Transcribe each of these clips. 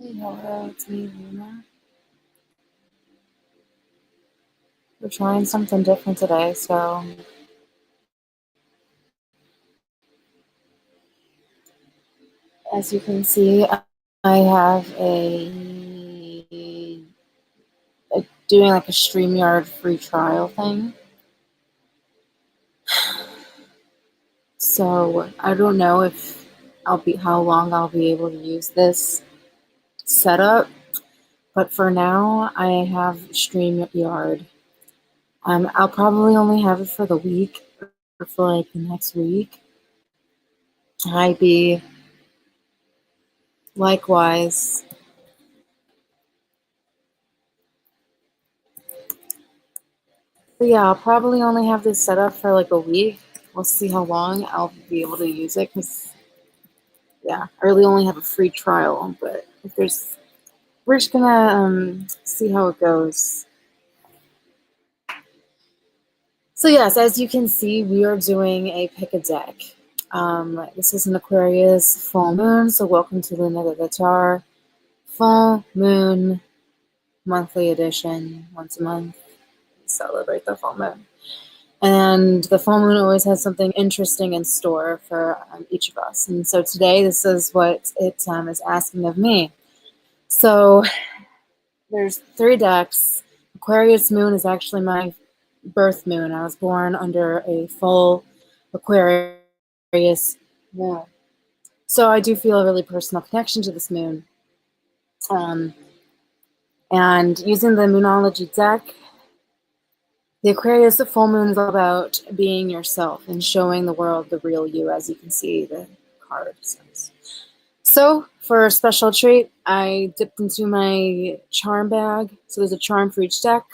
Hey, hello, it's me, Luna. We're trying something different today, so as you can see, I have doing like a StreamYard free trial thing. So I don't know if how long I'll be able to use this setup, but for now I have StreamYard. I'll probably only have it for the week or for like the next week. Hi B. Likewise. But yeah, I'll probably only have this set up for like a week. We'll see how long I'll be able to use it because, yeah, I really only have a free trial. But if we're just gonna see how it goes. So yes, as you can see, we are doing a pick a deck. This is an Aquarius full moon, so welcome to LunaTheGuitar full moon monthly edition. Once a month, we celebrate the full moon. And the full moon always has something interesting in store for each of us. And so today, this is what it is asking of me. So there's 3 decks. Aquarius moon is actually my birth moon. I was born under a full Aquarius moon. So I do feel a really personal connection to this moon. And using the Moonology deck, the Aquarius full moon is all about being yourself and showing the world the real you, as you can see the card says. So for a special treat, I dipped into my charm bag. So there's a charm for each deck,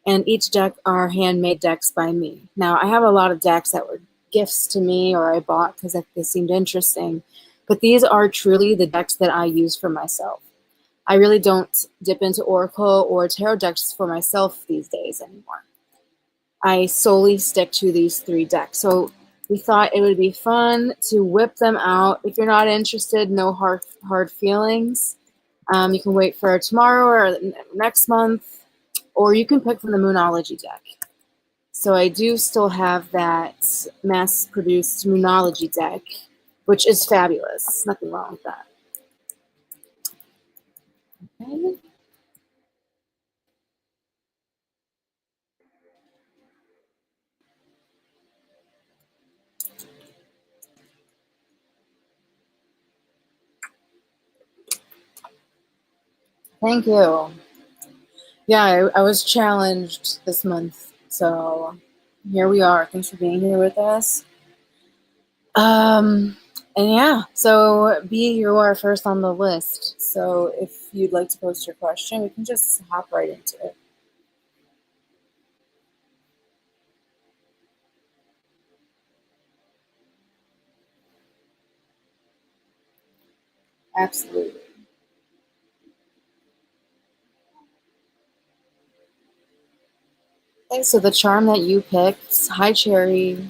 and each deck are handmade decks by me. Now, I have a lot of decks that were gifts to me or I bought because they seemed interesting, but these are truly the decks that I use for myself. I really don't dip into Oracle or Tarot decks for myself these days anymore. I solely stick to these 3 decks. So we thought it would be fun to whip them out. If you're not interested, no hard feelings. You can wait for tomorrow or next month, or you can pick from the Moonology deck. So I do still have that mass-produced Moonology deck, which is fabulous. Nothing wrong with that. Okay. Thank you. Yeah, I was challenged this month, so here we are. Thanks for being here with us. Um, and yeah, so B, you are first on the list. So if you'd like to post your question, we can just hop right into it. Absolutely. Okay, so the charm that you picked, Hi Cherry,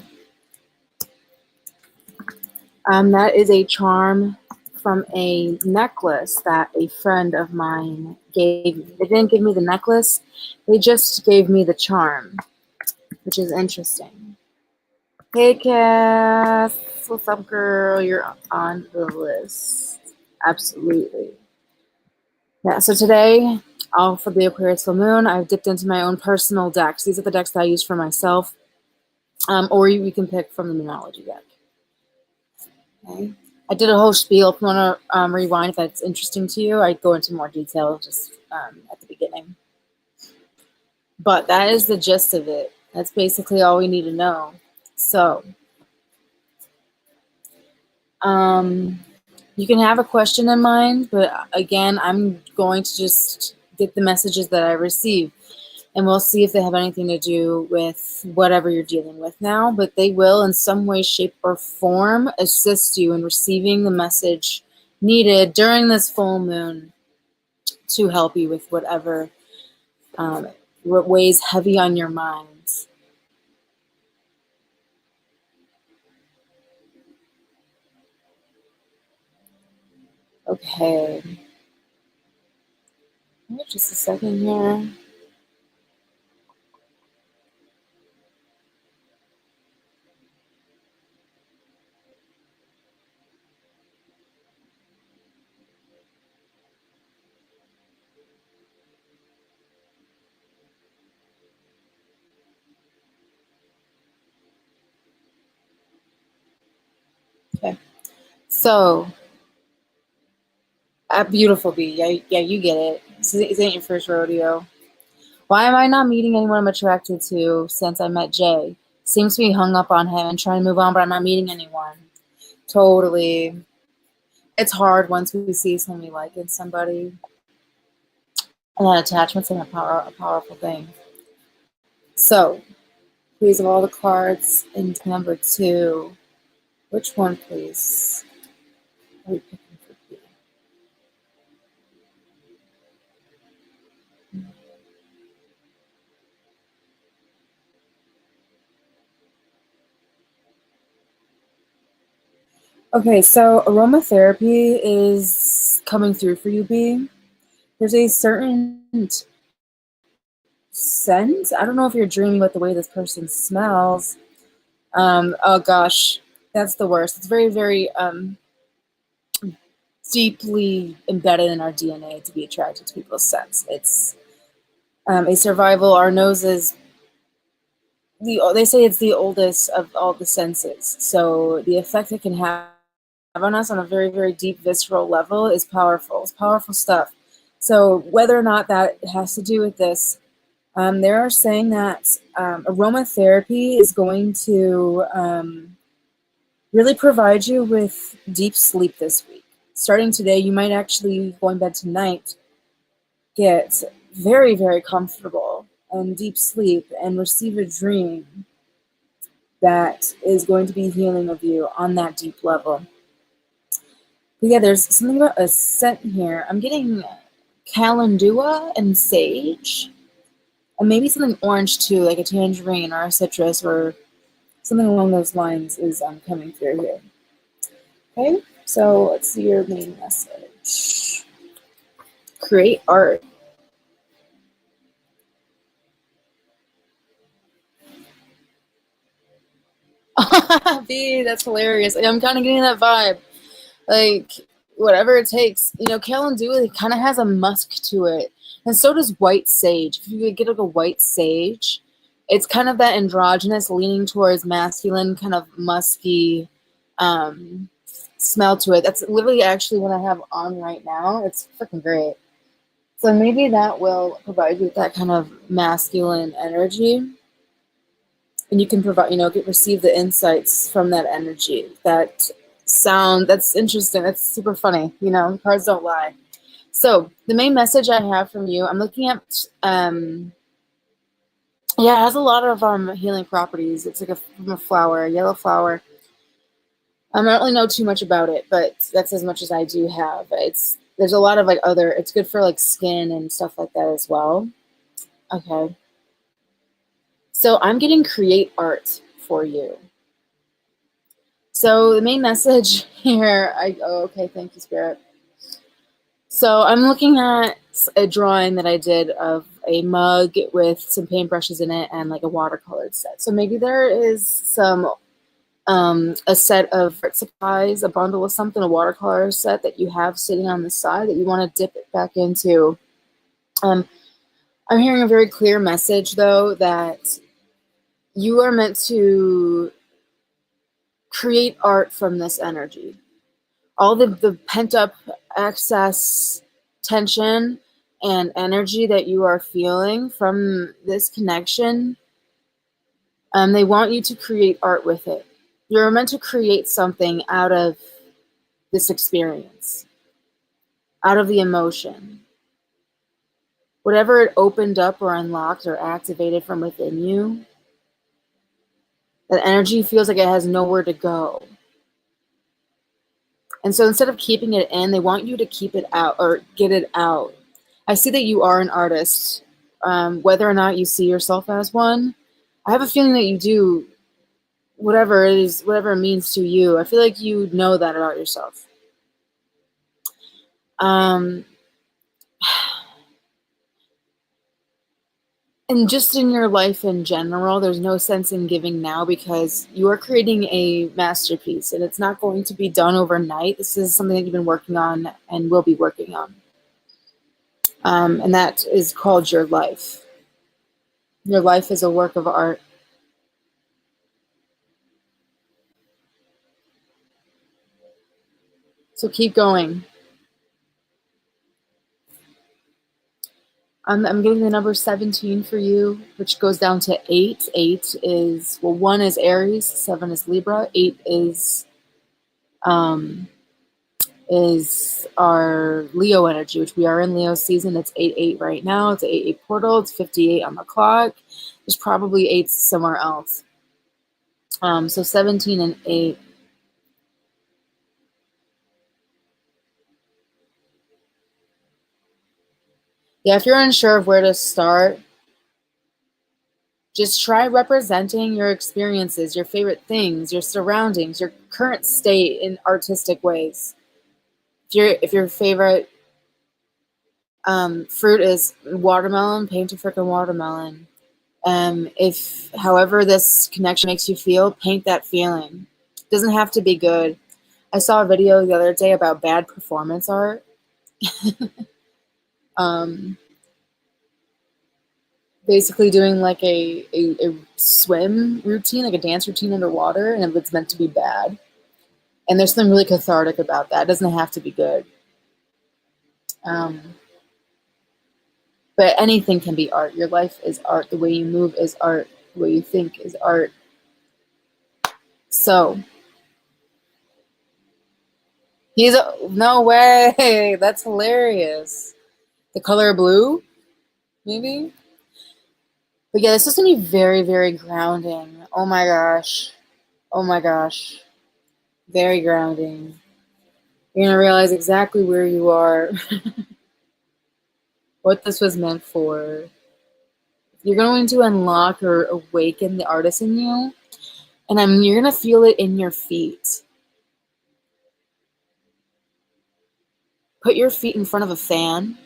that is a charm from a necklace that a friend of mine gave me. They didn't give me the necklace, they just gave me the charm, which is interesting. Hey Cass, what's up girl? You're on the list. Absolutely. Yeah, so today, all for the Aquarius full moon, I've dipped into my own personal decks. These are the decks that I use for myself, or you can pick from the Moonology deck. Okay. I did a whole spiel. If you want to rewind, if that's interesting to you, I go into more detail just at the beginning. But that is the gist of it. That's basically all we need to know. So, you can have a question in mind, but again, I'm going to just get the messages that I receive. And we'll see if they have anything to do with whatever you're dealing with now. But they will, in some way, shape, or form, assist you in receiving the message needed during this full moon to help you with whatever weighs heavy on your mind. Okay. Just a second here. Okay. So, beautiful bee. Yeah, you get it. This ain't your first rodeo. Why am I not meeting anyone I'm attracted to since I met Jay? Seems to be hung up on him and trying to move on, but I'm not meeting anyone. Totally. It's hard once we see something we like in somebody. And that attachment's a powerful thing. So, please, of all the cards in number 2, which one, please, are we picking for B? Okay, so aromatherapy is coming through for you, B. There's a certain scent. I don't know if you're dreaming about the way this person smells. Oh gosh, that's the worst. It's very, very deeply embedded in our DNA to be attracted to people's scents. It's a survival. Our noses, they say it's the oldest of all the senses. So the effect it can have on us on a very, very deep visceral level is powerful. It's powerful stuff. So whether or not that has to do with this, they are saying that aromatherapy is going to really provide you with deep sleep this week. Starting today, you might actually, going to bed tonight, get very, very comfortable and deep sleep and receive a dream that is going to be healing of you on that deep level. But yeah, there's something about a scent here. I'm getting calendula and sage, and maybe something orange too, like a tangerine or a citrus or something along those lines is coming through here. Okay, so let's see your main message. Create art. B, that's hilarious. I'm kind of getting that vibe. Like, whatever it takes. You know, calendula kind of has a musk to it. And so does white sage. If you could get like a white sage, it's kind of that androgynous, leaning towards masculine, kind of musky smell to it. That's literally actually what I have on right now. It's freaking great. So maybe that will provide you with that kind of masculine energy. And you can provide, receive the insights from that energy, that sound. That's interesting. That's super funny. Cards don't lie. So the main message I have from you, I'm looking at, it has a lot of healing properties. It's like from a flower, a yellow flower. I don't really know too much about it, but that's as much as I do have. There's a lot of it's good for like skin and stuff like that as well. Okay. So I'm getting create art for you. So the main message here, okay, thank you, Spirit. So I'm looking at a drawing that I did of a mug with some paintbrushes in it and like a watercolored set. So maybe there is some, a set of art supplies, a bundle of something, a watercolor set that you have sitting on the side that you want to dip it back into. I'm hearing a very clear message, though, that you are meant to create art from this energy. All the pent-up excess tension and energy that you are feeling from this connection, they want you to create art with it. You're meant to create something out of this experience, out of the emotion. Whatever it opened up or unlocked or activated from within you, that energy feels like it has nowhere to go. And so instead of keeping it in, they want you to keep it out or get it out. I see that you are an artist, whether or not you see yourself as one. I have a feeling that you do, whatever it means to you. I feel like you know that about yourself. And just in your life in general, there's no sense in giving now because you are creating a masterpiece and it's not going to be done overnight. This is something that you've been working on and will be working on. And that is called your life. Your life is a work of art. So keep going. I'm getting the number 17 for you, which goes down to 8. 8 is, well, 1 is Aries, 7 is Libra, 8 is our Leo energy, which we are in Leo season. It's 8-8 right now. It's an 8-8 portal. It's 58 on the clock. There's probably 8 somewhere else. So 17 and 8. Yeah, if you're unsure of where to start, just try representing your experiences, your favorite things, your surroundings, your current state in artistic ways. If your favorite fruit is watermelon, paint a freaking watermelon. If, however, this connection makes you feel, paint that feeling. It doesn't have to be good. I saw a video the other day about bad performance art. Basically doing like a swim routine, like a dance routine underwater, and it's meant to be bad. And there's something really cathartic about that. It doesn't have to be good. But anything can be art. Your life is art. The way you move is art. The way you think is art. So, no way. That's hilarious. The color blue, maybe? But yeah, this is going to be very, very grounding. Oh my gosh. Oh my gosh. Very grounding. You're going to realize exactly where you are, what this was meant for. You're going to unlock or awaken the artist in you, and you're going to feel it in your feet. Put your feet in front of a fan.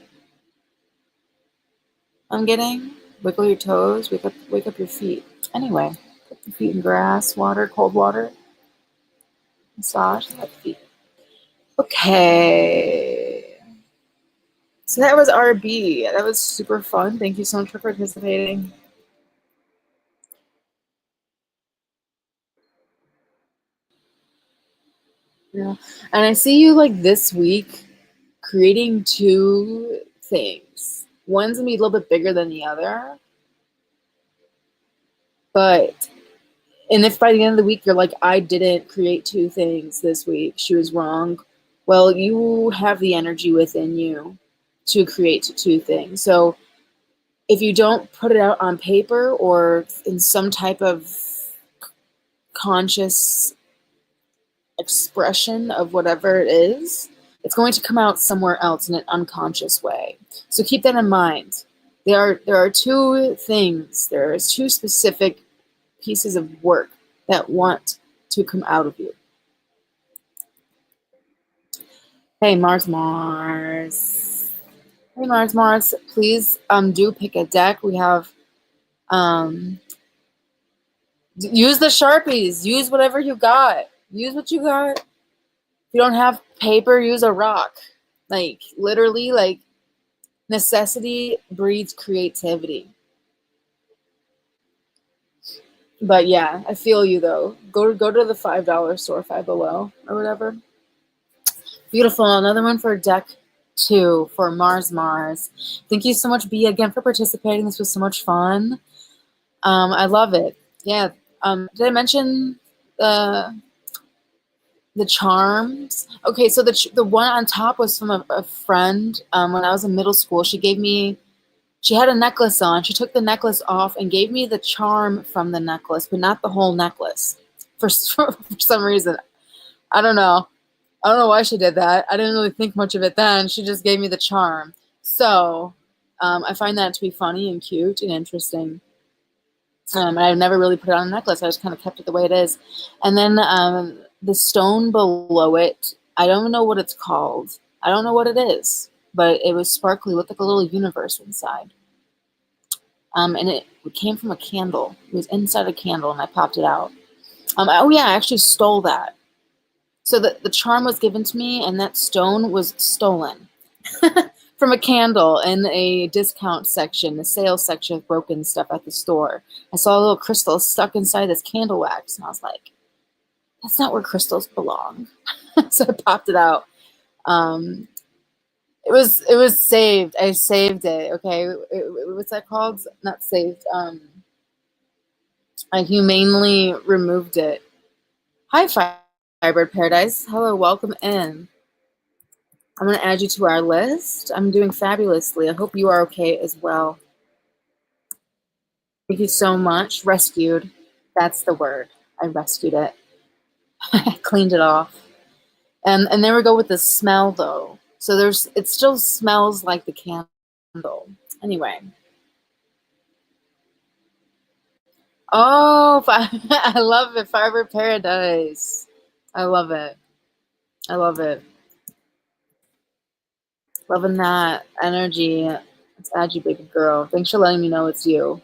I'm getting. Wiggle your toes. Wake up your feet. Anyway, put your feet in grass, water, cold water. Massage the feet. Okay. So that was RB. That was super fun. Thank you so much for participating. Yeah. And I see you like this week creating 2 things. One's gonna be a little bit bigger than the other. And if by the end of the week you're like, I didn't create 2 things this week, she was wrong, well, you have the energy within you to create 2 things. So if you don't put it out on paper or in some type of conscious expression of whatever it is, it's going to come out somewhere else in an unconscious way. So keep that in mind. There are 2 things. There are 2 specific pieces of work that want to come out of you. Hey, Mars. Hey, Mars. Please do pick a deck. We have use the Sharpies. Use whatever you got. Use what you got. If you don't have paper, use a rock. Like, literally, like, necessity breeds creativity. But yeah, I feel you though. Go to the $5 store, Five Below or whatever. Beautiful. Another one for deck 2 for Mars. Thank you so much, B, again for participating. This was so much fun. I love it. Yeah. Did I mention the charms? Okay, so the one on top was from a friend. When I was in middle school, she had a necklace on. She took the necklace off and gave me the charm from the necklace, but not the whole necklace. For some reason, I don't know. I don't know why she did that. I didn't really think much of it then. She just gave me the charm. So I find that to be funny and cute and interesting. I've never really put it on a necklace. I just kind of kept it the way it is. And then the stone below it, I don't know what it's called. I don't know what it is, but it was sparkly, looked like a little universe inside. And it came from a candle. It was inside a candle, and I popped it out. Oh yeah, I actually stole that. So the charm was given to me, and that stone was stolen from a candle in a discount section, the sales section of broken stuff at the store. I saw a little crystal stuck inside this candle wax, and I was like, that's not where crystals belong. So I popped it out. It was saved. I saved it. Okay, what's that called? Not saved. I humanely removed it. Hi, Firebird Paradise. Hello, welcome in. I'm going to add you to our list. I'm doing fabulously. I hope you are okay as well. Thank you so much. Rescued. That's the word. I rescued it. I cleaned it off. And there we go with the smell, though. So it still smells like the candle. Anyway. Oh, I love it. Firebird Paradise. I love it. I love it. Loving that energy. Let's add you, baby girl. Thanks for letting me know it's you.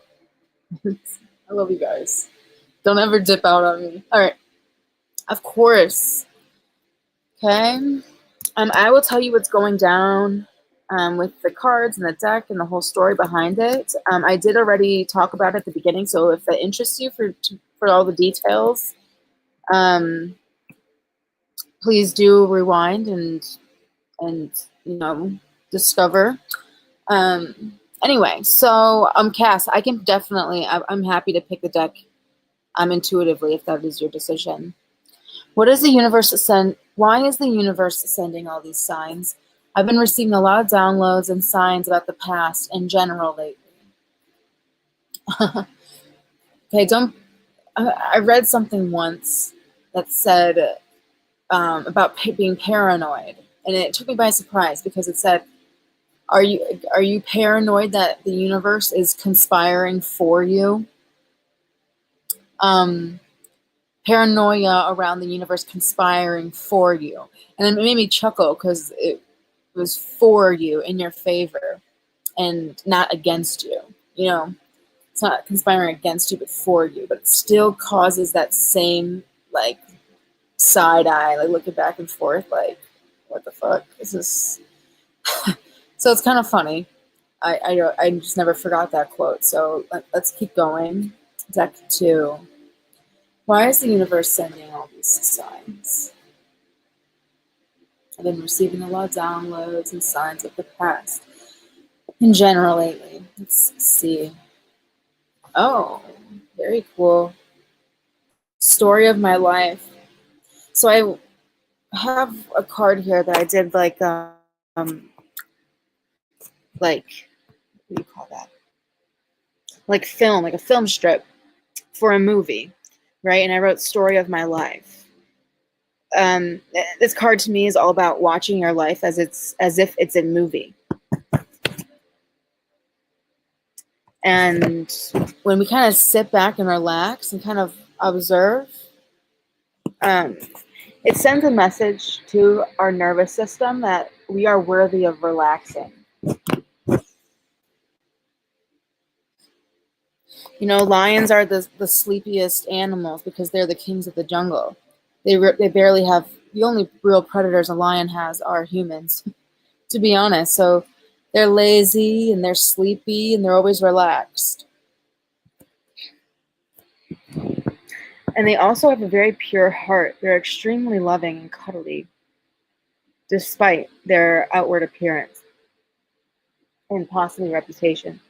I love you guys. Don't ever dip out on me. All right. Of course. Okay. I will tell you what's going down with the cards and the deck and the whole story behind it. I did already talk about it at the beginning, so if that interests you for all the details, please do rewind and discover. Anyway, so Cass, I can definitely. I'm happy to pick the deck. Intuitively, if that is your decision. What is the universe send? Why is the universe sending all these signs? I've been receiving a lot of downloads and signs about the past in general lately. Okay, I read something once that said about being paranoid, and it took me by surprise because it said, "Are you paranoid that the universe is conspiring for you?" Paranoia around the universe conspiring for you. And it made me chuckle because it was for you, in your favor, and not against you. It's not conspiring against you, but for you. But it still causes that same, like, side eye, like, looking back and forth, like, what the fuck? Is this? So it's kind of funny. I just never forgot that quote. So let's keep going. Deck 2. Why is the universe sending all these signs? I've been receiving a lot of downloads and signs of the past in general lately. Let's see. Oh, very cool. Story of my life. So I have a card here that I did like what do you call that? Like a film strip for a movie, right? And I wrote story of my life. This card to me is all about watching your life as if it's a movie. And when we kind of sit back and relax and kind of observe, it sends a message to our nervous system that we are worthy of relaxing. Lions are the sleepiest animals because they're the kings of the jungle. They barely have, the only real predators a lion has are humans, to be honest. So they're lazy and they're sleepy and they're always relaxed. And they also have a very pure heart. They're extremely loving and cuddly, despite their outward appearance and possibly reputation.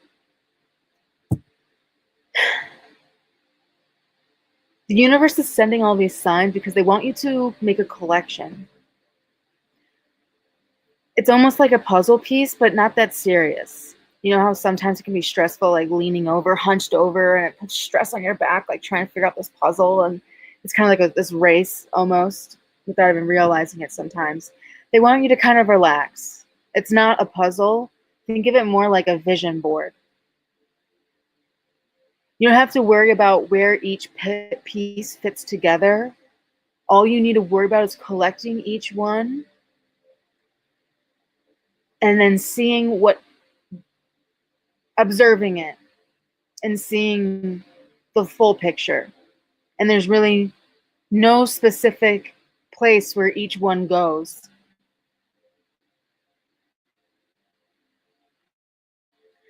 The universe is sending all these signs because they want you to make a collection. It's almost like a puzzle piece, but not that serious. You know how sometimes it can be stressful, like leaning over, hunched over, and it puts stress on your back, like trying to figure out this puzzle. And it's kind of like this race almost, without even realizing it sometimes. They want you to kind of relax. It's not a puzzle. Think of it more like a vision board. You don't have to worry about where each piece fits together. All you need to worry about is collecting each one and then seeing observing it, and seeing the full picture. And there's really no specific place where each one goes.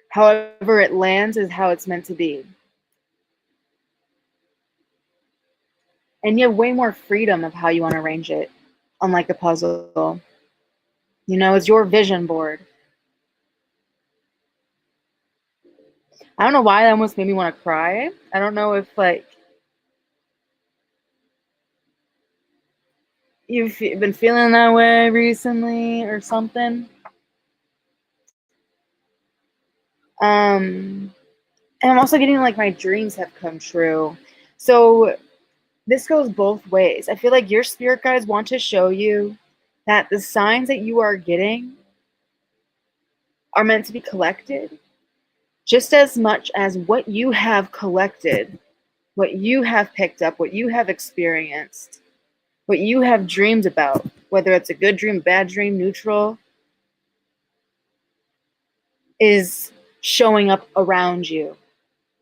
However it lands is how it's meant to be. And you have way more freedom of how you want to arrange it, unlike a puzzle. You know, it's your vision board. I don't know why that almost made me want to cry. I don't know if, like, you've been feeling that way recently or something. And I'm also getting, like, my dreams have come true. So this goes both ways. I feel like your spirit guides want to show you that the signs that you are getting are meant to be collected just as much as what you have collected, what you have picked up, what you have experienced, what you have dreamed about, whether it's a good dream, bad dream, neutral, is showing up around you.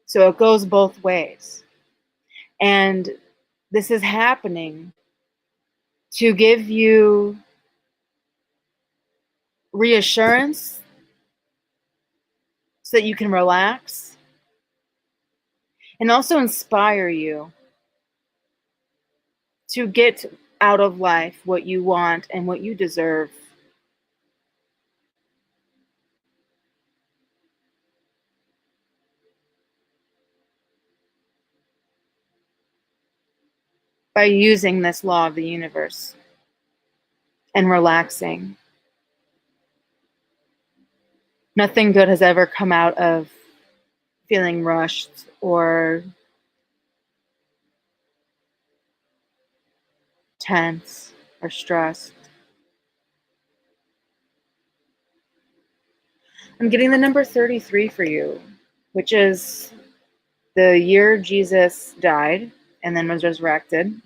So it goes both ways. And this is happening to give you reassurance so that you can relax, and also inspire you to get out of life what you want and what you deserve. By using this law of the universe and relaxing. Nothing good has ever come out of feeling rushed or tense or stressed. I'm getting the number 33 for you, which is the year Jesus died and then was resurrected.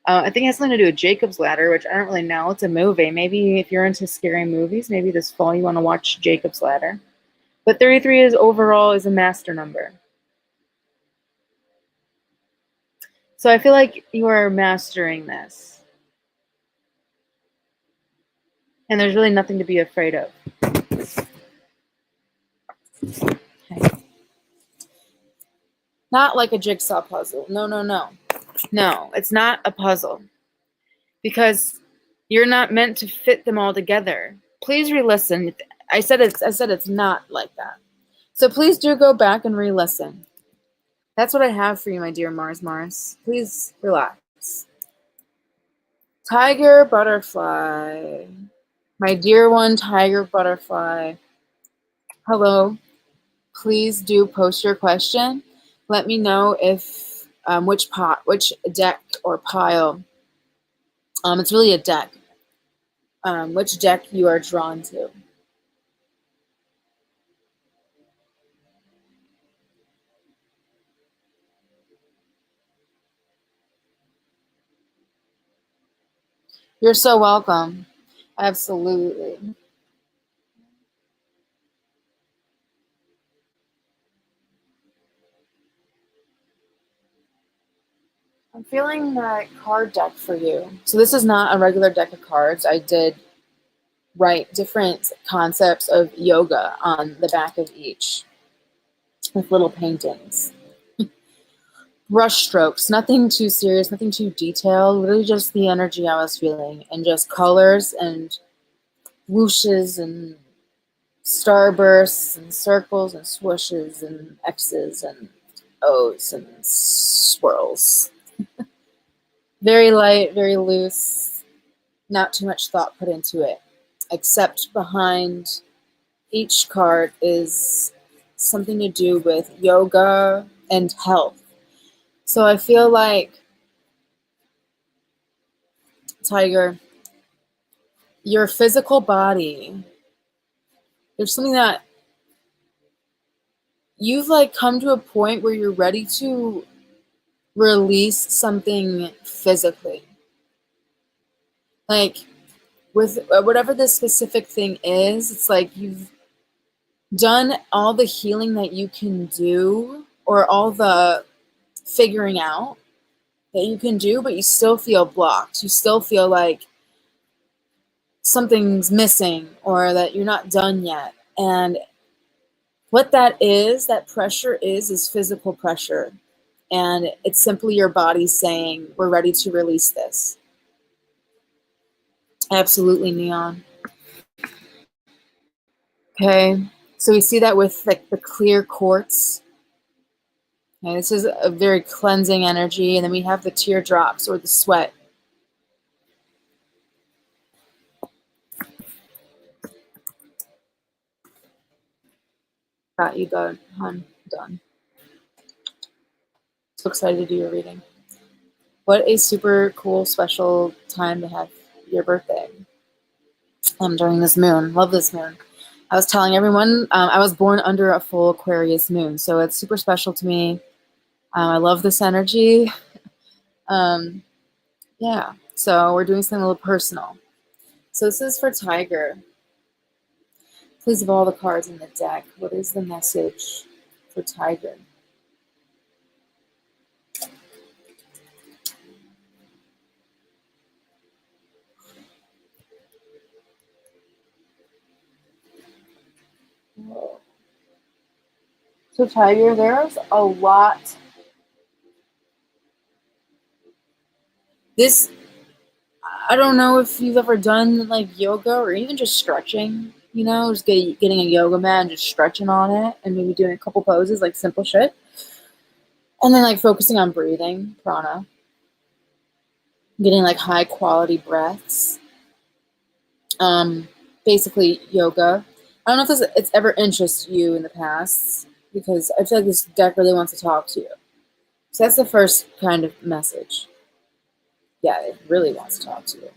I think it has something to do with Jacob's Ladder, which I don't really know. It's a movie. Maybe if you're into scary movies, maybe this fall you want to watch Jacob's Ladder. But 33 is overall is a master number. So I feel like you are mastering this. And there's really nothing to be afraid of. Okay. Not like a jigsaw puzzle. No, no, no. No, it's not a puzzle. Because you're not meant to fit them all together. Please re-listen. I said it's not like that. So please do go back and re-listen. That's what I have for you, my dear Mars. Please relax. Tiger butterfly. My dear one, tiger butterfly. Hello. Please do post your question. Let me know if which deck or pile. It's really a deck. Which deck you are drawn to. You're so welcome. Absolutely. I'm feeling that card deck for you. So this is not a regular deck of cards. I did write different concepts of yoga on the back of each with little paintings. Brush strokes, nothing too serious, nothing too detailed, literally just the energy I was feeling, and just colors and whooshes and starbursts and circles and swooshes and X's and O's and swirls. Very light, very loose, not too much thought put into it, except behind each card is something to do with yoga and health. So I feel like, Tiger, your physical body, there's something that you've like come to a point where you're ready to release something physically. Like with whatever this specific thing is, it's like done all the healing that you can do, or all the figuring out that you can do, but you still feel blocked. You still feel like something's missing or that you're not done yet. And what that pressure is physical pressure. And it's simply your body saying, we're ready to release this. Absolutely, Neon. Okay, so we see that with like the clear quartz. Okay, this is a very cleansing energy. And then we have the teardrops or the sweat. Got you done, hon. Done. So excited to do your reading. What a super cool, special time to have your birthday during this moon. Love this moon. I was telling everyone I was born under a full Aquarius moon, so it's super special to me. I love this energy. Yeah, so we're doing something a little personal. So this is for Tiger. Please, of all the cards in the deck, what is the message for Tiger? So Tiger, there's a lot. This, I don't know if you've ever done like yoga or even just stretching, you know, just getting a yoga mat and just stretching on it and maybe doing a couple poses, like simple shit. And then like focusing on breathing, prana, getting like high quality breaths. Basically yoga. I don't know if it's ever interested you in the past, because I feel like this deck really wants to talk to you. So that's the first kind of message. Yeah, it really wants to talk to you.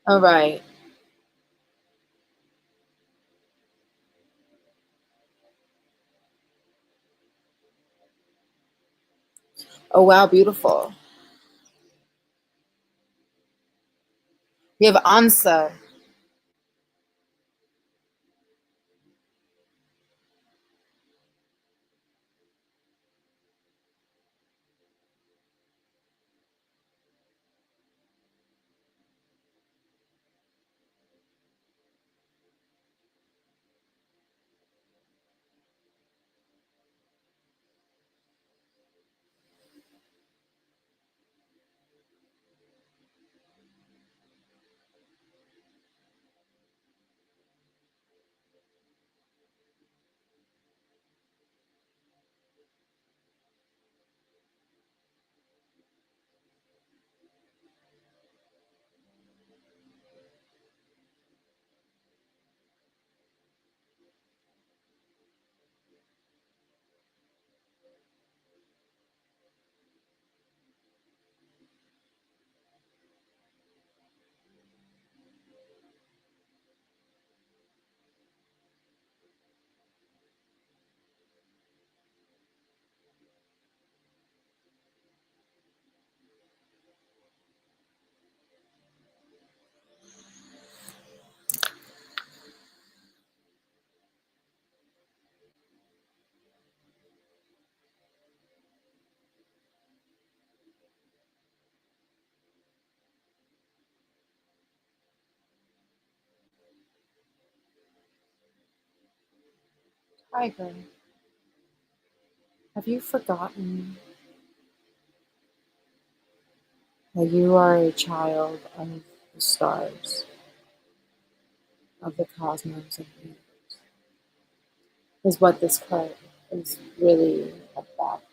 All right. Oh, wow, beautiful. We have Ansa. Tiger. Have you forgotten that you are a child of the stars, of the cosmos, of the, is what this card is really about.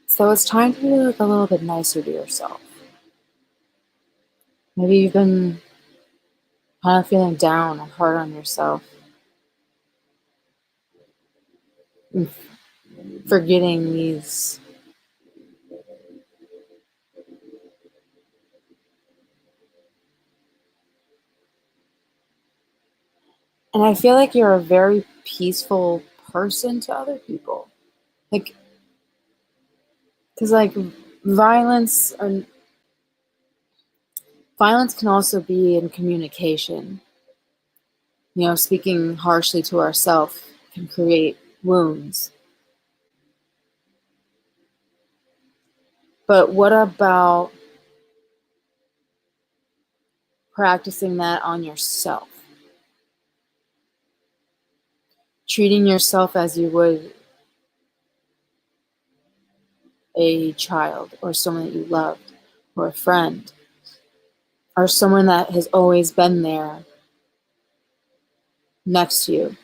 So it's time to be like a little bit nicer to yourself. Maybe you've been kind of feeling down and hard on yourself. forgetting these and I feel like you're a very peaceful person to other people. Like, because like violence or violence can also be in communication. You know, speaking harshly to ourselves can create wounds. But what about practicing that on yourself? Treating yourself as you would a child or someone that you loved or a friend or someone that has always been there next to you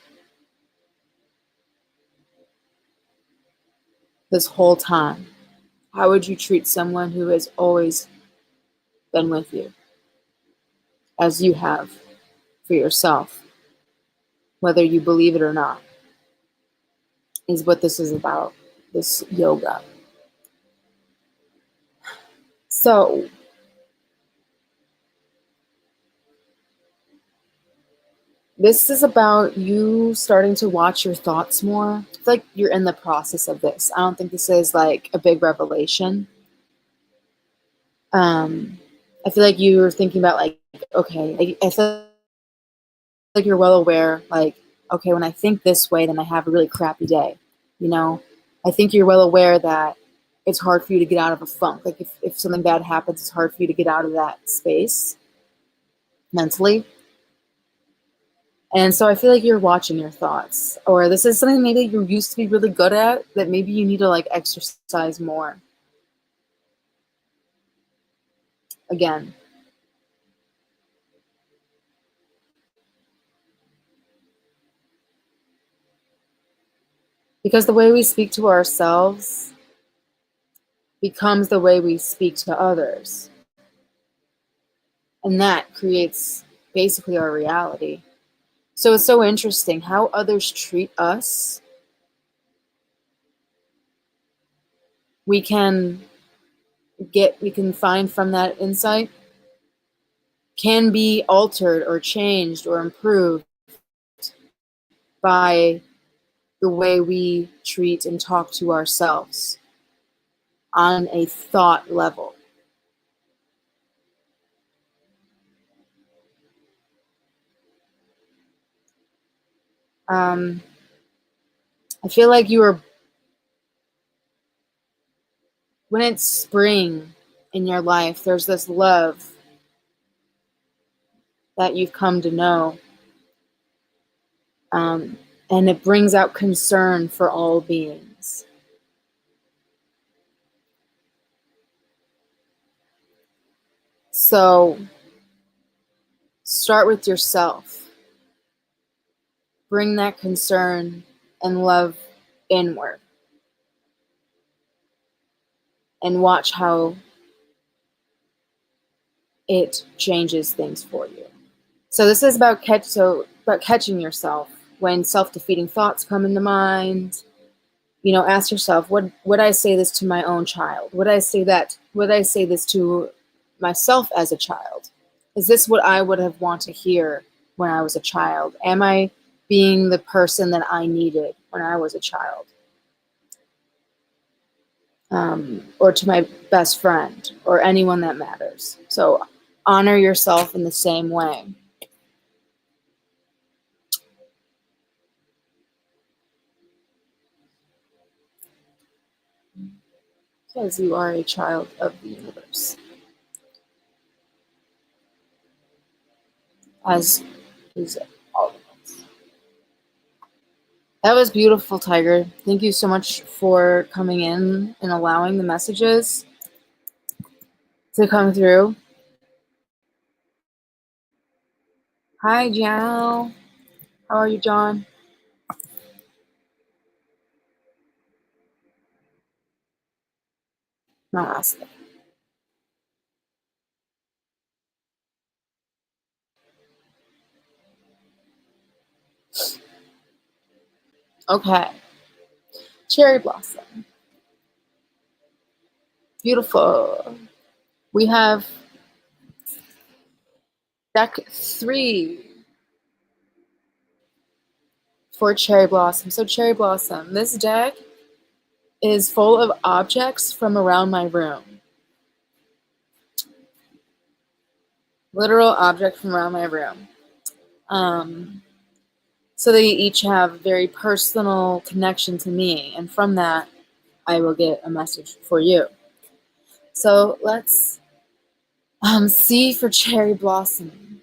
this whole time. How would you treat someone who has always been with you as you have for yourself, whether you believe it or not, is what this is about, this yoga. So this is about you starting to watch your thoughts more. It's like you're in the process of this. I don't think this is like a big revelation. I feel like you were thinking about like, okay, I feel like you're well aware, like, okay, when I think this way, then I have a really crappy day. You know, I think you're well aware that it's hard for you to get out of a funk. Like if something bad happens, it's hard for you to get out of that space mentally. And so I feel like you're watching your thoughts, or this is something maybe you used to be really good at that maybe you need to like exercise more again. Because the way we speak to ourselves becomes the way we speak to others. And that creates basically our reality. So it's so interesting how others treat us. We can we can find from that insight can be altered or changed or improved by the way we treat and talk to ourselves on a thought level. Um, I feel like when it's spring in your life, there's this love that you've come to know. And it brings out concern for all beings. So start with yourself. Bring that concern and love inward and watch how it changes things for you. So this is about catching yourself when self-defeating thoughts come into mind. You know, ask yourself, would I say this to my own child? Would I say this to myself as a child? Is this what I would have wanted to hear when I was a child? Am I being the person that I needed when I was a child? Or to my best friend or anyone that matters. So honor yourself in the same way. Because you are a child of the universe. As is all of us. That was beautiful, Tiger. Thank you so much for coming in and allowing the messages to come through. Hi, Jiao. How are you, John? Namaste. Okay. Cherry blossom. Beautiful. We have deck 3 for cherry blossom. So cherry blossom, this deck is full of objects from around my room. Literal object from around my room. So they each have very personal connection to me, and from that, I will get a message for you. So let's see for cherry blossom.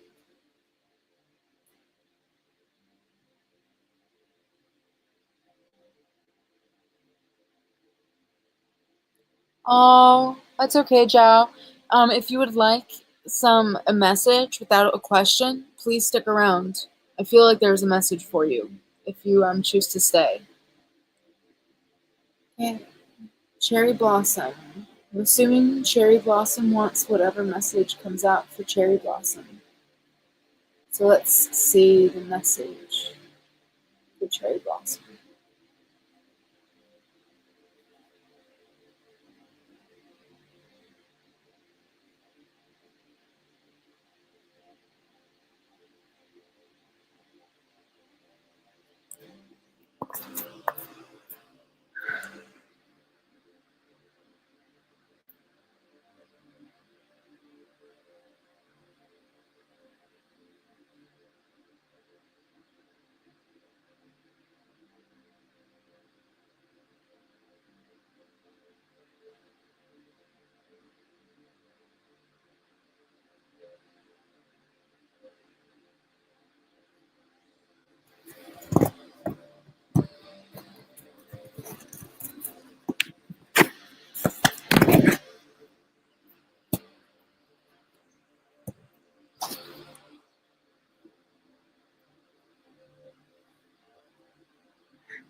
Oh, that's okay, Zhao. If you would like a message without a question, please stick around. I feel like there's a message for you if you choose to stay. Okay. Cherry blossom. I'm assuming cherry blossom wants whatever message comes out for cherry blossom. So let's see the message for cherry blossom.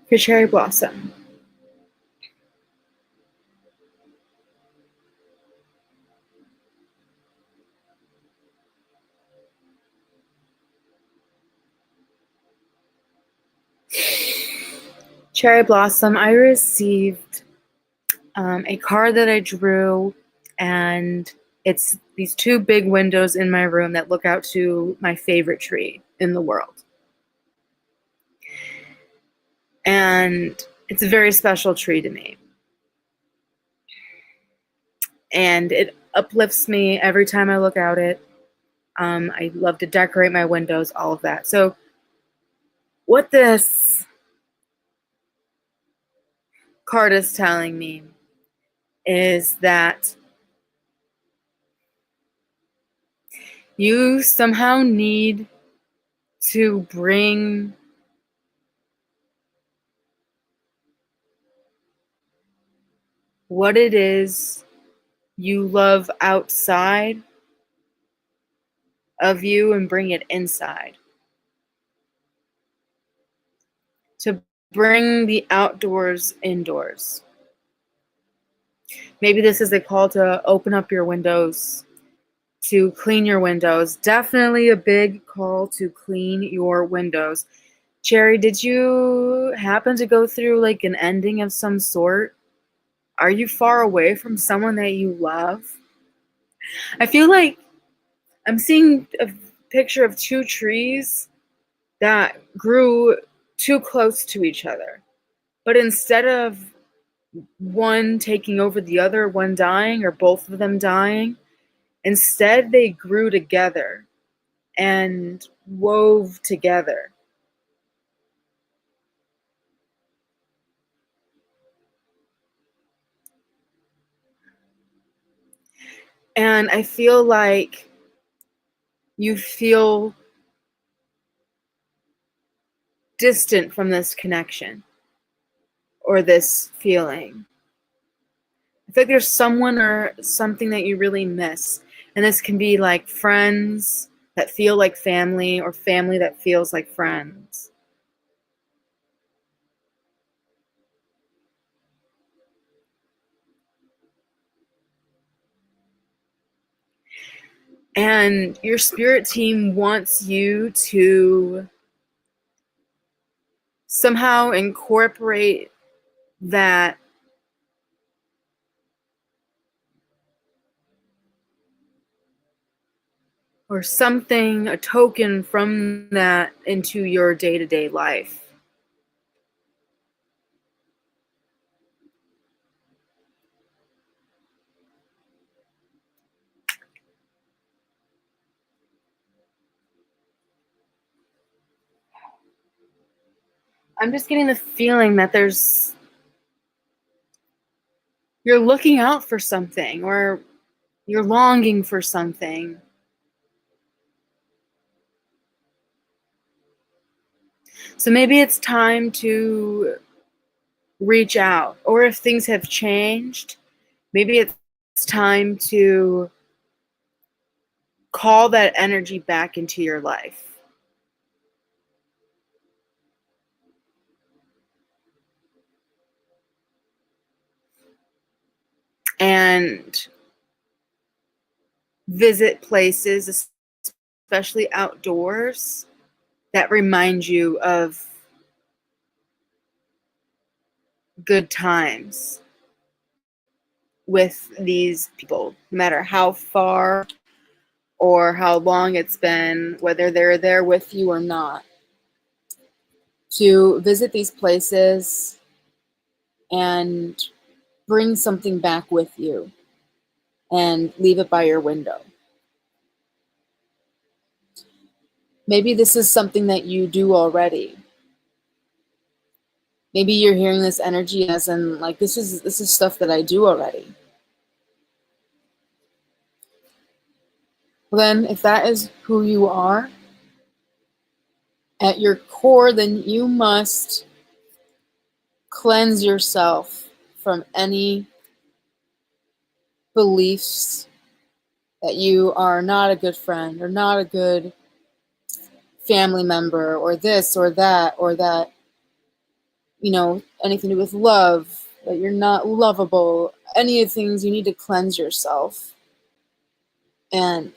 For cherry blossom. Cherry blossom, I received a card that I drew, and it's these 2 big windows in my room that look out to my favorite tree in the world. And it's a very special tree to me. And it uplifts me every time I look out it. I love to decorate my windows, all of that. So what this card is telling me is that you somehow need to bring what it is you love outside of you and bring it inside. To bring the outdoors indoors. Maybe this is a call to open up your windows, to clean your windows. Definitely a big call to clean your windows. Cherry, did you happen to go through like an ending of some sort? Are you far away from someone that you love? I feel like I'm seeing a picture of 2 trees that grew too close to each other. But instead of one taking over the other, one dying, or both of them dying, instead they grew together and wove together. And I feel like you feel distant from this connection or this feeling. I feel like there's someone or something that you really miss. And this can be like friends that feel like family, or family that feels like friends. And your spirit team wants you to somehow incorporate that or something, a token from that into your day-to-day life. I'm just getting the feeling that you're looking out for something, or you're longing for something. So maybe it's time to reach out, or if things have changed, maybe it's time to call that energy back into your life. And visit places, especially outdoors, that remind you of good times with these people, no matter how far or how long it's been, whether they're there with you or not. To visit these places and bring something back with you and leave it by your window. Maybe this is something that you do already. Maybe you're hearing this energy as in, like, this is stuff that I do already. Well, then, if that is who you are at your core, then you must cleanse yourself from any beliefs that you are not a good friend or not a good family member or this or that, anything to do with love, that you're not lovable. Any of the things, you need to cleanse yourself and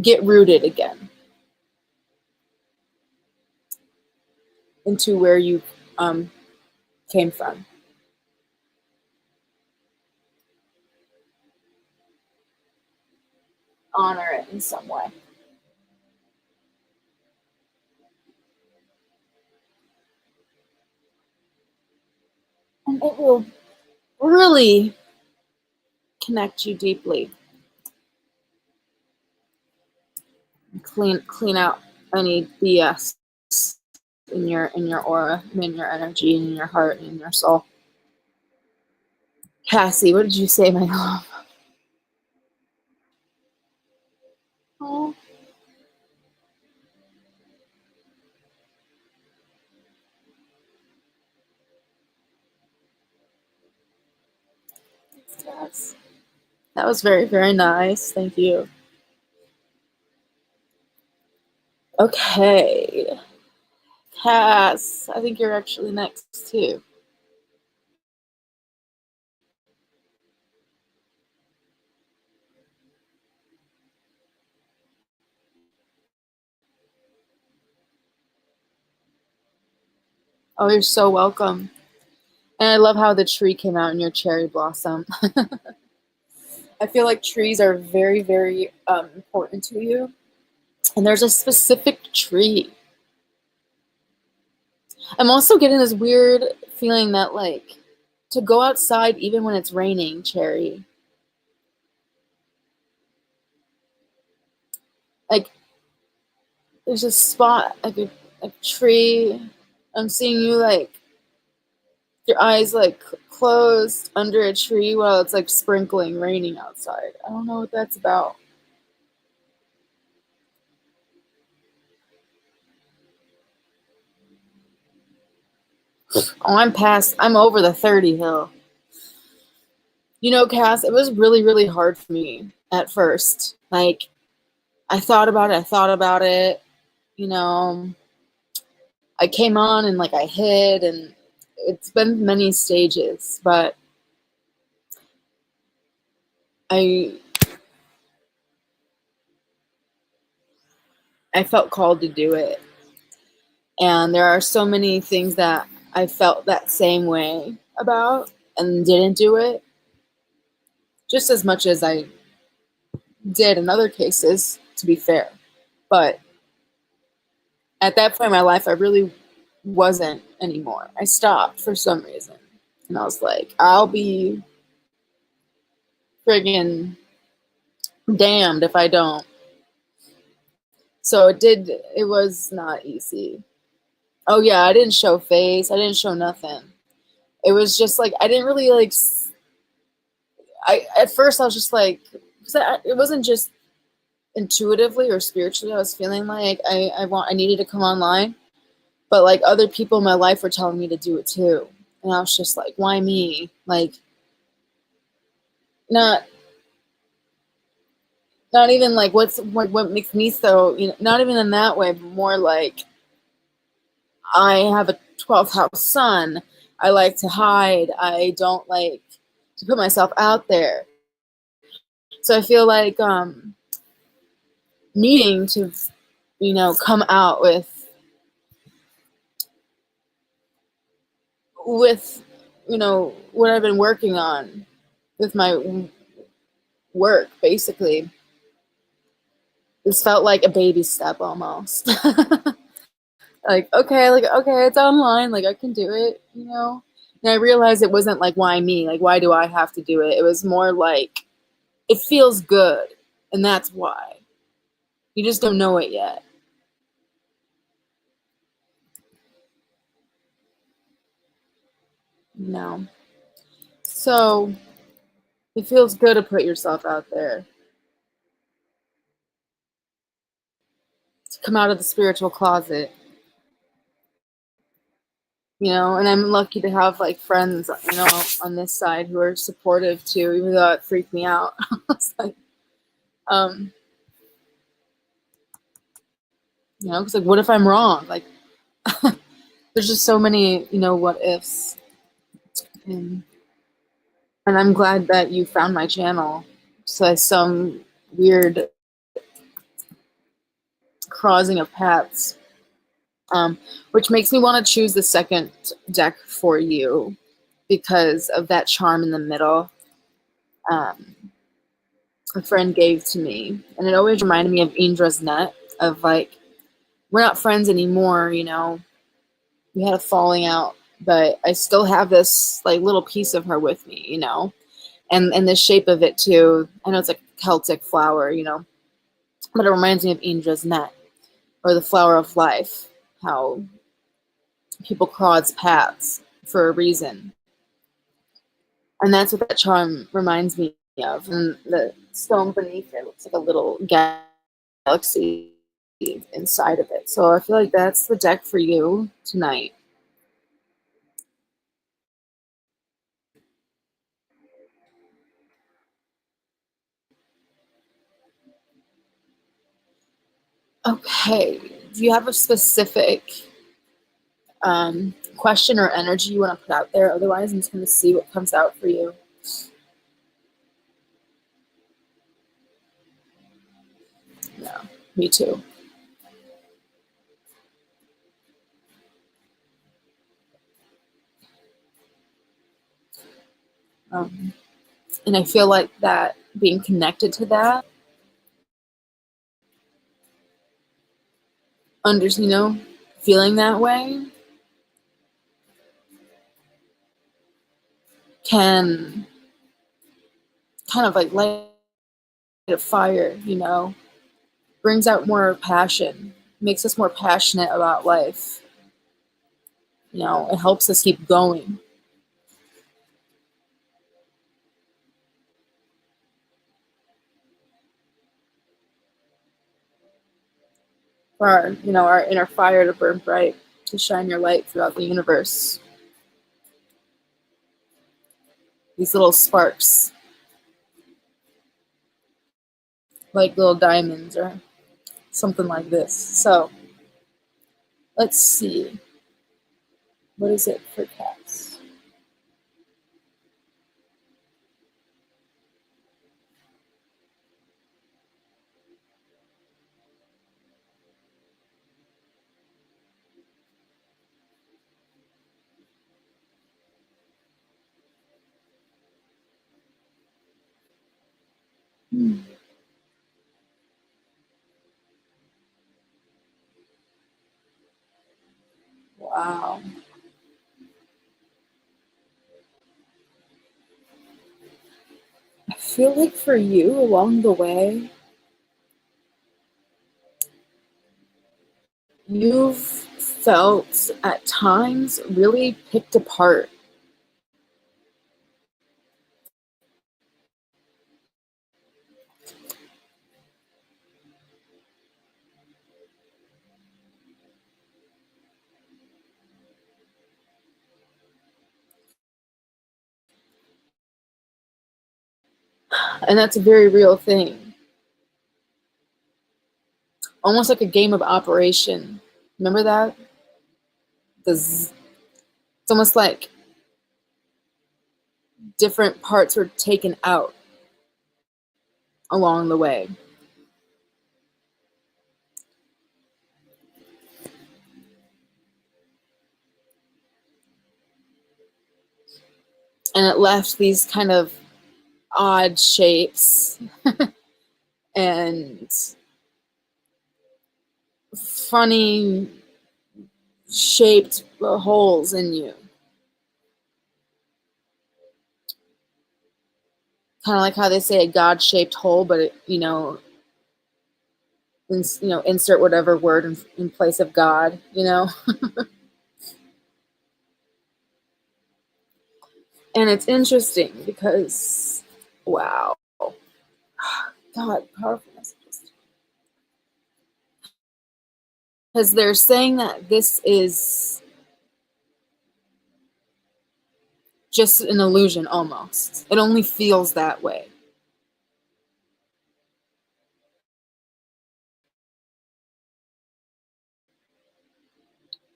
get rooted again into where you came from. Honor it in some way. And it will really connect you deeply. Clean out any BS in your aura, in your energy, in your heart, in your soul. Cassie, what did you say, my love? Oh. Yes. That was very, very nice. Thank you. Okay. Cass, I think you're actually next too. Oh, you're so welcome. And I love how the tree came out in your cherry blossom. I feel like trees are very, very important to you. And there's a specific tree. I'm also getting this weird feeling that, like, to go outside even when it's raining, Cherry. Like, there's a spot, like a tree. I'm seeing you, like, your eyes, like, closed under a tree while it's, like, sprinkling, raining outside. I don't know what that's about. Oh, I'm over the 30 hill. You know, Cass, it was really, really hard for me at first. Like, I thought about it, you know. I came on and, like, I hid, and it's been many stages, but I felt called to do it. And there are so many things that I felt that same way about and didn't do it just as much as I did in other cases, to be fair. But at that point in my life, I really wasn't anymore. I stopped for some reason. And I was like, I'll be friggin' damned if I don't. So it was not easy. Oh yeah, I didn't show face. I didn't show nothing. It was just like, I didn't really like, at first I was just like, because it wasn't just intuitively or spiritually. I was feeling like I needed to come online, but like other people in my life were telling me to do it too. And I was just like, why me? Like, not not even like what makes me so, not even in that way, but more like I have a 12th house sun. I like to hide. I don't like to put myself out there. So I feel like needing to, come out with, what I've been working on with my work, basically. This felt like a baby step almost. Okay, it's online, like I can do it. And I realized it wasn't like, why me? Like, why do I have to do it? It was more like, it feels good, and that's why. You just don't know it yet. No. So it feels good to put yourself out there, to come out of the spiritual closet. And I'm lucky to have like friends, on this side who are supportive too, even though it freaked me out. It's like, um, because like, what if I'm wrong? Like, there's just so many, what ifs. And, and I'm glad that you found my channel. So some weird crossing of paths, which makes me want to choose the second deck for you because of that charm in the middle. A friend gave to me, and it always reminded me of Indra's net, of like, we're not friends anymore, we had a falling out, but I still have this like little piece of her with me, and the shape of it too. I know it's like a Celtic flower, but it reminds me of Indra's net, or the flower of life, how people cross paths for a reason. And that's what that charm reminds me of. And the stone beneath it looks like a little galaxy inside of it. So I feel like that's the deck for you tonight. Okay. Do you have a specific question or energy you want to put out there? Otherwise, I'm just going to see what comes out for you. Yeah, me too. Um, and I feel like that being connected to that, feeling that way can kind of like light a fire, brings out more passion, makes us more passionate about life. It helps us keep going. For our inner fire to burn bright, to shine your light throughout the universe. These little sparks, like little diamonds or something like this. So let's see. What is it for cats? Wow. I feel like for you along the way, you've felt at times really picked apart. And that's a very real thing. Almost like a game of Operation. Remember that? It's almost like different parts were taken out along the way. And it left these kind of odd shapes and funny shaped holes in you. Kind of like how they say a God-shaped hole, but it, insert whatever word in place of God, And it's interesting because, wow, God, powerful messages. Because they're saying that this is just an illusion almost. It only feels that way.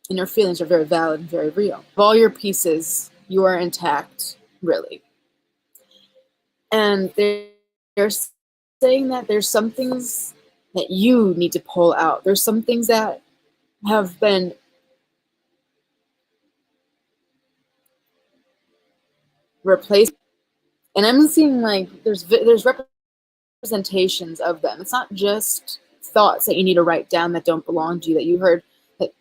And your feelings are very valid and very real. Of all your pieces, you are intact, really. And they're saying that there's some things that you need to pull out. There's some things that have been replaced. And I'm seeing like there's representations of them. It's not just thoughts that you need to write down that don't belong to you, that you heard that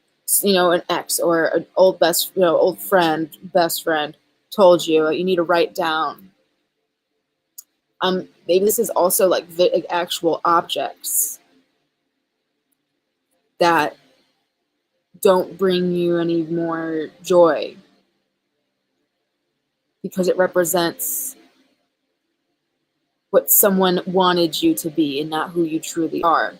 an ex or an old old friend, best friend told you you need to write down. Maybe this is also like actual objects that don't bring you any more joy because it represents what someone wanted you to be and not who you truly are,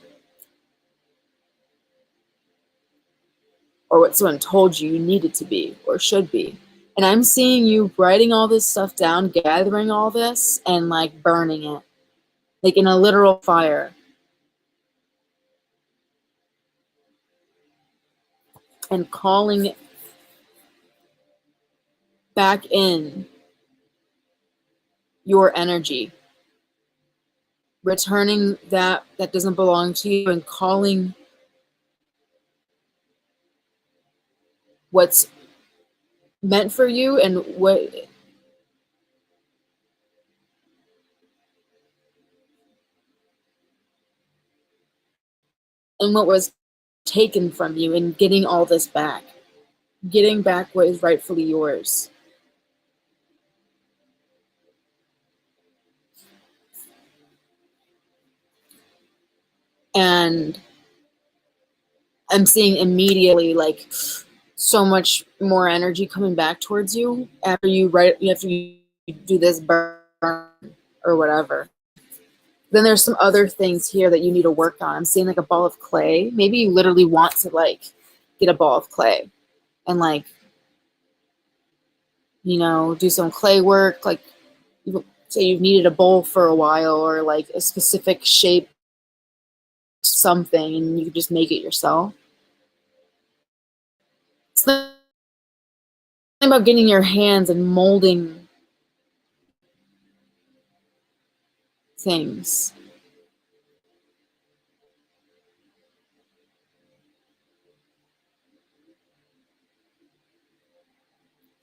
or what someone told you you needed to be or should be. And I'm seeing you writing all this stuff down, gathering all this, and like burning it, like in a literal fire. And calling back in your energy, returning that doesn't belong to you, and calling what's meant for you and what was taken from you, and getting all this back, getting back what is rightfully yours. And I'm seeing immediately like so much more energy coming back towards you after you do this burn or whatever. Then there's some other things here that you need to work on. I'm seeing like a ball of clay. Maybe you literally want to like get a ball of clay and like, do some clay work. Like say you've needed a bowl for a while, or like a specific shape, something, and you can just make it yourself. It's something about getting your hands and molding things.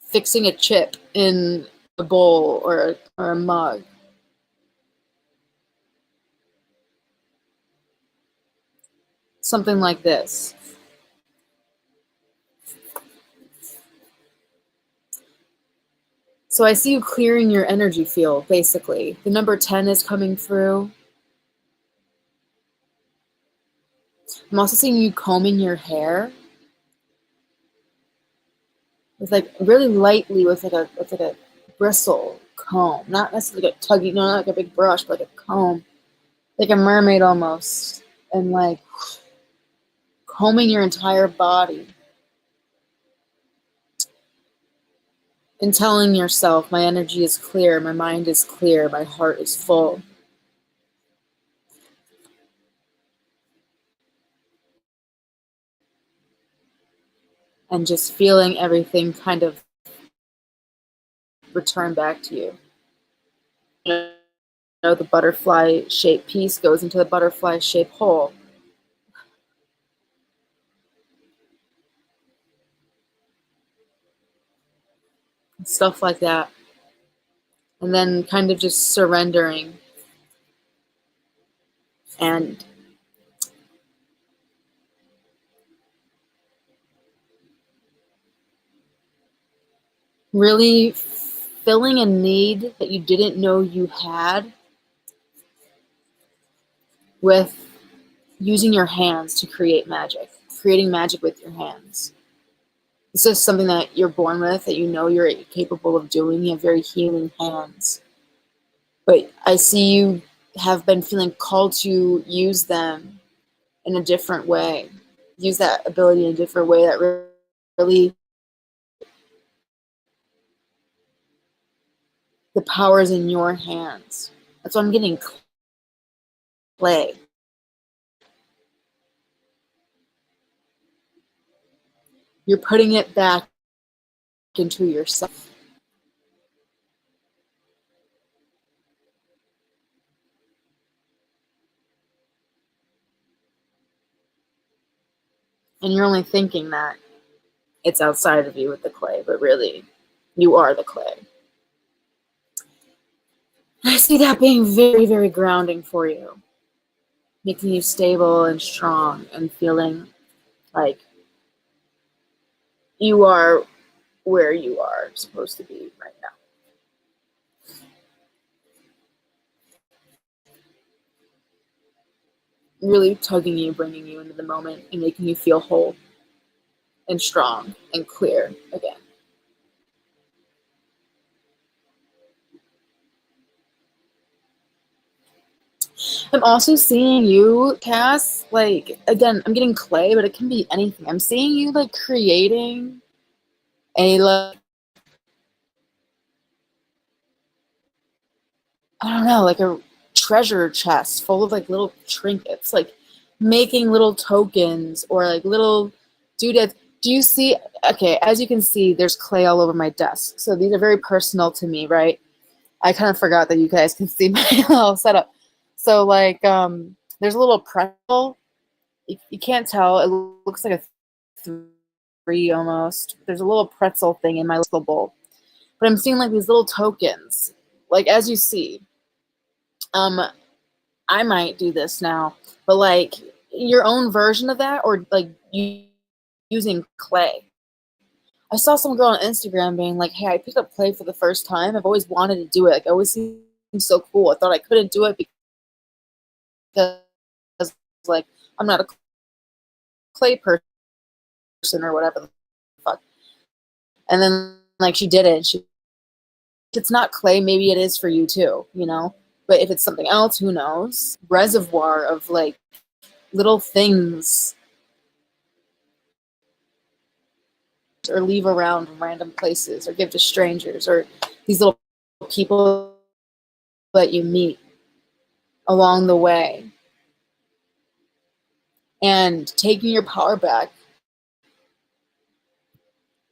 Fixing a chip in a bowl or a mug. Something like this. So I see you clearing your energy field, basically. The number 10 is coming through. I'm also seeing you combing your hair. It's like really lightly with like a bristle comb. Not necessarily like a tugging, no, not like a big brush, but like a comb. Like a mermaid almost. And like combing your entire body. And telling yourself, my energy is clear, my mind is clear, my heart is full. And just feeling everything kind of return back to you. You know, the butterfly shaped piece goes into the butterfly shaped hole. Stuff like that. And then kind of just surrendering and really filling a need that you didn't know you had with using your hands to create magic, creating magic with your hands. It's just something that you're born with, that you know you're capable of doing. You have very healing hands. But I see you have been feeling called to use them in a different way. Use that ability in a different way that really the power is in your hands. That's why I'm getting clay. You're putting it back into yourself. And you're only thinking that it's outside of you with the clay, but really, you are the clay. I see that being very, very grounding for you, making you stable and strong and feeling like you are where you are supposed to be right now. Really tugging you, bringing you into the moment, and making you feel whole and strong and clear again. I'm also seeing you, Cass, like, again, I'm getting clay, but it can be anything. I'm seeing you, like, creating a, like, I don't know, like a treasure chest full of, like, little trinkets, like, making little tokens or, like, little doodads. Do you see, okay, as you can see, there's clay all over my desk. So these are very personal to me, right? I kind of forgot that you guys can see my little setup. So, like, there's a little pretzel. You can't tell. It looks like a three almost. There's a little pretzel thing in my little bowl. But I'm seeing, like, these little tokens. Like, as you see, I might do this now, but, like, your own version of that, or, like, using clay. I saw some girl on Instagram being like, hey, I picked up clay for the first time. I've always wanted to do it. Like, it always seemed so cool. I thought I couldn't do it because, like, I'm not a clay person or whatever the fuck. And then, like, she did it. If it's not clay, maybe it is for you too, you know? But if it's something else, who knows? Reservoir of, like, little things or leave around in random places or give to strangers or these little people that you meet along the way. And taking your power back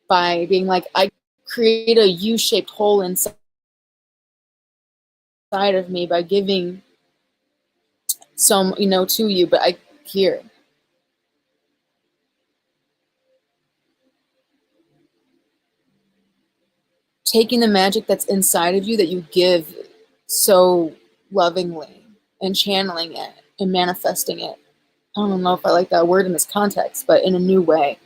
by being like, I create a U-shaped hole inside of me by giving some, you know, to you, but I here. Taking the magic that's inside of you that you give so lovingly and channeling it and manifesting it. I don't know if I like that word in this context, but in a new way.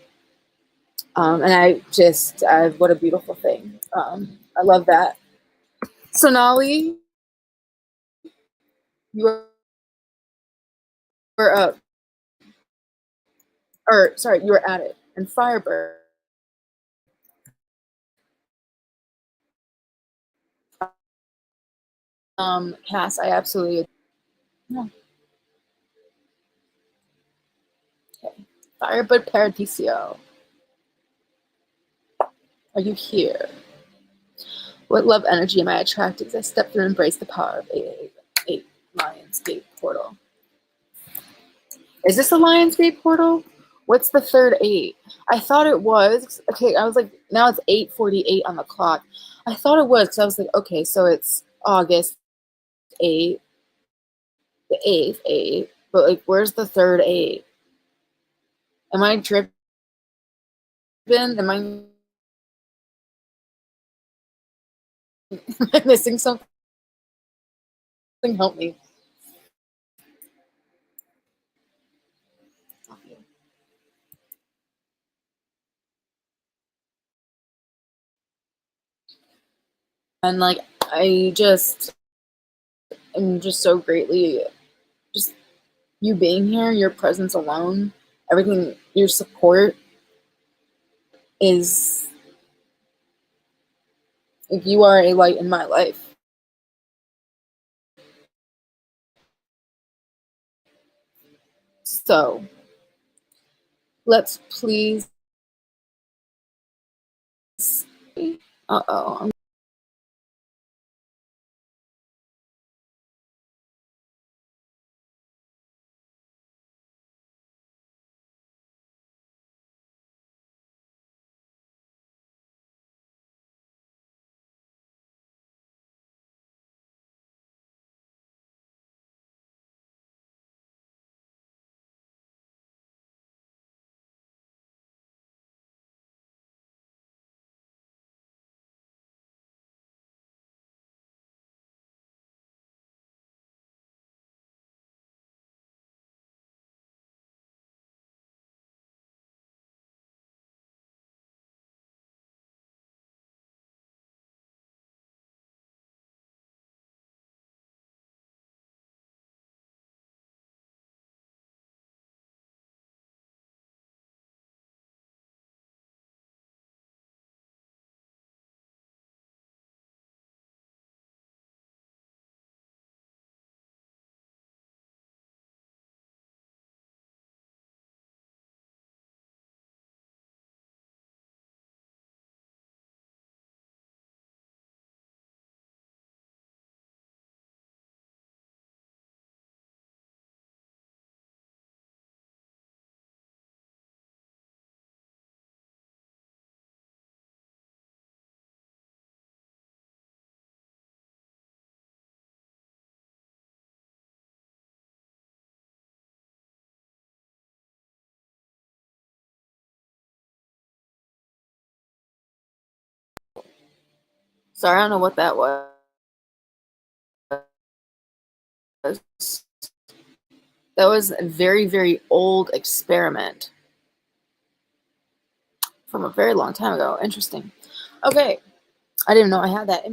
And I just, what a beautiful thing. I love that. Sonali, you were up, or sorry, you were at it. And Firebird, Cass, I absolutely, yeah. Okay. Firebird Paradiso, are you here? What love energy am I attracted as I step through and embrace the power of 888 Lionsgate portal? Is this a Lionsgate portal? What's the third 8? I thought it was. Okay, I was like, now it's 8:48 on the clock. I thought it was because I was like, okay, so it's August 8, the 8th 8, but like, where's the third 8? Am I driven? Am I missing something? Help me. And like, I just am just so greatly, just you being here, your presence alone, everything, your support is, like, you are a light in my life. So let's please. Uh-oh. Sorry, I don't know what that was. That was a very, very old experiment from a very long time ago. Interesting. Okay. I didn't know I had that.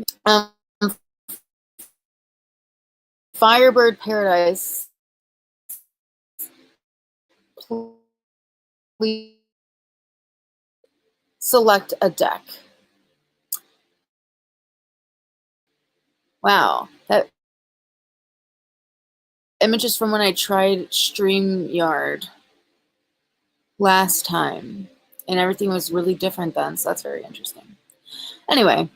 Firebird Paradise. Please select a deck. Wow. That image is from when I tried StreamYard last time. And everything was really different then, so that's very interesting. Anyway.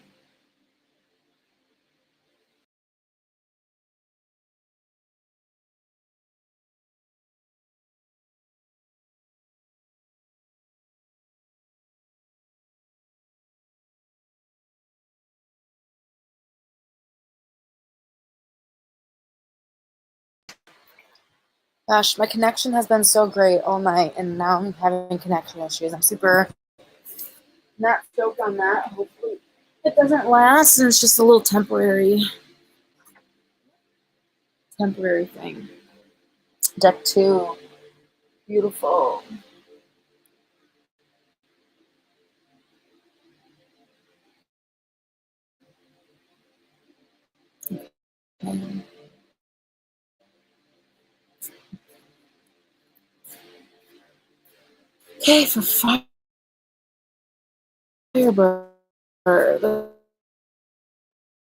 Gosh, my connection has been so great all night, and now I'm having connection issues. I'm super not stoked on that. Hopefully it doesn't last, and it's just a little temporary thing. Deck 2. Beautiful. Okay, for Firebird,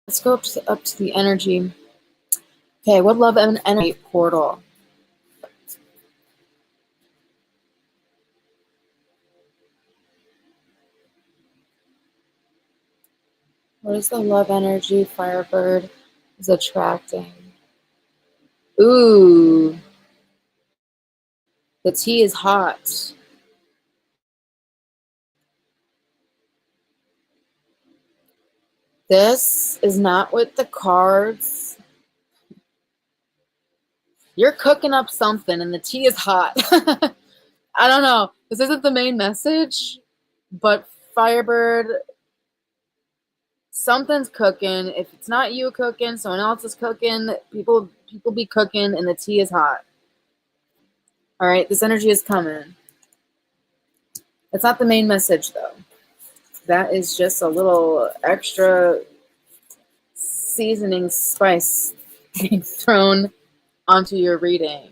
let's go up to the energy. Okay, what love and energy portal? What is the love energy Firebird is attracting? Ooh, the tea is hot. This is not with the cards. You're cooking up something and the tea is hot. I don't know. This isn't the main message, but Firebird, something's cooking. If it's not you cooking, someone else is cooking. People be cooking and the tea is hot. All right, this energy is coming. It's not the main message though. That is just a little extra seasoning spice being thrown onto your reading.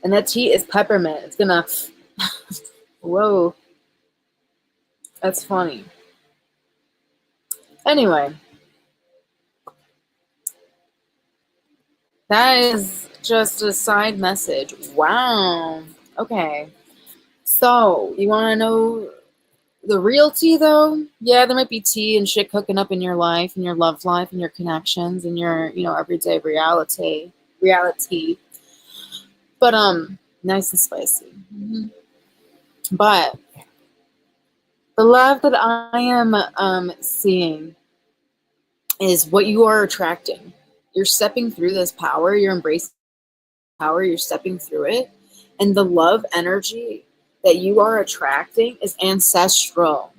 And that tea is peppermint. It's gonna, whoa, that's funny. Anyway, that is just a side message. Wow. Okay. So, you want to know the real tea, though? Yeah, there might be tea and shit cooking up in your life, in your love life, in your connections, in your, everyday reality. But, nice and spicy. But the love that I am seeing is what you are attracting. You're stepping through this power. You're embracing power. You're stepping through it. And the love energy that you are attracting is ancestral.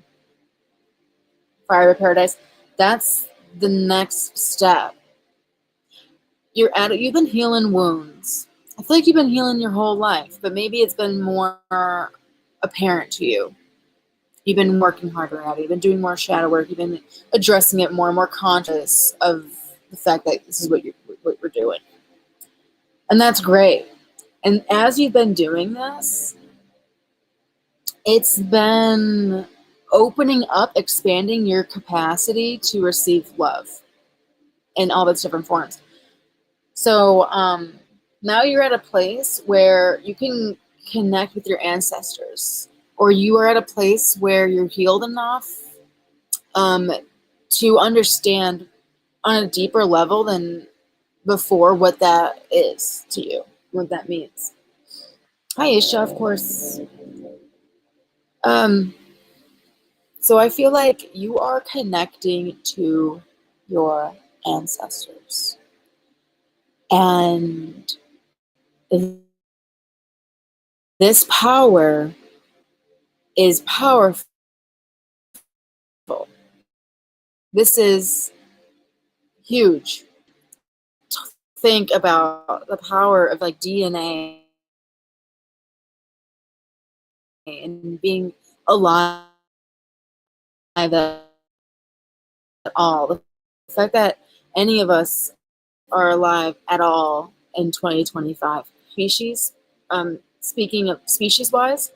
Fire of Paradise. That's the next step. You've been healing wounds. I feel like you've been healing your whole life, but maybe it's been more apparent to you. You've been working harder at it. You've been doing more shadow work. You've been addressing it more conscious of the fact that this is what we're doing. And that's great. And as you've been doing this, it's been opening up, expanding your capacity to receive love in all its different forms. So now you're at a place where you can connect with your ancestors, or you are at a place where you're healed enough to understand on a deeper level than before what that is to you, what that means. Hi, Isha, of course. So I feel like you are connecting to your ancestors. And this power is powerful. This is huge. Think about the power of like DNA and being alive at all. The fact that any of us are alive at all in 2025. Species, speaking of species-wise,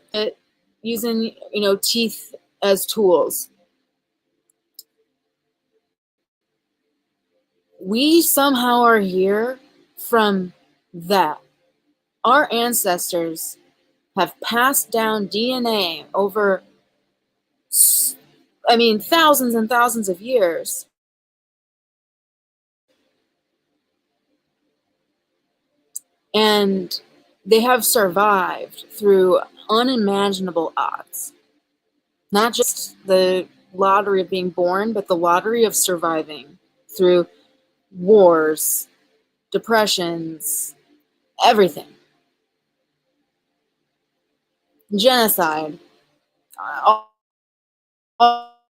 using teeth as tools. We somehow are here from that. Our ancestors have passed down DNA over, thousands and thousands of years. And they have survived through unimaginable odds. Not just the lottery of being born, but the lottery of surviving through wars, depressions, everything. Genocide, all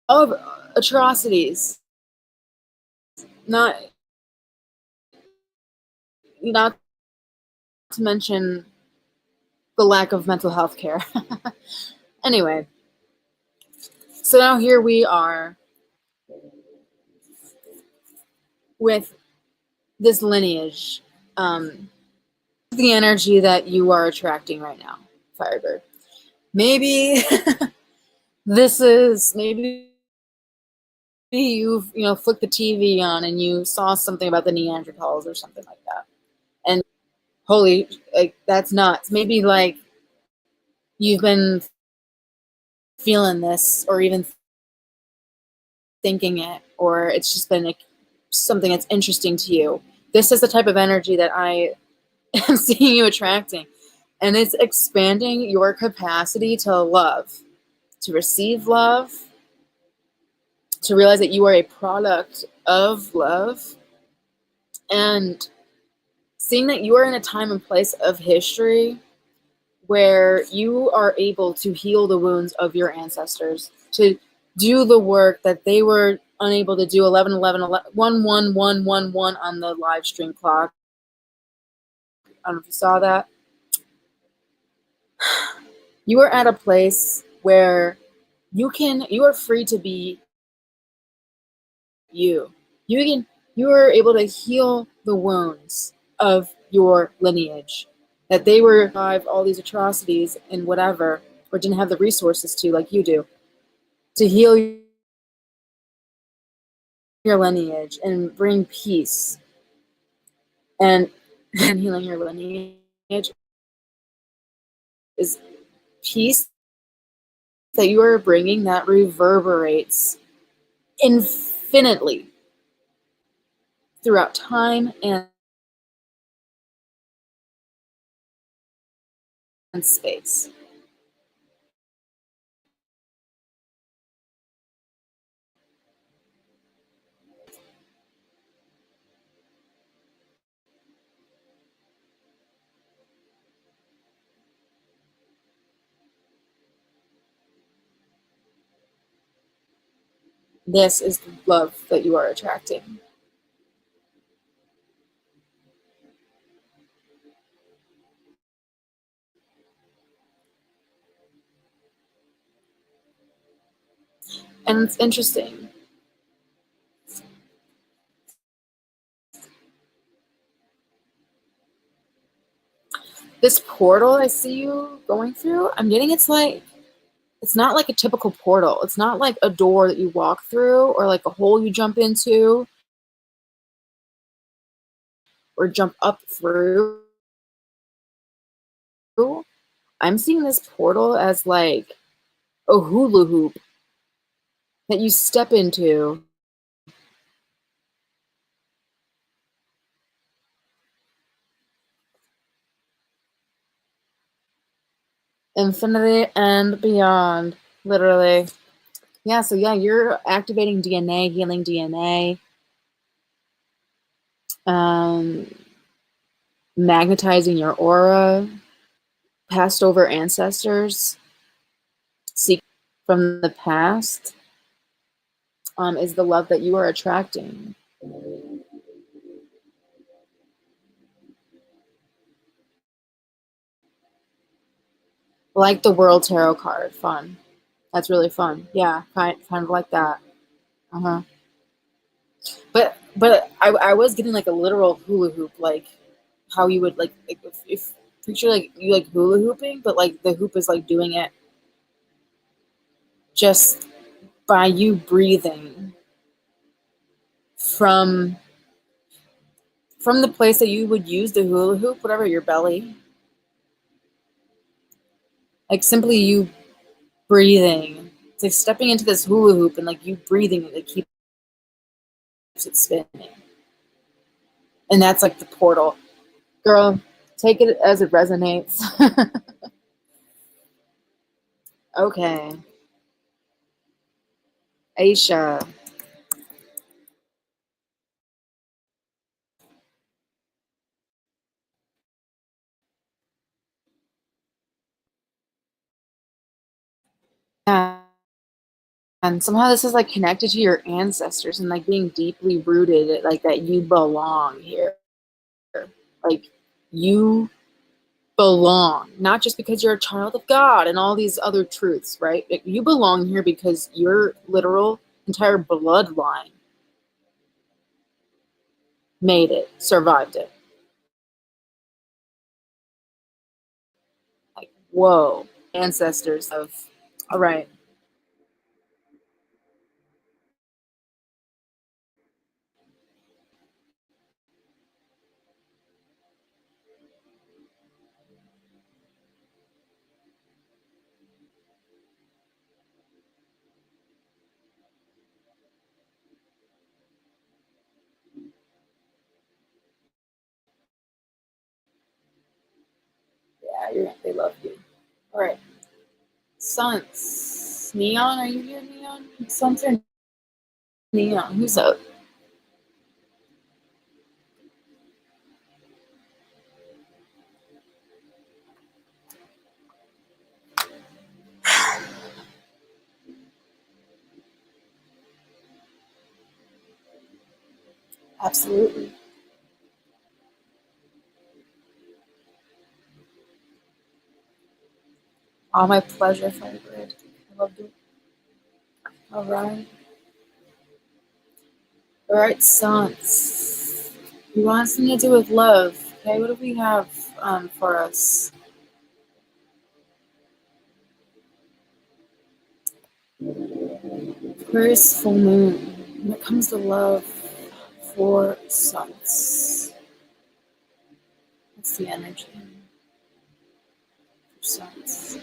of atrocities. Not to mention the lack of mental health care. Anyway, so now here we are with this lineage, the energy that you are attracting right now, Firebird. maybe maybe you flicked the TV on and you saw something about the Neanderthals or something like that. And holy, like, that's nuts. Maybe like you've been feeling this or even thinking it, or it's just been like something that's interesting to you. This is the type of energy that I am seeing you attracting. And it's expanding your capacity to love, to receive love, to realize that you are a product of love, and seeing that you are in a time and place of history where you are able to heal the wounds of your ancestors, to do the work that they were unable to do. 11 11 11 1 1 1 1 1 on the live stream clock. I don't know if you saw that. You are at a place where you are free to be you. You are able to heal the wounds of your lineage, that they were survived all these atrocities and whatever, or didn't have the resources to, like you do, to heal your lineage and bring peace. And healing your lineage is peace that you are bringing that reverberates infinitely throughout time and space. This is the love that you are attracting. And it's interesting. This portal I see you going through, I'm getting it's not like a typical portal. It's not like a door that you walk through or like a hole you jump into or jump up through. I'm seeing this portal as like a hula hoop that you step into. Infinity and beyond, literally. Yeah, so yeah, you're activating DNA, healing DNA, magnetizing your aura, passed over ancestors, seek from the past, is the love that you are attracting. Like the World Tarot card, fun. That's really fun. Yeah, kind of like that. Uh-huh. But I was getting like a literal hula hoop, like how you would like if picture like you like hula hooping, but like the hoop is like doing it just by you breathing from the place that you would use the hula hoop, whatever, your belly. Like simply you breathing. It's like stepping into this hula hoop and like you breathing it keeps it spinning. And that's like the portal. Girl, take it as it resonates. Okay. Aisha. Yeah. And somehow this is like connected to your ancestors and like being deeply rooted, like that you belong here. Like you belong, not just because you're a child of God and all these other truths, right? Like, you belong here because your literal entire bloodline made it, survived it. Like, whoa. ancestors of. All right. Yeah, they love you. All right. Suns. Neon, are you here, Neon? Suns or Neon? Who's up? Absolutely. All my pleasure, Firebird. I loved it. All right. All right, Suns. We want something to do with love. Okay, what do we have for us? Aquarius full moon. When it comes to love for Suns, what's the energy for Suns?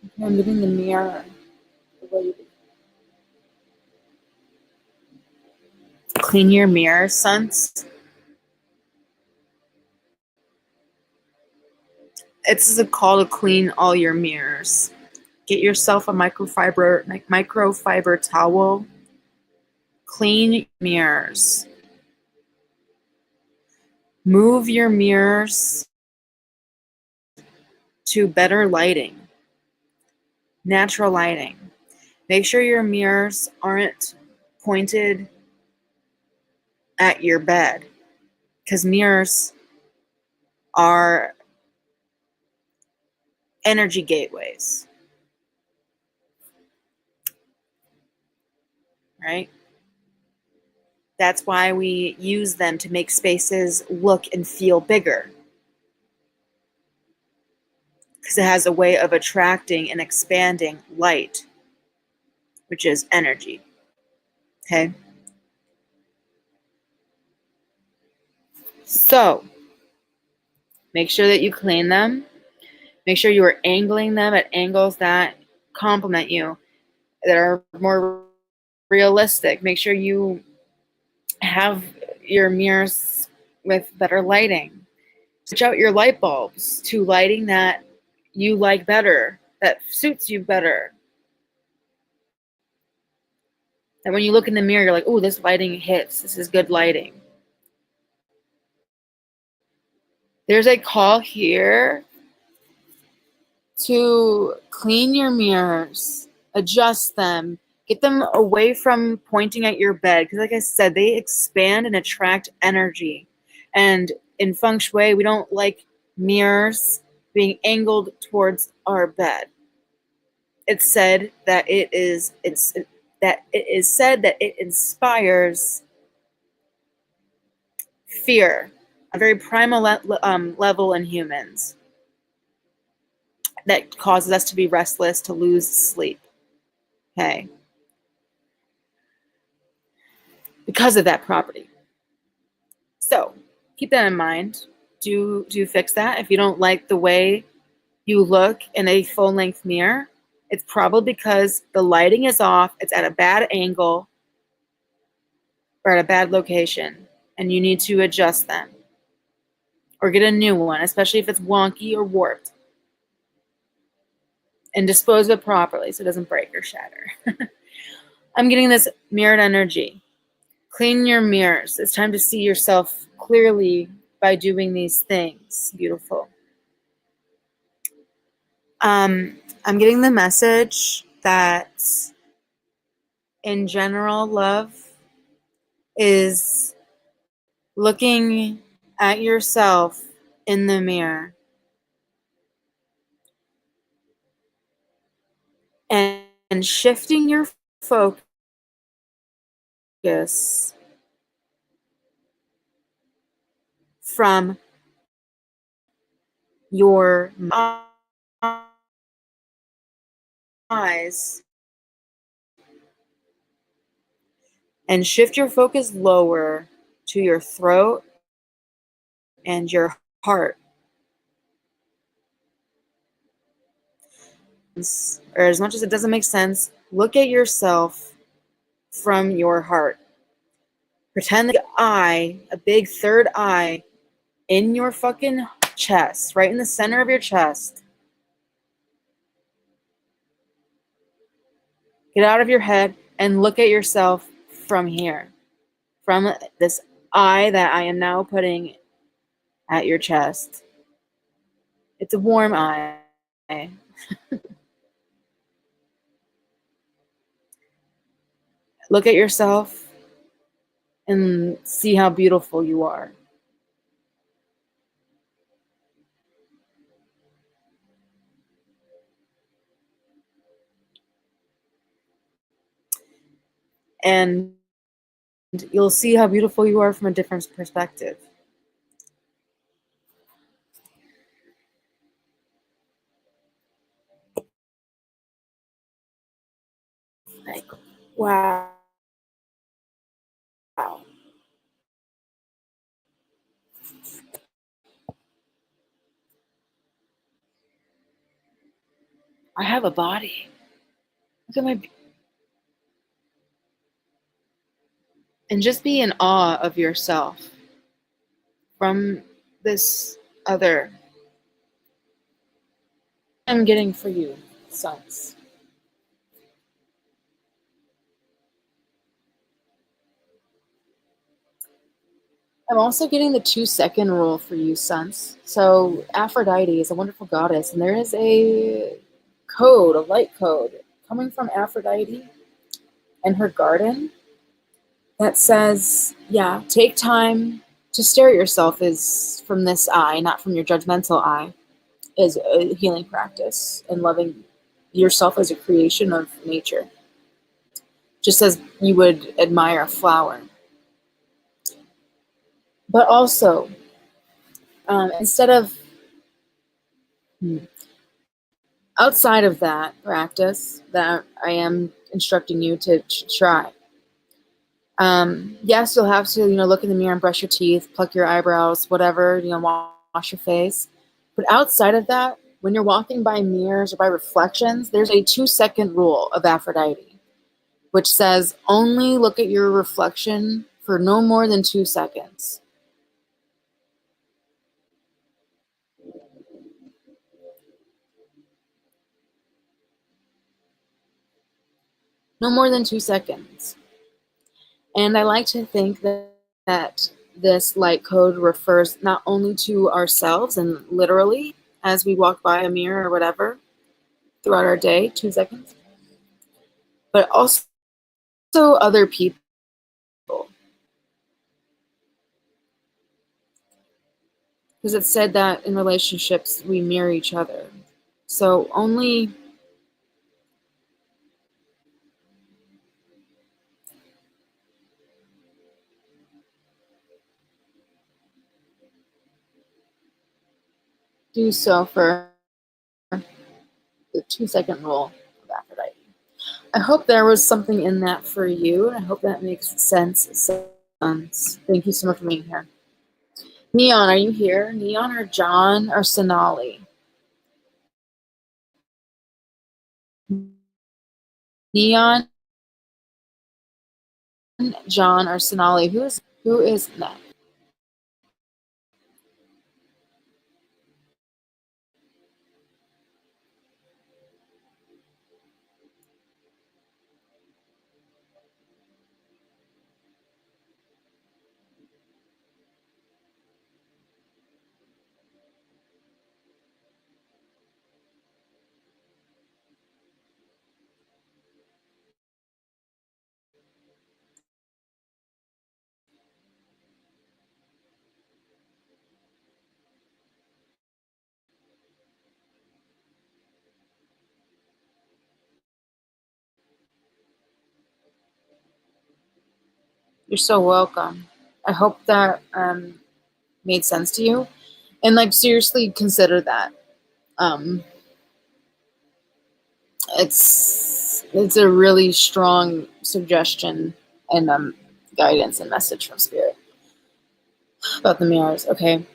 Okay, I'm getting the mirror. Clean your mirror, Suns. It's a call to clean all your mirrors. Get yourself a microfiber towel. Clean mirrors. Move your mirrors to better lighting, natural lighting. Make sure your mirrors aren't pointed at your bed, because mirrors are energy gateways, right? That's why we use them to make spaces look and feel bigger, because it has a way of attracting and expanding light, which is energy. Okay? So, make sure that you clean them. Make sure you are angling them at angles that complement you, that are more realistic. Make sure you have your mirrors with better lighting. Switch out your light bulbs to lighting that you like better, that suits you better. And when you look in the mirror, you're like, oh, this lighting hits. This is good lighting. There's a call here to clean your mirrors, adjust them, get them away from pointing at your bed. Because like I said, they expand and attract energy. And in feng shui, we don't like mirrors being angled towards our bed. It's said that it is said that it inspires fear, a very primal level in humans, that causes us to be restless, to lose sleep. Okay, because of that property. So keep that in mind. Do fix that. If you don't like the way you look in a full length mirror, it's probably because the lighting is off, it's at a bad angle, or at a bad location, and you need to adjust them. Or get a new one, especially if it's wonky or warped. And dispose of it properly so it doesn't break or shatter. I'm getting this mirrored energy. Clean your mirrors. It's time to see yourself clearly by doing these things. Beautiful. I'm getting the message that in general, love is looking at yourself in the mirror. And and shifting your focus from your eyes and shift your focus lower to your throat and your heart. Or as much as it doesn't make sense, look at yourself from your heart. Pretend the eye, a big third eye, in your fucking chest, right in the center of your chest. Get out of your head and look at yourself from here, from this eye that I am now putting at your chest. It's a warm eye. Look at yourself and see how beautiful you are. And you'll see how beautiful you are from a different perspective. Like, wow. I have a body. Look at my. And just be in awe of yourself from this other. I'm getting for you, sons. I'm also getting the 2-second rule for you, sons. So Aphrodite is a wonderful goddess, and there is a code, a light code, coming from Aphrodite and her garden that says, yeah, take time to stare at yourself is from this eye, not from your judgmental eye, is a healing practice and loving yourself as a creation of nature. Just as you would admire a flower. But also, instead of outside of that practice that I am instructing you to try, yes, you'll have to, look in the mirror and brush your teeth, pluck your eyebrows, whatever, wash your face. But outside of that, when you're walking by mirrors or by reflections, there's a 2-second rule of Aphrodite, which says only look at your reflection for no more than 2 seconds. No more than 2 seconds. And I like to think that this light code refers not only to ourselves and literally as we walk by a mirror or whatever throughout our day, 2 seconds, but also other people. Because it's said that in relationships, we mirror each other. So only do so for the 2-second rule of Aphrodite. I hope there was something in that for you. I hope that makes sense. Thank you so much for being here. Neon, are you here? Neon or John or Sonali? Neon, John or Sonali? Who is that? You're so welcome. I hope that made sense to you. And like seriously consider that. It's a really strong suggestion and guidance and message from spirit about the mirrors. Okay.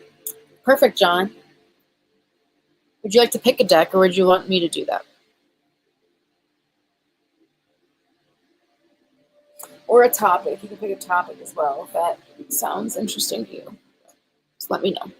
Perfect, John. Would you like to pick a deck, or would you want me to do that? Or a topic. You can pick a topic as well if that sounds interesting to you. Just let me know.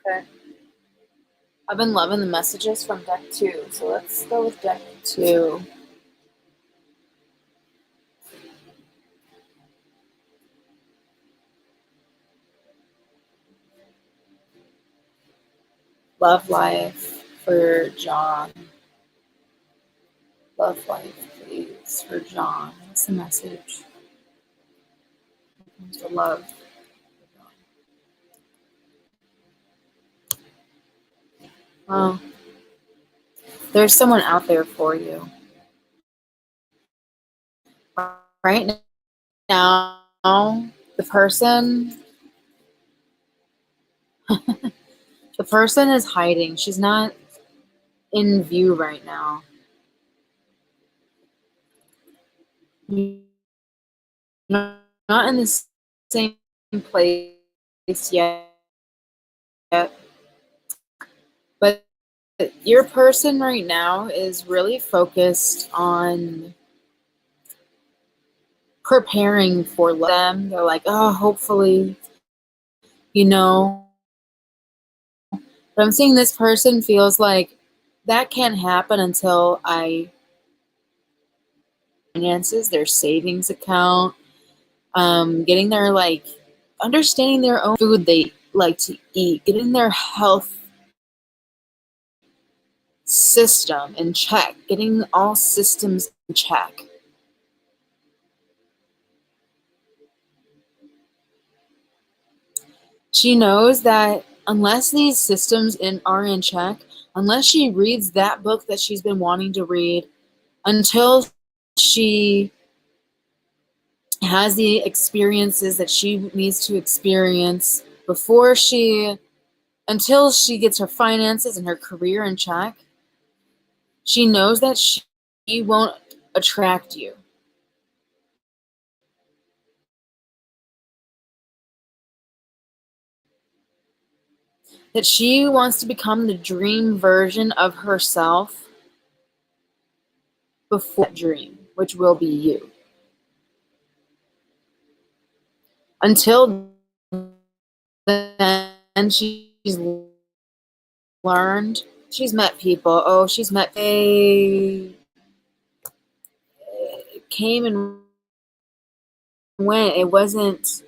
Okay. I've been loving the messages from deck 2, so let's go with deck 2. Love life for John. Love life, please, for John. What's the message? The love. Well, there's someone out there for you. Right now, the person is hiding. She's not in view right now. Not in the same place yet. But your person right now is really focused on preparing for them. They're like, oh, hopefully, But I'm seeing this person feels like that can't happen until I finances, their savings account, getting their understanding their own food they like to eat, getting their health system in check, getting all systems in check. She knows that unless these systems are in check, unless she reads that book that she's been wanting to read, until she has the experiences that she needs to experience until she gets her finances and her career in check, she knows that she won't attract you. That she wants to become the dream version of herself before that dream, which will be you. Until then, she's learned, she's met people. Oh, she's met, they came and went. It wasn't,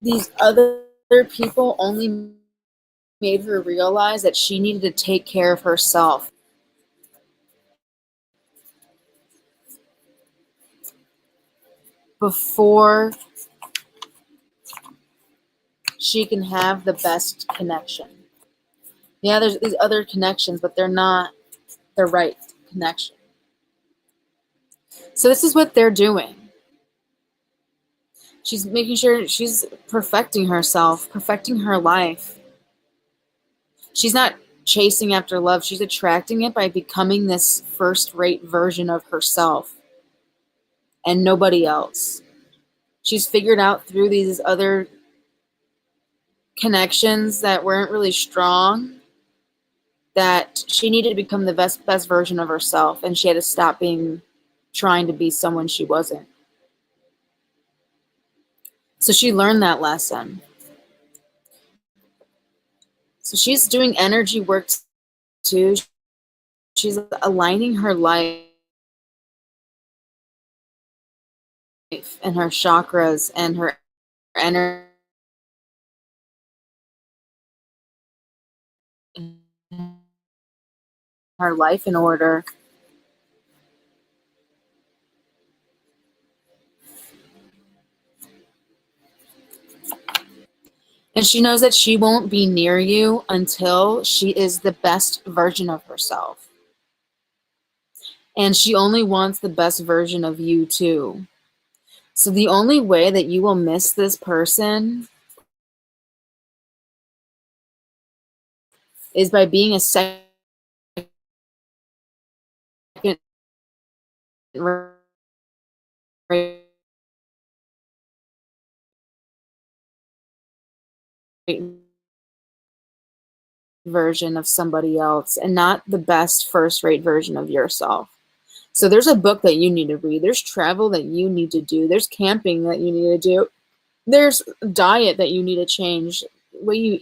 these other people only made her realize that she needed to take care of herself before she can have the best connection. Yeah, there's these other connections, but they're not the right connection. So this is what they're doing. She's making sure she's perfecting herself, perfecting her life. She's not chasing after love. She's attracting it by becoming this first-rate version of herself and nobody else. She's figured out through these other connections that weren't really strong that she needed to become the best version of herself, and she had to stop being trying to be someone she wasn't. So she learned that lesson. So she's doing energy work too. She's aligning her life and her chakras and her energy, her life in order. And she knows that she won't be near you until she is the best version of herself. And she only wants the best version of you too. So the only way that you will miss this person is by being a second rate version of somebody else and not the best first rate version of yourself. So there's a book that you need to read. There's travel that you need to do. There's camping that you need to do. There's diet that you need to change. The way you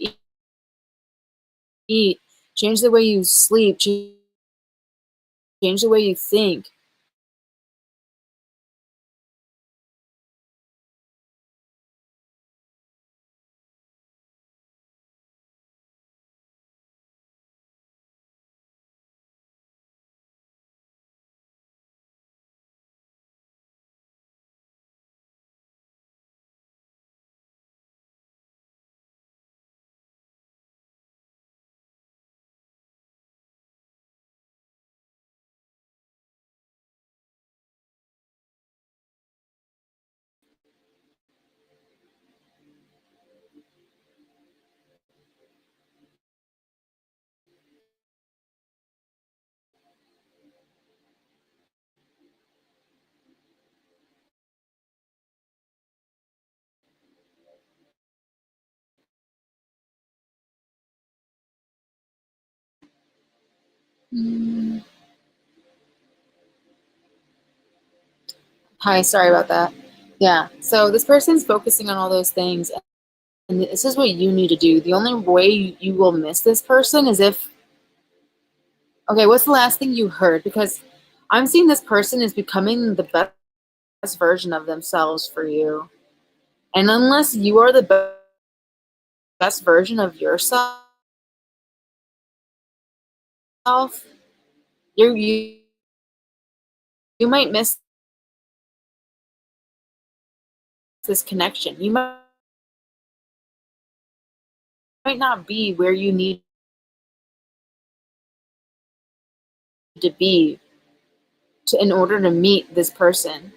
eat, change the way you sleep, change the way you think. Hi, sorry about that. Yeah, so this person's focusing on all those things, and this is what you need to do. The only way you will miss this person is if, okay, what's the last thing you heard? Because I'm seeing this person is becoming the best version of themselves for you. And unless you are the best version of yourself, you you might miss this connection. You might not be where you need to be in order to meet this person.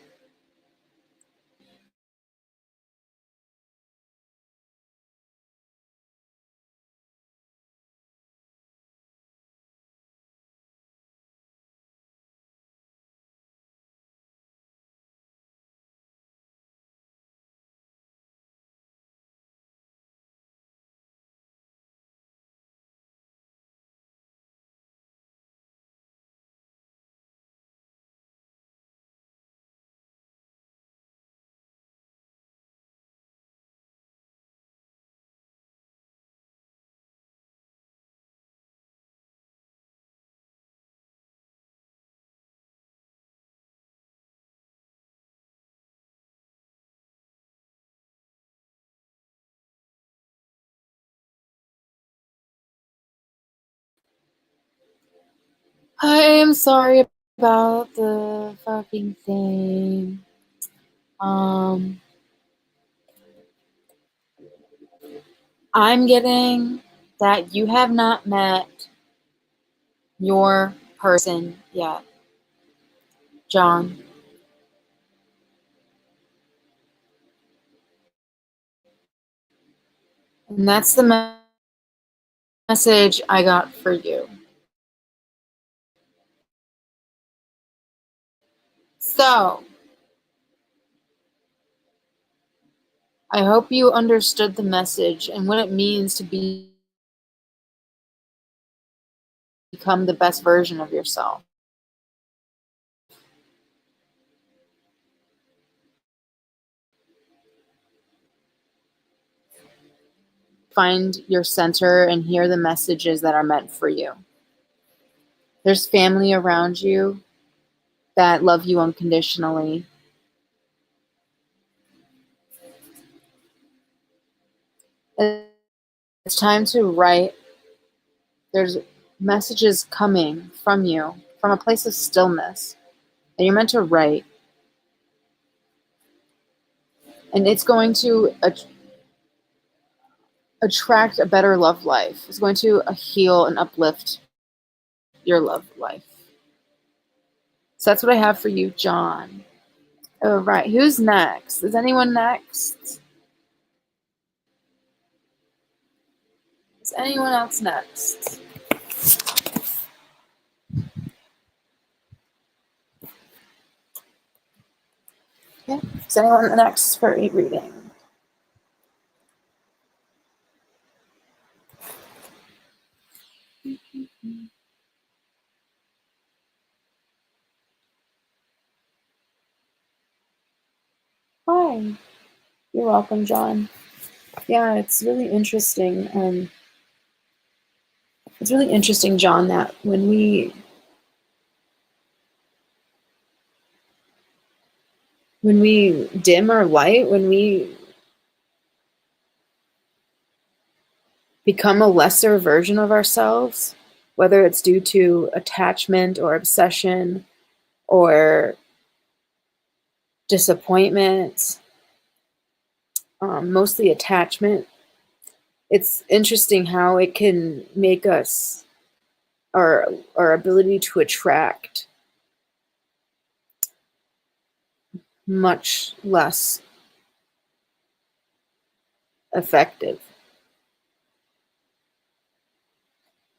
I am sorry about the fucking thing. I'm getting that you have not met your person yet, John. And that's the message I got for you. So, I hope you understood the message and what it means to become the best version of yourself. find your center and hear the messages that are meant for you. There's family around you that love you unconditionally. It's time to write. There's messages coming from you from a place of stillness, and you're meant to write. And it's going to attract a better love life. It's going to heal and uplift your love life. So that's what I have for you, John. All right, who's next? Is anyone next? Is anyone else next? Okay. Is anyone next for a reading? Hi. You're welcome, John. Yeah, it's really interesting. It's really interesting, John, that when we dim our light, when we become a lesser version of ourselves, whether it's due to attachment or obsession or disappointment, mostly attachment, it's interesting how it can make us, our ability to attract, much less effective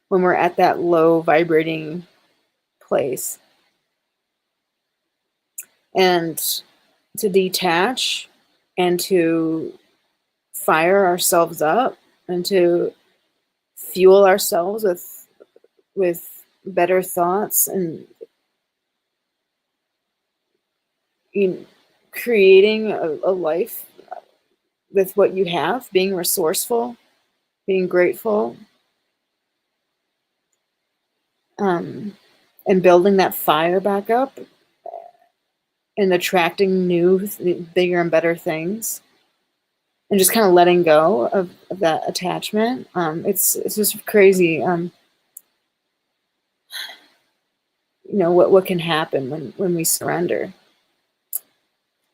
when we're at that low vibrating place. And to detach and to fire ourselves up and to fuel ourselves with better thoughts and creating a life with what you have, being resourceful, being grateful, and building that fire back up and attracting new, bigger and better things, and just kind of letting go of that attachment. It's just crazy. What can happen when we surrender.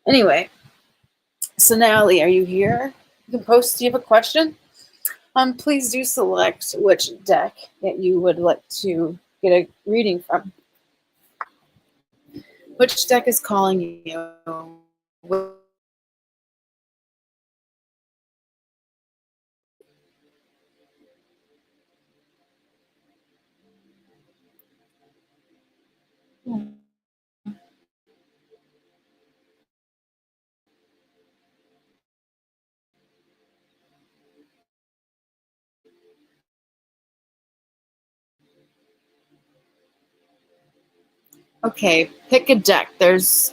Anyway, Sonali, are you here? You can post. Do you have a question? Please do select which deck that you would like to get a reading from. Which deck is calling you? Okay, pick a deck. There's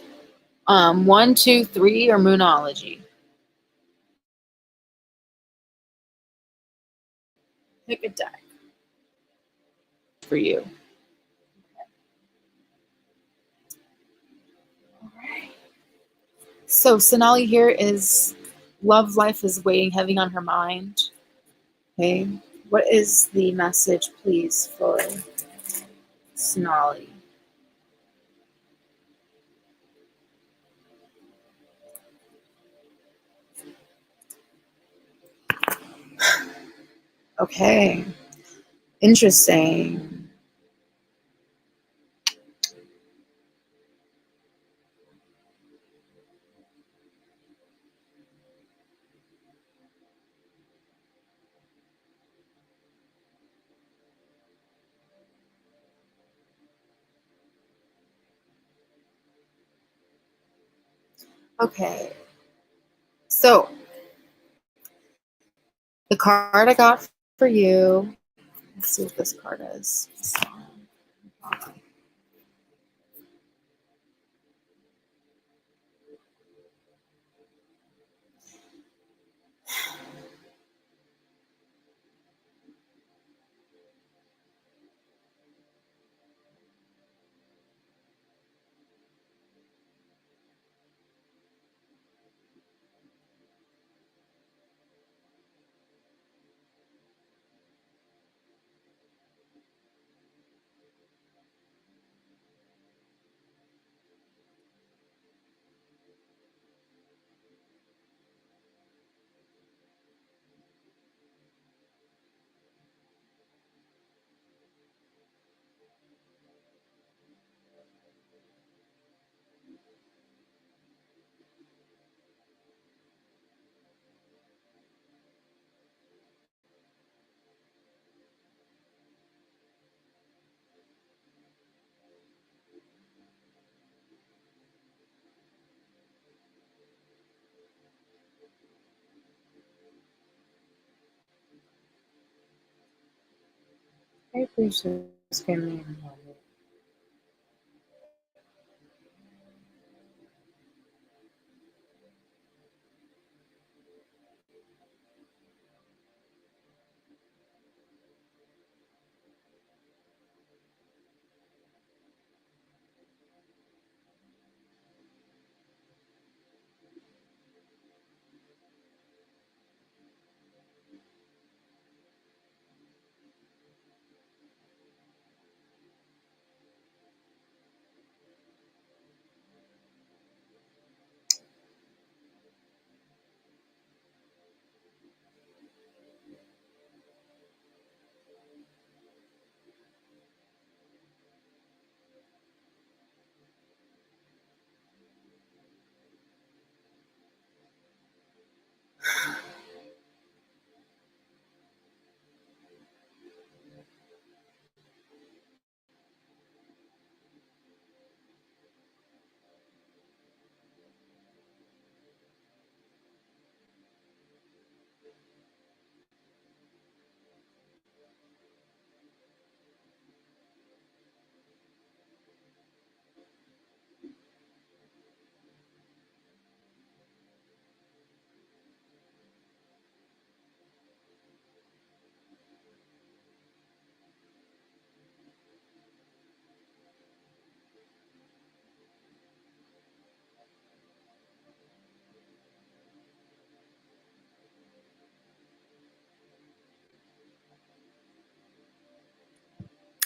1, 2, 3, or Moonology. Pick a deck for you. All right. So Sonali here is love life is weighing heavy on her mind. Okay. What is the message, please, for Sonali? Okay. Interesting. Okay. So the card I got for you, let's see what this card is. Hey, please just give me a moment.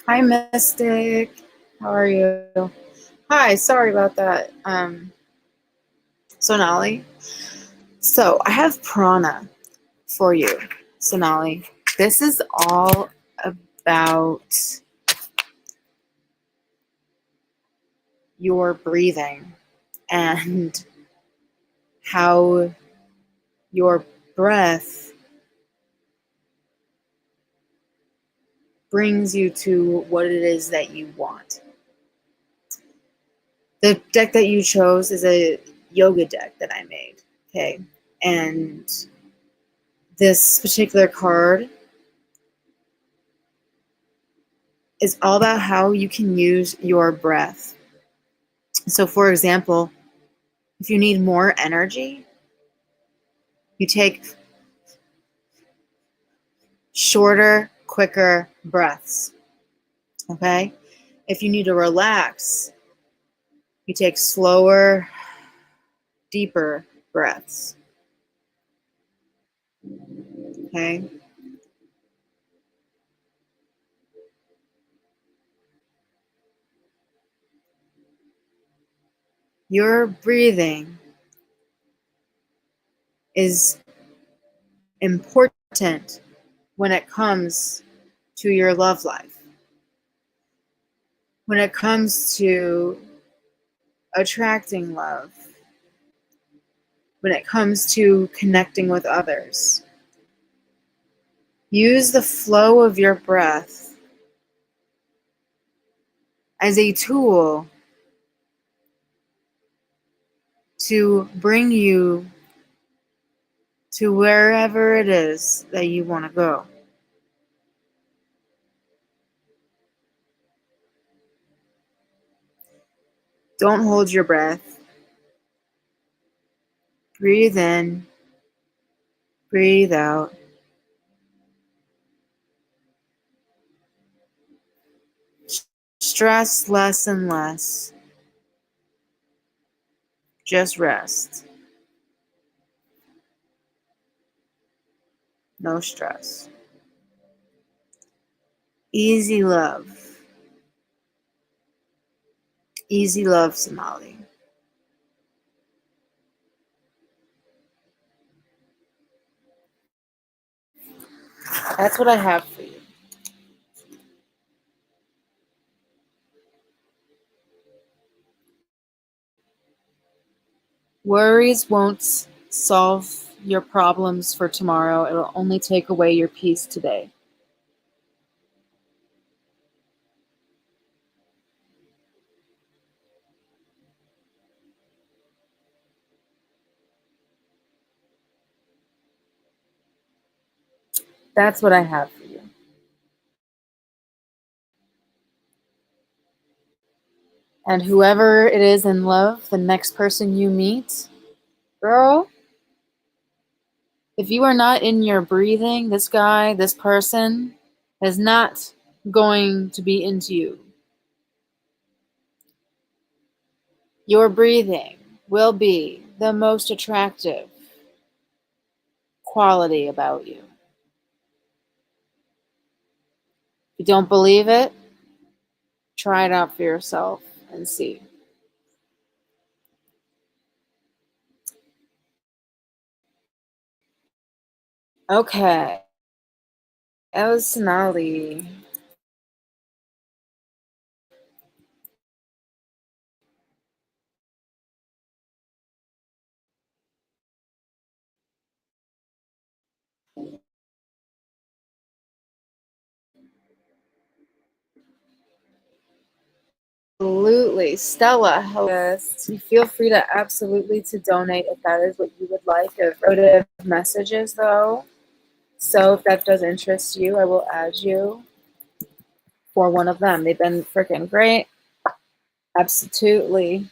Hi, Mystic. How are you? Hi, sorry about that, Sonali. So I have prana for you, Sonali. This is all about your breathing and how your breath brings you to what it is that you want. The deck that you chose is a yoga deck that I made, okay? And this particular card is all about how you can use your breath. So, for example, if you need more energy, you take shorter, quicker breaths, okay? If you need to relax, you take slower, deeper breaths, okay? Your breathing is important when it comes to your love life, when it comes to attracting love, when it comes to connecting with others. Use the flow of your breath as a tool to bring you to wherever it is that you want to go. Don't hold your breath. Breathe in, breathe out. Stress less and less. Just rest. No stress. Easy love. Easy love, Somali. That's what I have for you. Worries won't solve your problems for tomorrow. It'll only take away your peace today. That's what I have for you. And whoever it is in love, the next person you meet, girl, if you are not in your breathing, this guy, this person is not going to be into you. Your breathing will be the most attractive quality about you. If you don't believe it, try it out for yourself and see. Okay. That was Sonali. Absolutely. Stella, hello. You feel free to absolutely to donate if that is what you would like. Of messages though. So if that does interest you, I will add you for one of them. They've been freaking great. Absolutely.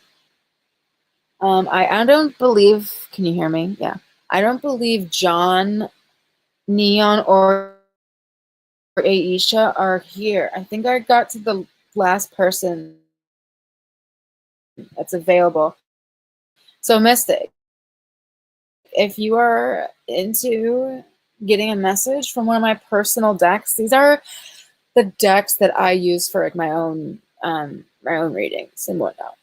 I don't believe, can you hear me? Yeah. I don't believe John, Neon, or Aisha are here. I think I got to the last person that's available. So Mystic, if you are into getting a message from one of my personal decks, these are the decks that I use for like my own readings and whatnot.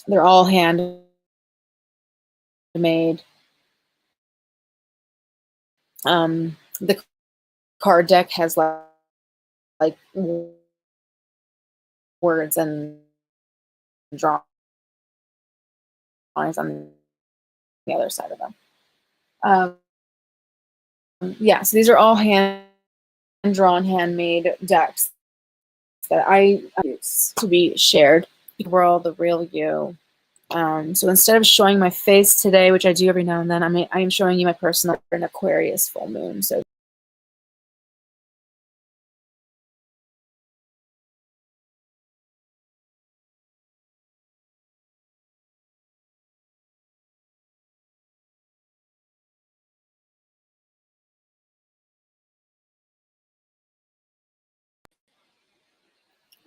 They're all handmade. The card deck has like words and drawings on the other side of them. Yeah, so these are all hand-drawn, handmade decks that I use to be shared. The world, the real you. So instead of showing my face today, which I do every now and then, I am showing you my personal an Aquarius full moon. So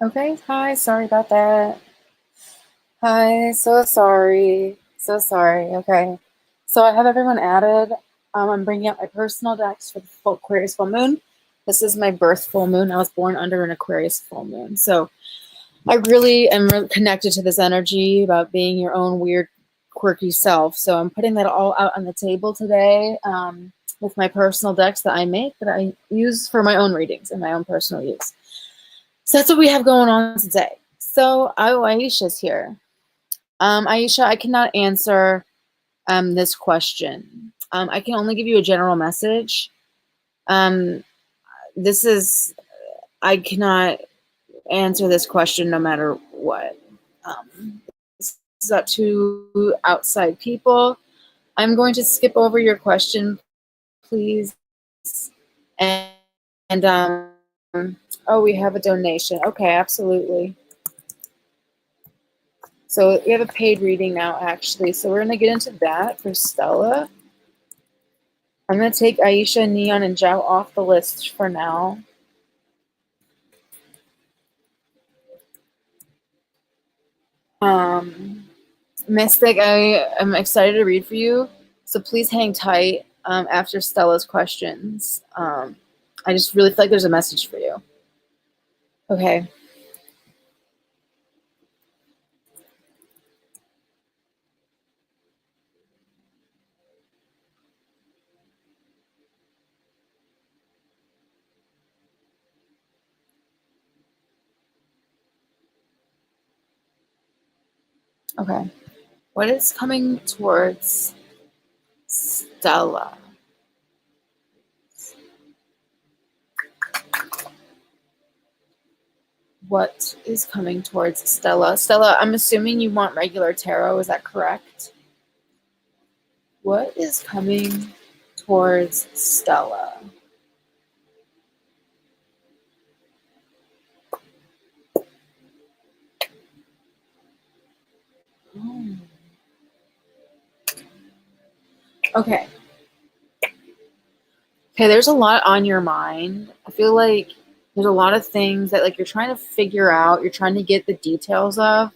okay, hi, sorry about that. Hi, so sorry. So sorry. Okay. So I have everyone added. I'm bringing up my personal decks for the full Aquarius full moon. This is my birth full moon. I was born under an Aquarius full moon. So I really am connected to this energy about being your own weird, quirky self. So I'm putting that all out on the table today with my personal decks that I make that I use for my own readings and my own personal use. So that's what we have going on today. So Aisha's here. Aisha, I cannot answer this question. I can only give you a general message. This is, I cannot answer this question no matter what. This is up to outside people. I'm going to skip over your question, please. And oh, we have a donation. Okay, absolutely. So we have a paid reading now, actually. So we're going to get into that for Stella. I'm going to take Aisha, Neon, and Zhao off the list for now. Mystic, I am excited to read for you. So please hang tight after Stella's questions. I just really feel like there's a message for you. Okay. Okay. What is coming towards Stella? What is coming towards Stella? Stella, I'm assuming you want regular tarot. Is that correct? What is coming towards Stella? Okay. Okay, there's a lot on your mind. I feel like there's a lot of things that like you're trying to figure out, you're trying to get the details of.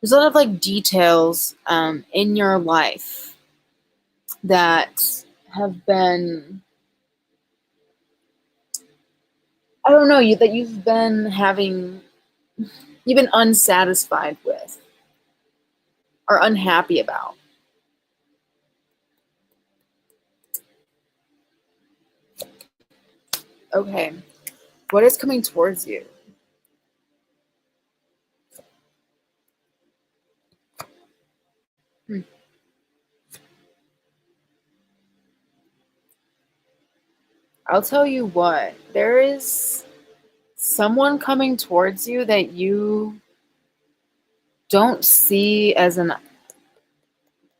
There's a lot of like details in your life that have been, I don't know, that you've been having, you've been unsatisfied with or unhappy about. Okay, what is coming towards you? Hmm. I'll tell you what, there is someone coming towards you that you don't see as a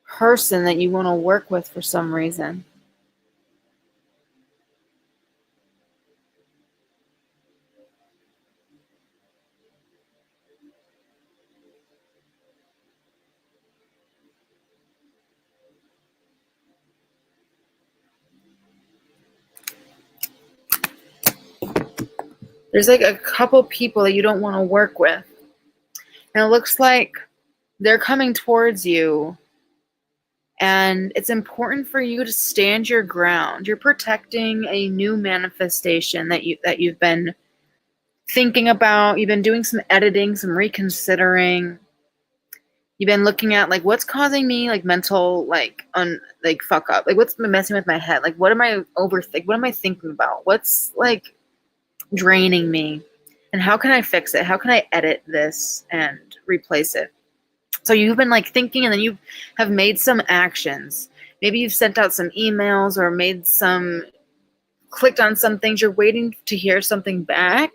person that you want to work with for some reason. There's like a couple people that you don't want to work with. And it looks like they're coming towards you. And it's important for you to stand your ground. You're protecting a new manifestation that you've been thinking about. You've been doing some editing, some reconsidering. You've been looking at like what's causing me like mental like fuck up. Like what's messing with my head? Like what am I overthinking? What am I thinking about? What's like draining me? And how can I fix it? How can I edit this and replace it? So you've been like thinking, and then you have made some actions. Maybe you've sent out some emails or clicked on some things. You're waiting to hear something back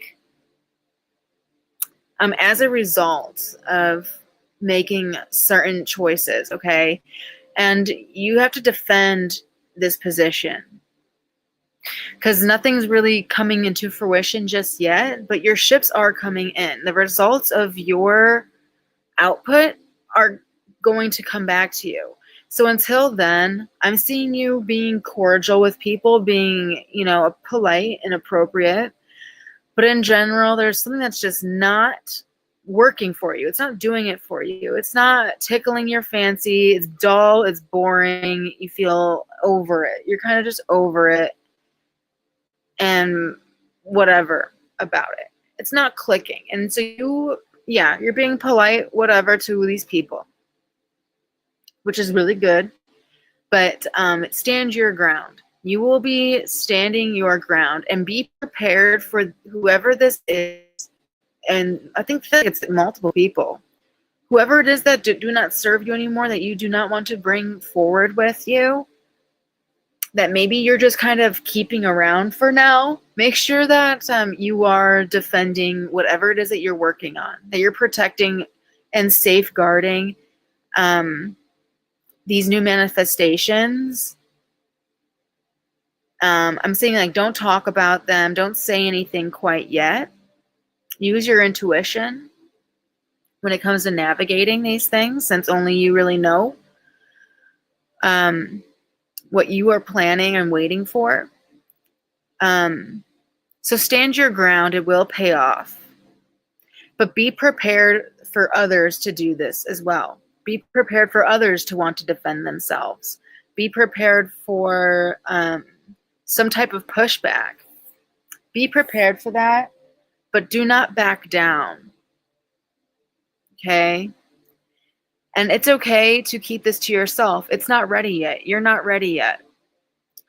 as a result of making certain choices, okay? And you have to defend this position because nothing's really coming into fruition just yet, but your ships are coming in. The results of your output are going to come back to you. So until then, I'm seeing you being cordial with people, being, polite and appropriate. But in general, there's something that's just not working for you. It's not doing it for you. It's not tickling your fancy. It's dull. It's boring. You feel over it. You're kind of just over it and whatever about it. It's not clicking. And so you're being polite, whatever, to these people, which is really good. But stand your ground. You will be standing your ground and be prepared for whoever this is. And I think it's multiple people. Whoever it is that do not serve you anymore, that you do not want to bring forward with you, that maybe you're just kind of keeping around for now, make sure that you are defending whatever it is that you're working on, that you're protecting and safeguarding these new manifestations. I'm saying like don't talk about them, don't say anything quite yet. Use your intuition when it comes to navigating these things, since only you really know what you are planning and waiting for. So stand your ground. It will pay off. But be prepared for others to do this as well. Be prepared for others to want to defend themselves. Be prepared for some type of pushback. Be prepared for that, but do not back down. Okay? And it's okay to keep this to yourself. It's not ready yet. You're not ready yet.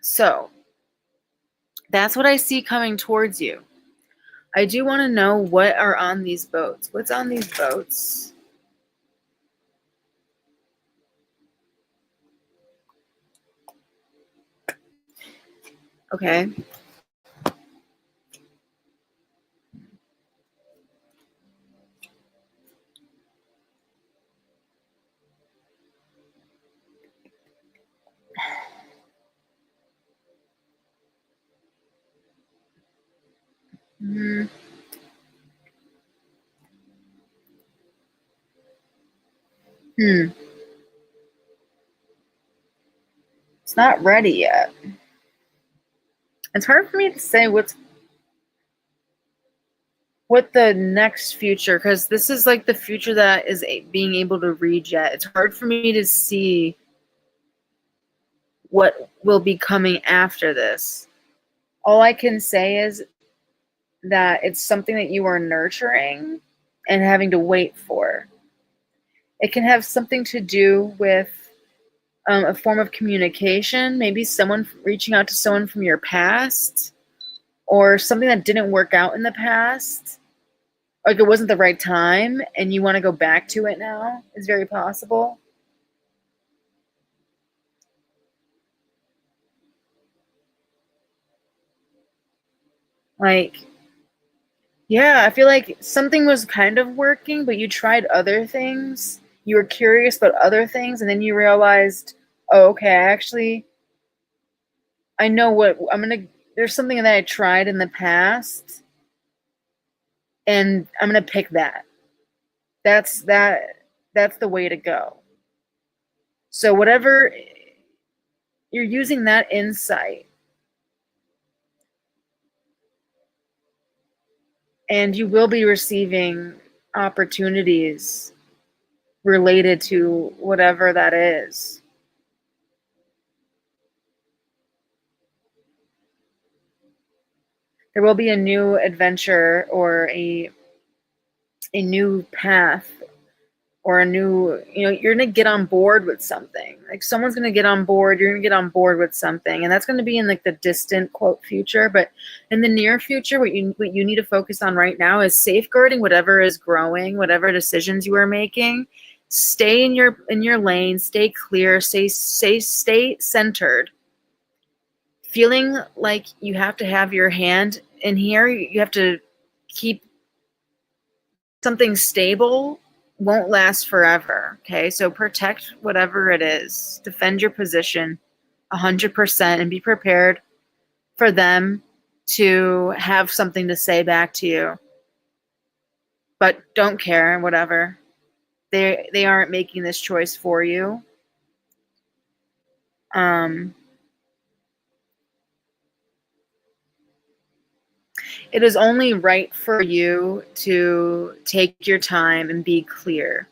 So that's what I see coming towards you. I do want to know what are on these boats. What's on these boats? Okay. Hmm. It's not ready yet. It's hard for me to say what the next future, because this is like the future that is being able to read yet. It's hard for me to see what will be coming after this. All I can say is that it's something that you are nurturing and having to wait for. It can have something to do with a form of communication, maybe someone reaching out to someone from your past, or something that didn't work out in the past. Like it wasn't the right time and you want to go back to it now. It's very possible. Like, yeah, I feel like something was kind of working, but you tried other things. You were curious about other things, and then you realized, oh, okay, I know what there's something that I tried in the past, and I'm gonna pick that. That's the way to go. So whatever, you're using that insight, and you will be receiving opportunities related to whatever that is. There will be a new adventure or a new path or a new, you're going to get on board with something. Like someone's going to get on board, you're going to get on board with something, and that's going to be in like the distant quote future. But in the near future, what you need to focus on right now is safeguarding whatever is growing, whatever decisions you are making. Stay in your lane, stay clear, stay centered. Feeling like you have to have your hand in here, you have to keep something stable, won't last forever. Okay, so protect whatever it is, defend your position 100%, and be prepared for them to have something to say back to you. But don't care, whatever. They aren't making this choice for you. It is only right for you to take your time and be clear.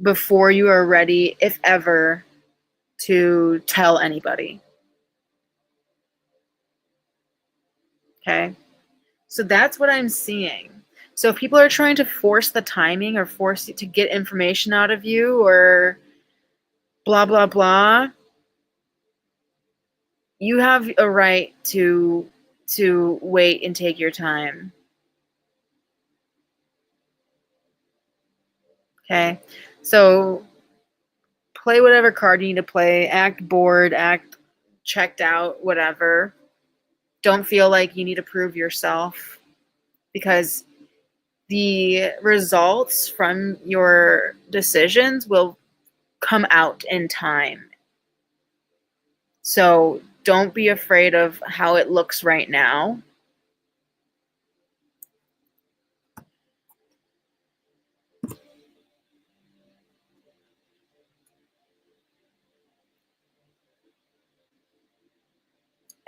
Before you are ready, if ever, to tell anybody. Okay? So that's what I'm seeing. So if people are trying to force the timing or force you to get information out of you or blah, blah, blah, you have a right to wait and take your time. Okay? So play whatever card you need to play, act bored, act checked out, whatever. Don't feel like you need to prove yourself, because the results from your decisions will come out in time. So don't be afraid of how it looks right now.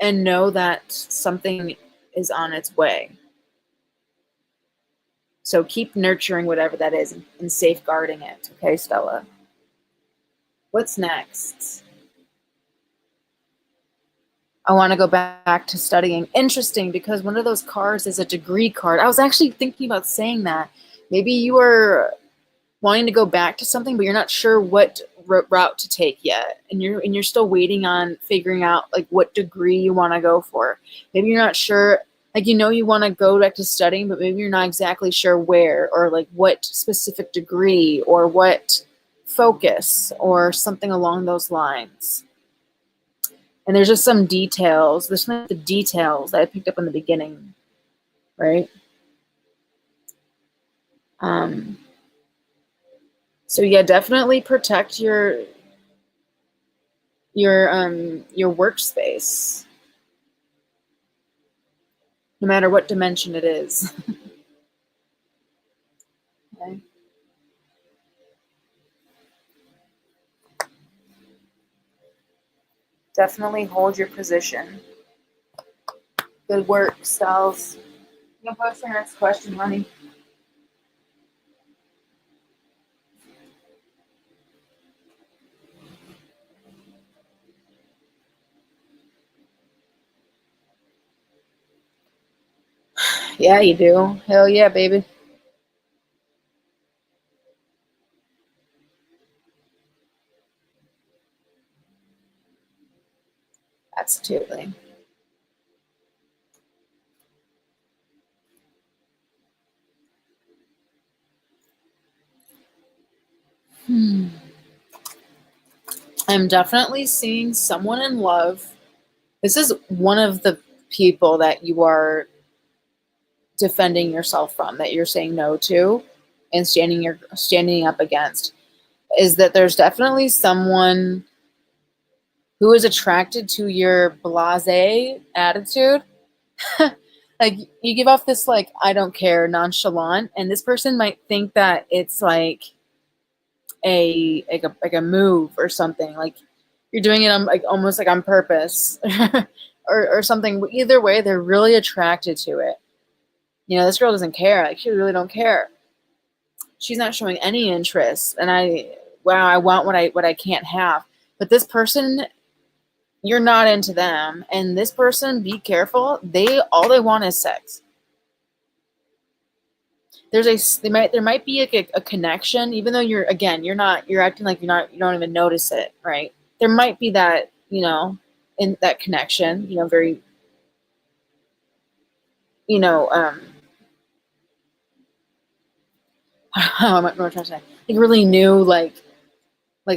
And know that something is on its way. So keep nurturing whatever that is and safeguarding it. Okay, Stella? What's next? I want to go back to studying. Interesting, because one of those cards is a degree card. I was actually thinking about saying that. Maybe you are wanting to go back to something, but you're not sure what route to take yet, and you're still waiting on figuring out like what degree you want to go for. Maybe you're not sure, like you want to go back to studying, but maybe you're not exactly sure where or like what specific degree or what focus or something along those lines. And there's just some details. There's some of the details that I picked up in the beginning, right? So yeah, definitely protect your workspace, no matter what dimension it is. Okay. Definitely hold your position. Good work, Styles. You can post your next question, honey. Yeah, you do. Hell yeah, baby. Absolutely. I'm definitely seeing someone in love. This is one of the people that you are defending yourself from, that you're saying no to and standing up against, is that there's definitely someone who is attracted to your blasé attitude. Like, you give off this, like, I don't care, nonchalant, and this person might think that it's like a move or something, like you're doing it on, like, almost like on purpose, or something. Either way, they're really attracted to it. This girl doesn't care. Like, she really don't care. She's not showing any interest, and I want what I can't have. But this person, you're not into them, and this person, be careful. All they want is sex. There might be a connection, even though you're acting like you don't even notice it, right? There might be that, in that connection, very, how am I trying to say? Like, really new, like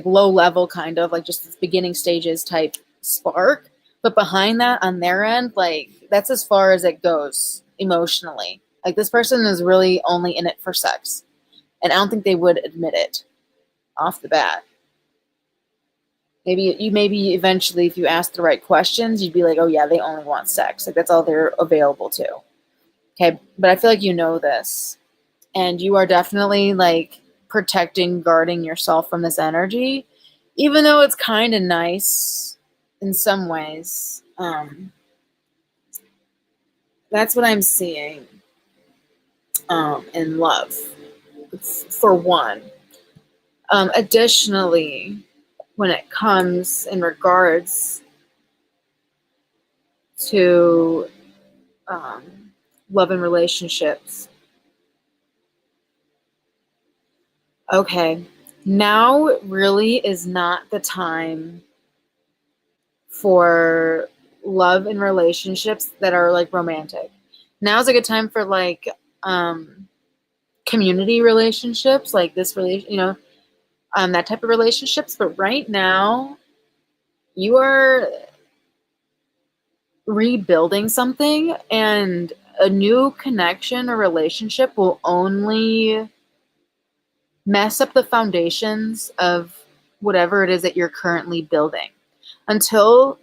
low level, kind of like just beginning stages type spark. But behind that, on their end, like, that's as far as it goes emotionally. Like, this person is really only in it for sex, and I don't think they would admit it off the bat. Maybe eventually, if you ask the right questions, you'd be like, oh yeah, they only want sex. Like, that's all they're available to. Okay, but I feel like you know this, and you are definitely, like, protecting, guarding yourself from this energy, even though it's kind of nice in some ways. That's what I'm seeing in love, for one. Additionally, when it comes in regards to love and relationships, okay, now really is not the time for love and relationships that are, like, romantic. Now's a good time for, like, community relationships, like this relation, that type of relationships. But right now, you are rebuilding something, and a new connection or relationship will only mess up the foundations of whatever it is that you're currently building, until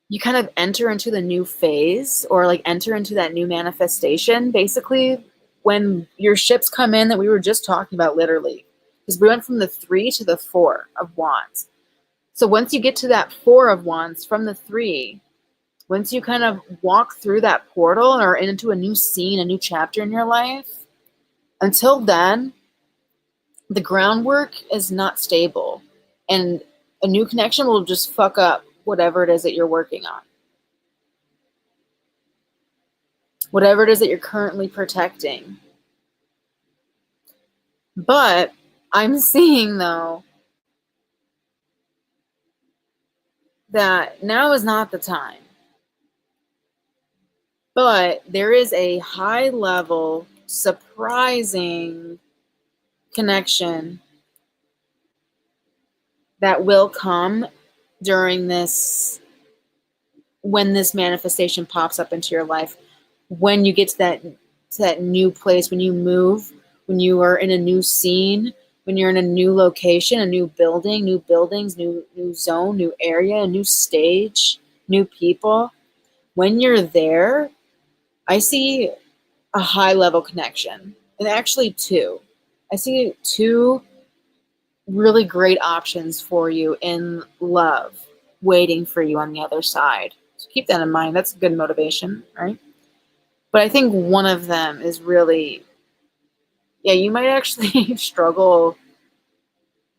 you kind of enter into the new phase, or like enter into that new manifestation. Basically, when your ships come in that we were just talking about, literally, because we went from the 3 to the 4 of wands. So once you get to that 4 of wands from the 3, once you kind of walk through that portal or into a new scene, a new chapter in your life, until then, the groundwork is not stable, and a new connection will just fuck up whatever it is that you're working on. Whatever it is that you're currently protecting. But I'm seeing, though, that now is not the time. But there is a high level, surprising connection that will come during this, when this manifestation pops up into your life, when you get to that new place, when you move, when you are in a new scene, when you're in a new location, a new building, new buildings, new zone, new area, a new stage, new people. When you're there, I see a high level connection, and actually two. I see two really great options for you in love. waiting for you on the other side. So keep that in mind. That's a good motivation, right? But I think one of them is really, yeah, you might actually struggle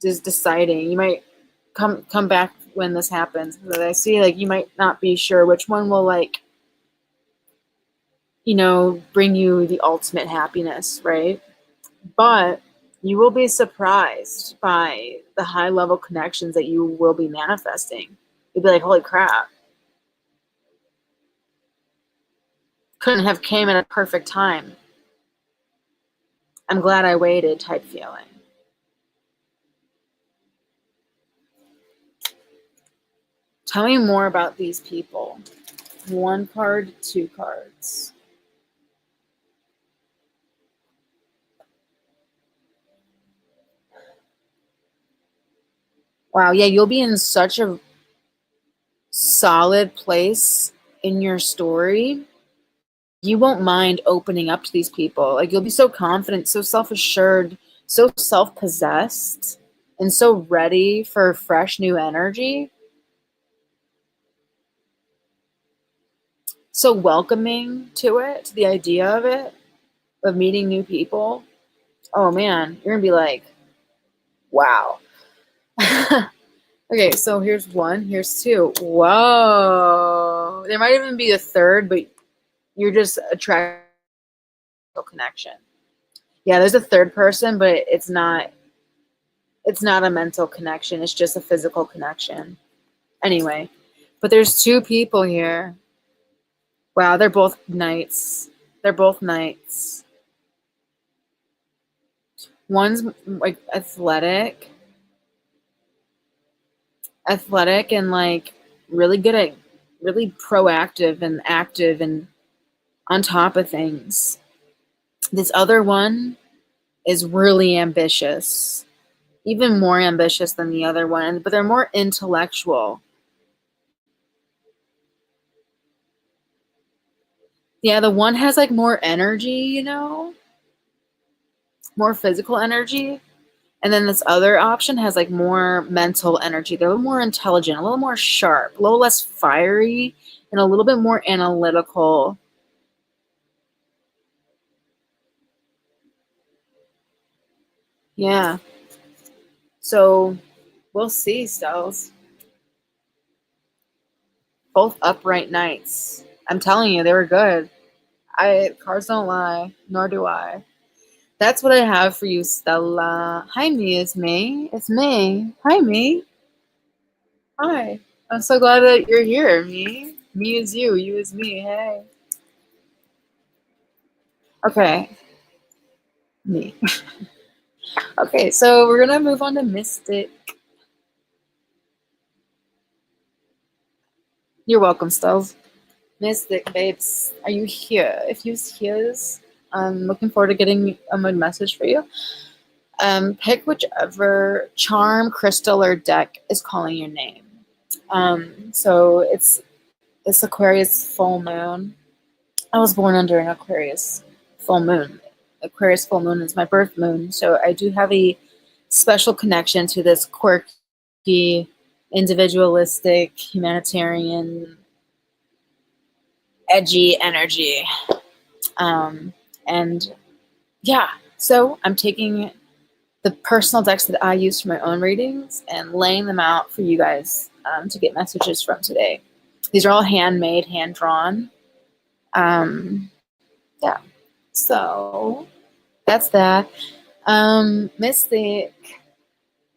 just deciding. You might come back when this happens. But I see, like, you might not be sure which one will, like, you know, bring you the ultimate happiness, right? But you will be surprised by the high level connections that you will be manifesting. You'll be like, holy crap. Couldn't have came at a perfect time. I'm glad I waited type feeling. Tell me more about these people. 1 card, 2 cards. Wow, yeah, you'll be in such a solid place in your story. You won't mind opening up to these people. Like, you'll be so confident, so self-assured, so self-possessed, and so ready for fresh new energy. So welcoming to it, to the idea of it, of meeting new people. Oh man, you're gonna be like, wow. Okay, so here's 1, here's 2. Whoa. There might even be a 3rd, but you're just attracting a connection. Yeah, there's a 3rd person, but it's not a mental connection. It's just a physical connection. Anyway, but there's 2 people here. Wow, they're both knights. They're both knights. One's like athletic and like really good at, really proactive and active and on top of things. This other one is really ambitious, even more ambitious than the other one, but they're more intellectual. Yeah, the one has like more energy, you know, more physical energy. And then this other option has like more mental energy. They're a little more intelligent, a little more sharp, a little less fiery, and a little bit more analytical. Yeah. So we'll see, Stells. Both upright knights. I'm telling you, they were good. Cards don't lie, nor do I. That's what I have for you, Stella. Hi, me. It's me. It's me. Hi, me. Hi. I'm so glad that you're here, me. Me is you. You is me. Hey. Okay. Me. Okay, so we're gonna move on to Mystic. You're welcome, Stells. Mystic, babes, are you here? If you're here, I'm looking forward to getting a message for you. Pick whichever charm, crystal, or deck is calling your name. So it's Aquarius full moon. I was born under an Aquarius full moon. Aquarius full moon is my birth moon, so I do have a special connection to this quirky, individualistic, humanitarian, edgy energy. And yeah, so I'm taking the personal decks that I use for my own readings and laying them out for you guys to get messages from today. These are all handmade, hand-drawn. Yeah, so that's that. Mystic,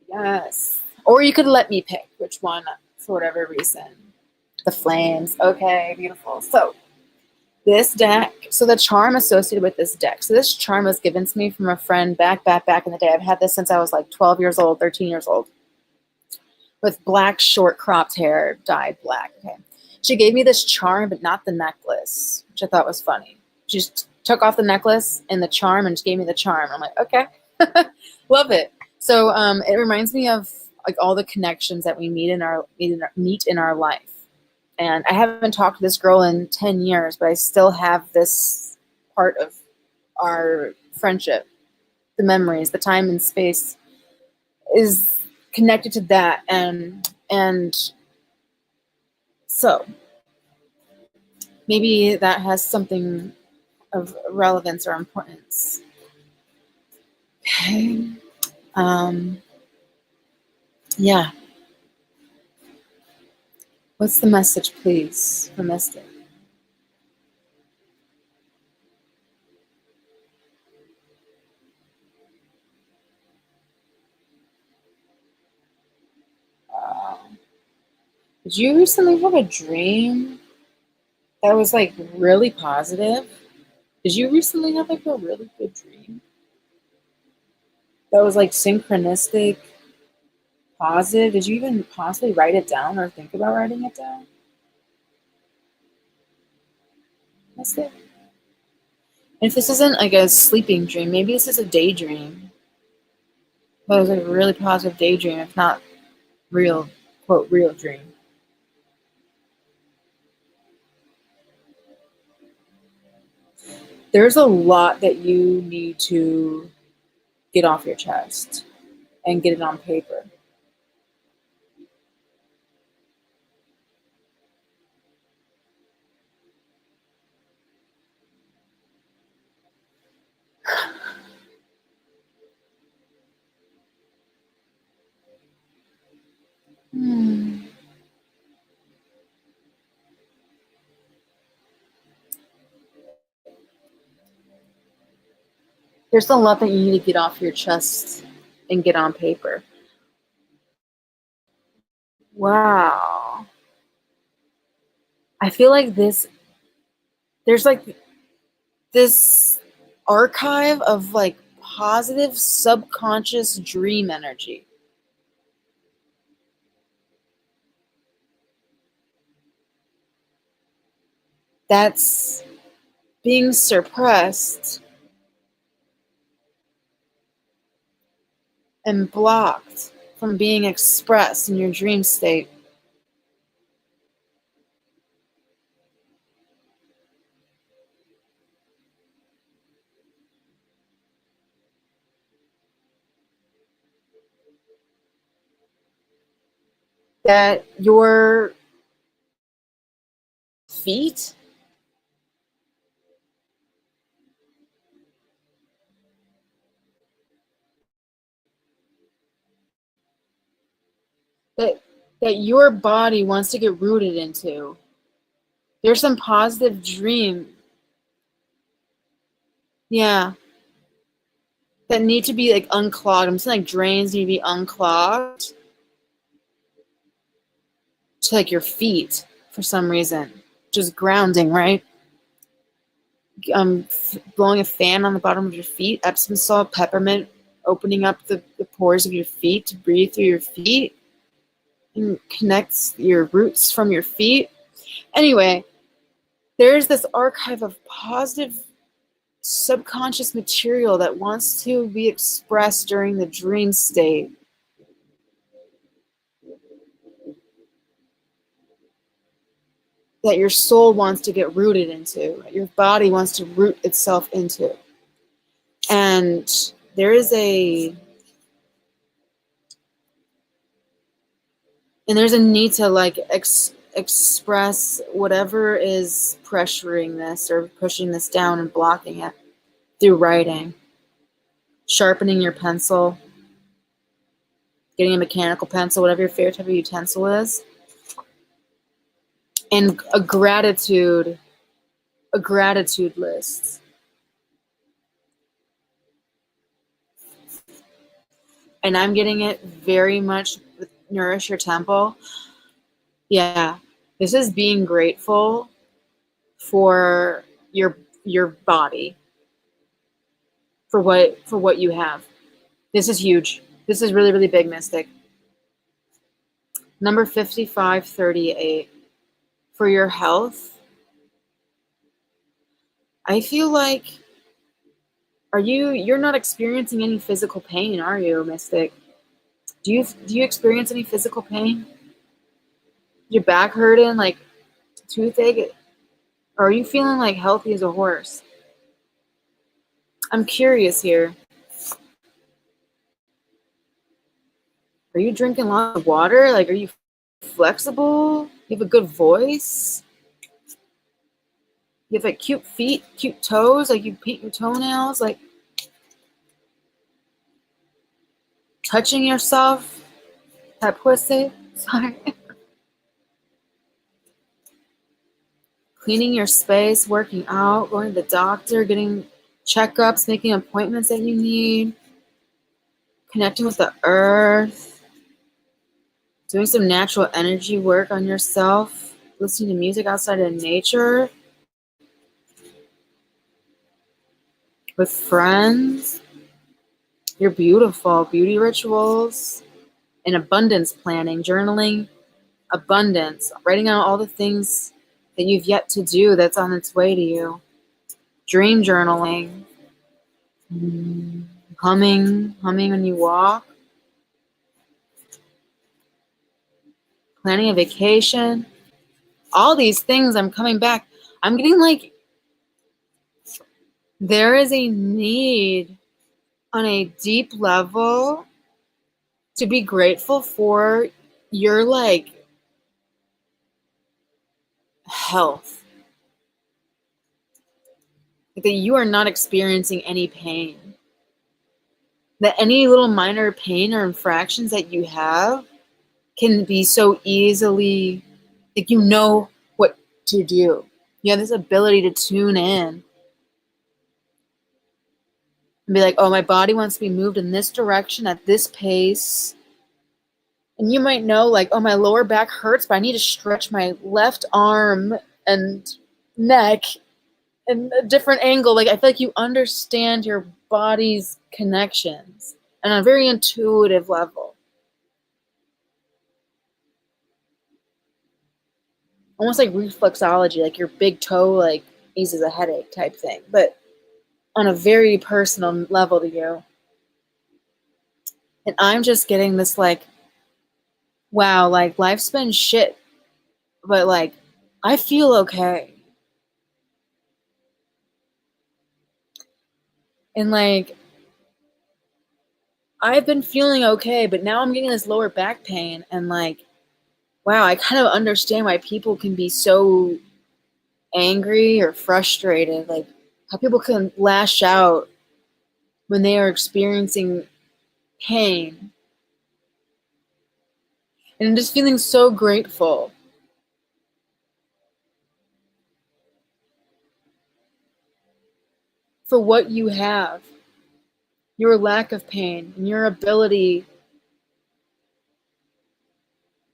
yes. Or you could let me pick which one for whatever reason. The flames, okay, beautiful. So this deck, so the charm associated with this deck. So this charm was given to me from a friend back in the day. I've had this since I was like 12 years old, 13 years old. With black, short, cropped hair, dyed black. Okay. She gave me this charm, but not the necklace, which I thought was funny. She just took off the necklace and the charm and just gave me the charm. I'm like, okay. Love it. So it reminds me of like all the connections that we meet in our life. And I haven't talked to this girl in 10 years, but I still have this part of our friendship. The memories, the time and space is connected to that. And So maybe that has something of relevance or importance. Okay. Yeah. What's the message, please, for Mystic? Did you recently have a dream that was like really positive? Did you recently have like a really good dream that was like synchronistic, positive? Did you even possibly write it down or think about writing it down? Mystic? And if this isn't like a sleeping dream, maybe this is a daydream. But it was like a really positive daydream, if not real, quote, real dream. There's a lot that you need to get off your chest and get it on paper. There's a lot that you need to get off your chest and get on paper. Wow. I feel like there's like this archive of like positive subconscious dream energy. That's being suppressed and blocked from being expressed in your dream state. That your feet that your body wants to get rooted into. There's some positive dream. Yeah. That need to be like unclogged. I'm saying like drains need to be unclogged to like your feet for some reason. Just grounding, right? Blowing a fan on the bottom of your feet, Epsom salt, peppermint, opening up the pores of your feet to breathe through your feet and connects your roots from your feet. Anyway, there's this archive of positive subconscious material that wants to be expressed during the dream state. That your soul wants to get rooted into, that your body wants to root itself into. And there's a need to like express whatever is pressuring this or pushing this down and blocking it through writing, sharpening your pencil, getting a mechanical pencil, whatever your favorite type of utensil is, and a gratitude list. And I'm getting it very much with Nourish Your Temple. Yeah, this is being grateful for your body, for what you have. This is huge. This is really, really big, Mystic. Number 5538. For your health, I feel like you're not experiencing any physical pain, are you, Mystic? Do you experience any physical pain? Your back hurting, like toothache? Or are you feeling like healthy as a horse? I'm curious here. Are you drinking lots of water? Like, are you flexible? You have a good voice. You have like cute feet, cute toes, like you paint your toenails, like touching yourself. That pussy. Sorry. Cleaning your space, working out, going to the doctor, getting checkups, making appointments that you need, connecting with the earth, doing some natural energy work on yourself, listening to music outside of nature, with friends. You're beautiful. Beauty rituals and abundance planning, journaling, abundance, writing out all the things that you've yet to do that's on its way to you. Dream journaling, humming when you walk, planning a vacation. All these things, I'm coming back. I'm getting like, there is a need on a deep level to be grateful for your like health. That you are not experiencing any pain. That any little minor pain or infractions that you have can be so easily, like, you know what to do. You have this ability to tune in and be like, oh, my body wants to be moved in this direction at this pace. And you might know, like, oh, my lower back hurts, but I need to stretch my left arm and neck in a different angle. Like, I feel like you understand your body's connections on a very intuitive level. Almost like reflexology, like your big toe like eases a headache type thing, but on a very personal level to you. And I'm just getting this like, wow, like life's been shit, but like I feel okay. And like I've been feeling okay, but now I'm getting this lower back pain and like, wow, I kind of understand why people can be so angry or frustrated, like how people can lash out when they are experiencing pain. And I'm just feeling so grateful for what you have, your lack of pain, and your ability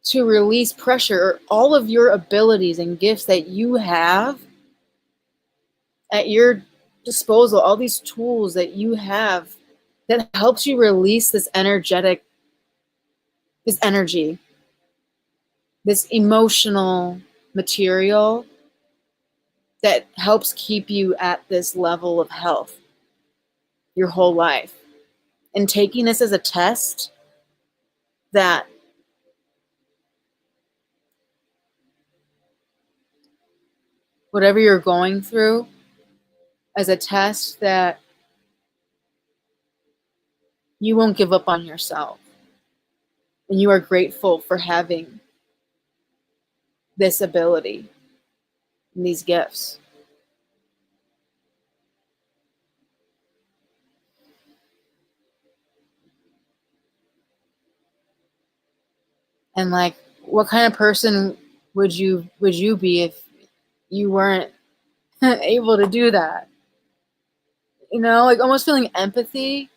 to release pressure, or all of your abilities and gifts that you have at your disposal, all these tools that you have that helps you release this energy, this emotional material that helps keep you at this level of health your whole life. And taking this as a test that whatever you're going through, as a test that you won't give up on yourself. And you are grateful for having this ability and these gifts. And like, what kind of person would you be if you weren't able to do that? You know, like almost feeling empathy,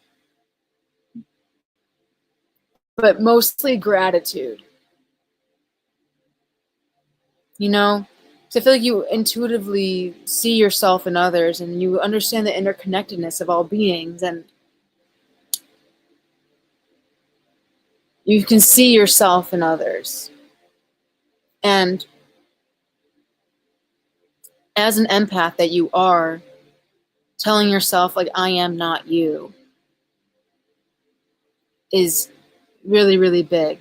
but mostly gratitude. You know, so I feel like you intuitively see yourself in others and you understand the interconnectedness of all beings, and you can see yourself in others. And as an empath that you are, telling yourself like, I am not you, is really, really big.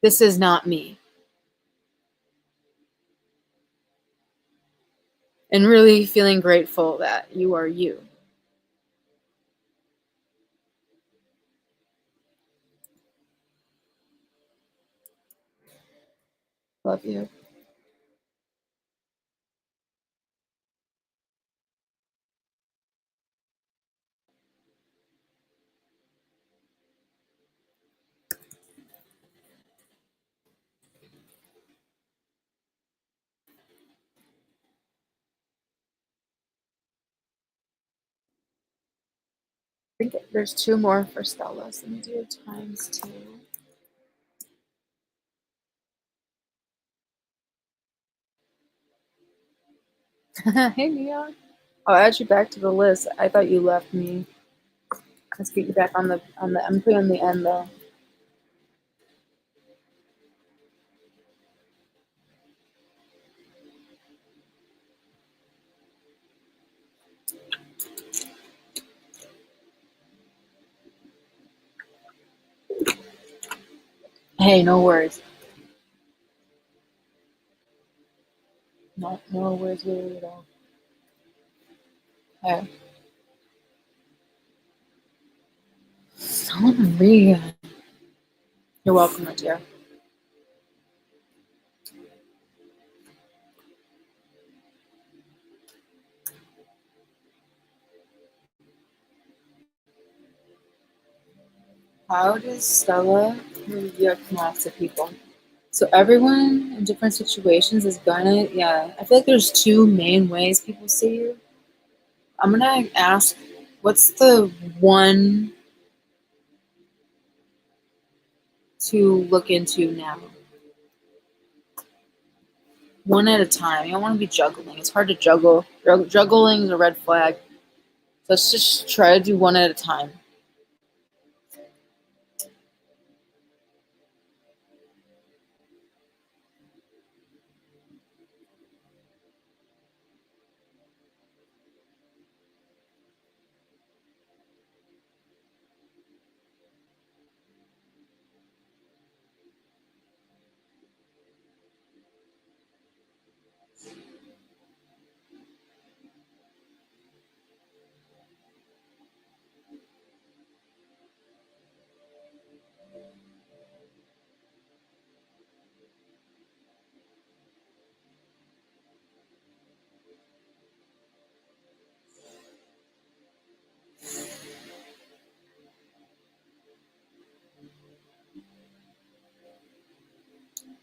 This is not me. And really feeling grateful that you are you. Love you. think there's 2 more for Stella, so let me do ×2. Hey, Mia. I'll add you back to the list. I thought you left me. Let's get you back on the I'm putting on the end though. Hey, no worries. No worries really at all. Hey. Maria. You're welcome, my dear. How does Stella Maria connect to people? So everyone in different situations is gonna, yeah. I feel like there's 2 main ways people see you. I'm gonna ask, what's the one to look into now? One at a time. You don't want to be juggling. It's hard to juggle. Juggling is a red flag. Let's just try to do one at a time.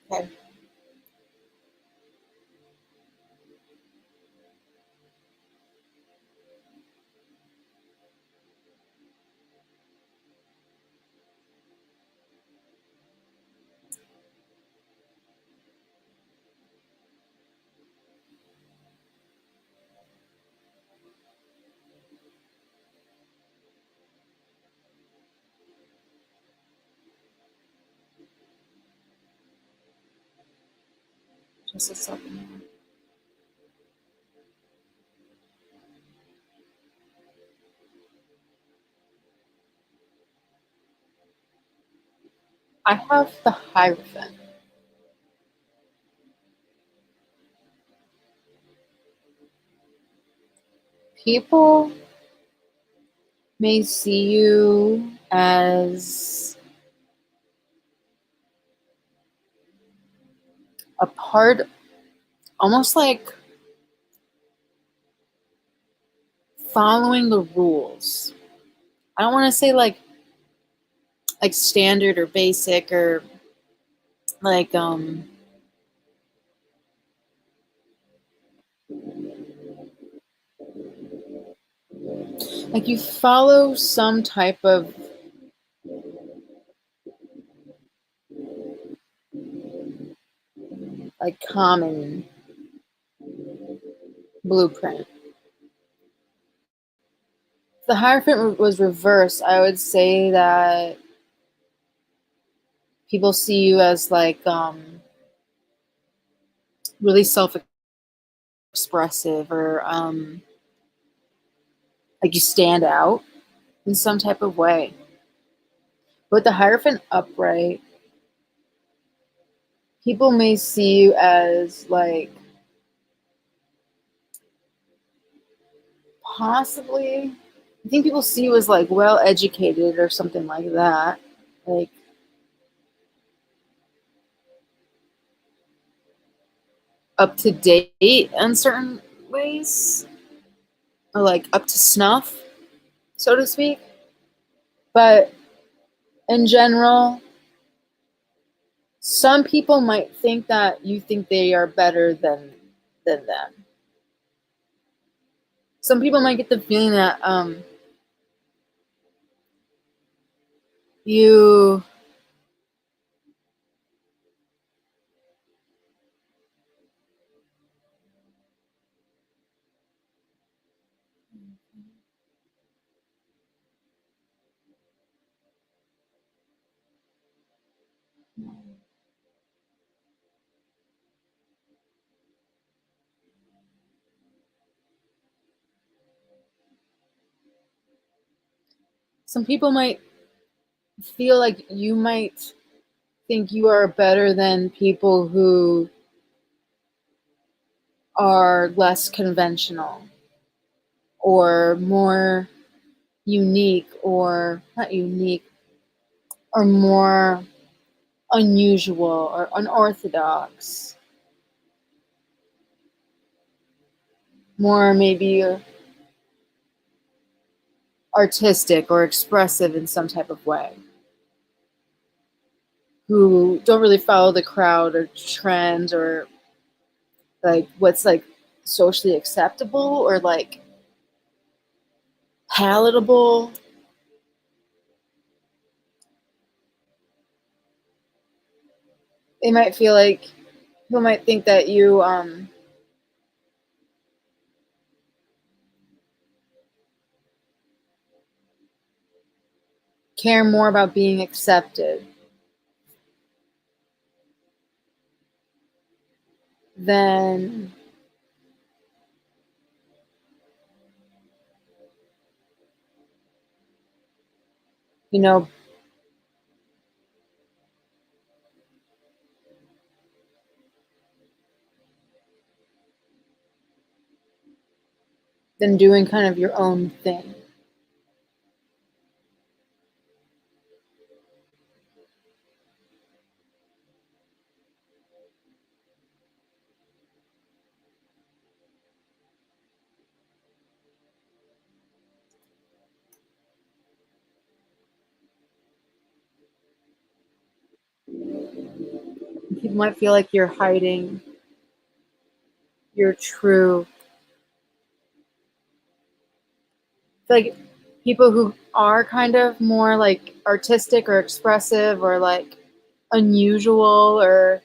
Okay. Just a second. I have the Hierophant. People may see you as a part, almost like following the rules. I don't want to say like standard or basic or like you follow some type of like common blueprint. If the Hierophant was reversed, I would say that people see you as like really self-expressive or like you stand out in some type of way. But the Hierophant upright, people may see you as like possibly, I think people see you as like well educated or something like that. Like up to date in certain ways, or like up to snuff, so to speak. But in general, some people might think that you think they are better than them. Some people might get the feeling that you some people might feel like you might think you are better than people who are less conventional or more unique, or not unique, or more unusual or unorthodox, more maybe artistic or expressive in some type of way, who don't really follow the crowd or trends or like what's like socially acceptable or like palatable. They might feel like people might think that you care more about being accepted than you know than doing kind of your own thing. People might feel like you're hiding your true, like people who are kind of more like artistic or expressive or like unusual or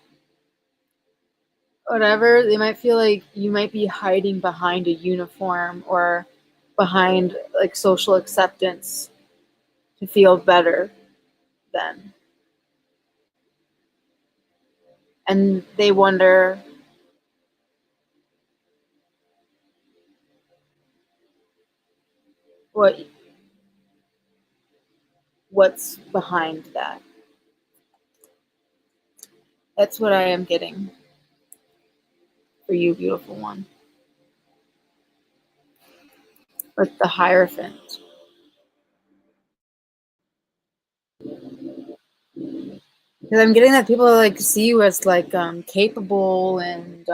whatever, they might feel like you might be hiding behind a uniform or behind like social acceptance to feel better than. And they wonder what what's behind that. That's what I am getting for you, beautiful one. With the Hierophant. Because I'm getting that people like see you as like capable and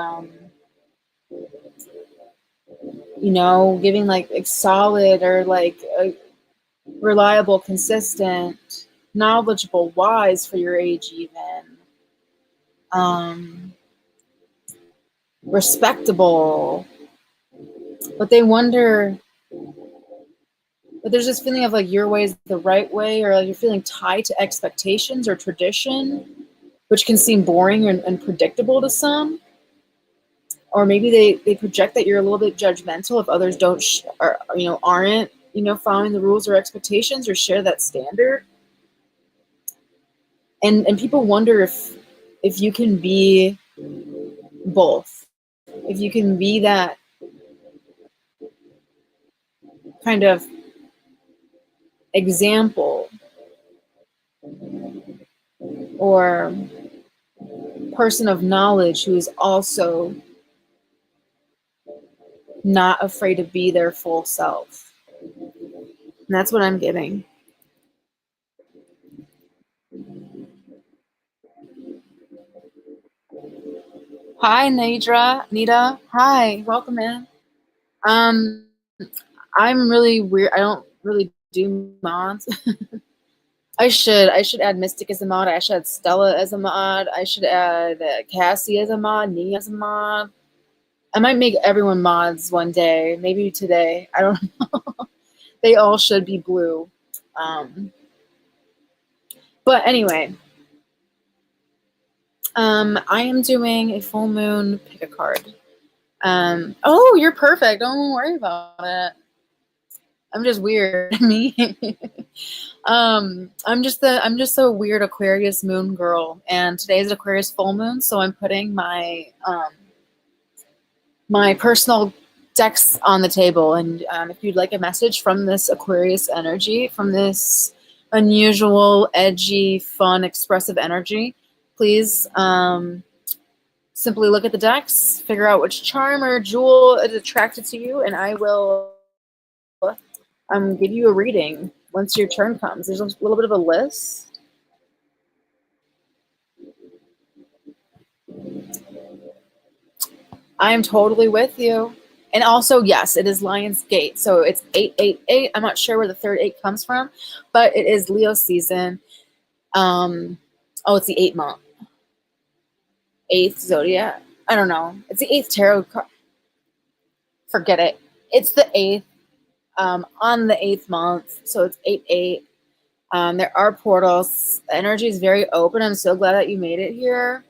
giving like solid or like reliable, consistent, knowledgeable, wise for your age, even um, respectable. But they wonder, but there's this feeling of like your way is the right way, or like you're feeling tied to expectations or tradition, which can seem boring and predictable to some. Or maybe they project that you're a little bit judgmental if others don't or aren't following the rules or expectations or share that standard. And people wonder if you can be both, if you can be that kind of example or person of knowledge who is also not afraid to be their full self. And that's what I'm getting. Hi, Nita. Hi, welcome, man. Um, I'm really weird. I don't really do mods. I should add Mystic as a mod. I should add Stella as a mod. I should add Cassie as a mod, Nia as a mod. I might make everyone mods one day, maybe today. I don't know. They all should be blue. Um, But anyway, I am doing a full moon pick a card. Oh, you're perfect. Don't worry about it. I'm just weird. Me. I'm just a weird Aquarius moon girl, and today is Aquarius full moon, so I'm putting my my personal decks on the table. And if you'd like a message from this Aquarius energy, from this unusual, edgy, fun, expressive energy, please simply look at the decks, figure out which charm or jewel is attracted to you, and I will give you a reading once your turn comes. There's a little bit of a list. I am totally with you. And also, yes, it is Lion's Gate. So it's 888. I'm not sure where the third 8 comes from, but it is Leo season. Oh, it's the 8th month. 8th zodiac. I don't know. It's the 8th tarot card. Forget it. It's the 8th on the 8th month. So it's 88. There are portals. The energy is very open. I'm so glad that you made it here.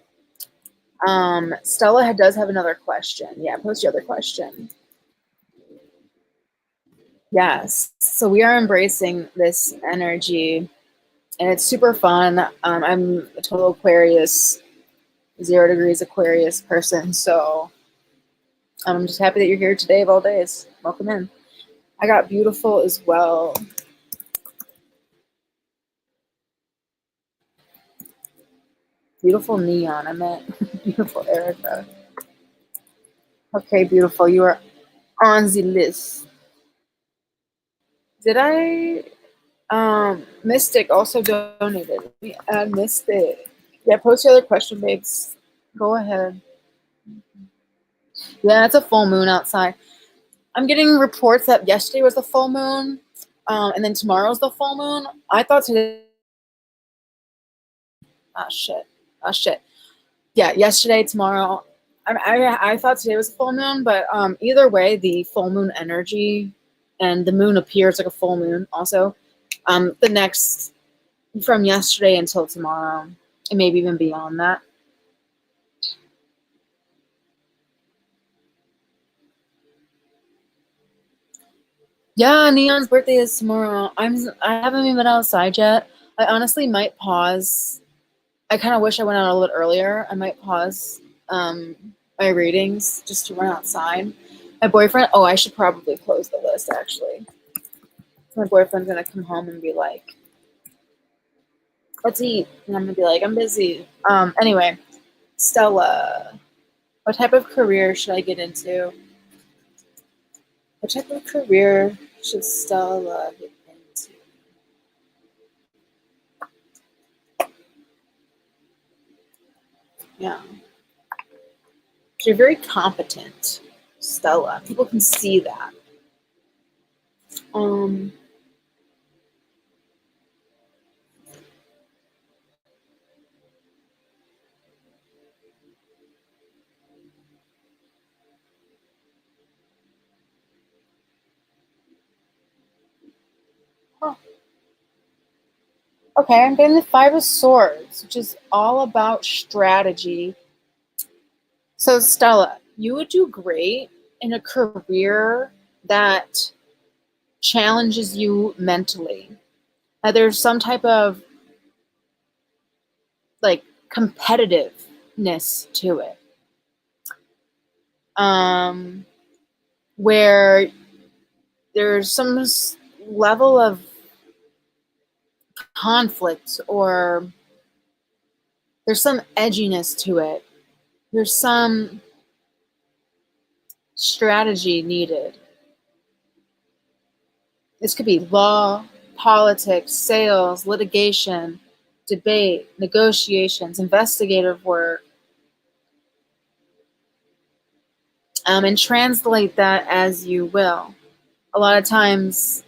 Stella does have another question. Yeah, post your other question. Yes. So we are embracing this energy, and it's super fun. I'm a total Aquarius, 0 degrees Aquarius person. So I'm just happy that you're here today of all days. Welcome in. I got beautiful as well. Beautiful neon. I meant beautiful Erica. Okay, beautiful. You are on the list. Did I? Mystic also donated. Let me add Mystic. Yeah, post your other question, babes. Go ahead. Yeah, it's a full moon outside. I'm getting reports that yesterday was the full moon, and then tomorrow's the full moon. I thought today. Ah, shit. Ah, shit. Yeah, yesterday, tomorrow. I thought today was a full moon, but either way, the full moon energy and the moon appears like a full moon also. The next, from yesterday until tomorrow, and maybe even beyond that. Yeah, Neon's birthday is tomorrow. I haven't even been outside yet. I honestly might pause. I kind of wish I went out a little bit earlier. I might pause my readings just to run outside. My boyfriend, oh, I should probably close the list actually. My boyfriend's gonna come home and be like, let's eat. And I'm gonna be like, I'm busy. Anyway, Stella, what type of career should I get into? What type of career should Stella get into? Yeah. You're very competent, Stella. People can see that. Oh. Okay, I'm getting the 5 of Swords, which is all about strategy. So, Stella, you would do great in a career that challenges you mentally. There's some type of like competitiveness to it, where there's some level of conflict, or there's some edginess to it. There's some strategy needed. This could be law, politics, sales, litigation, debate, negotiations, investigative work, and translate that as you will. A lot of times,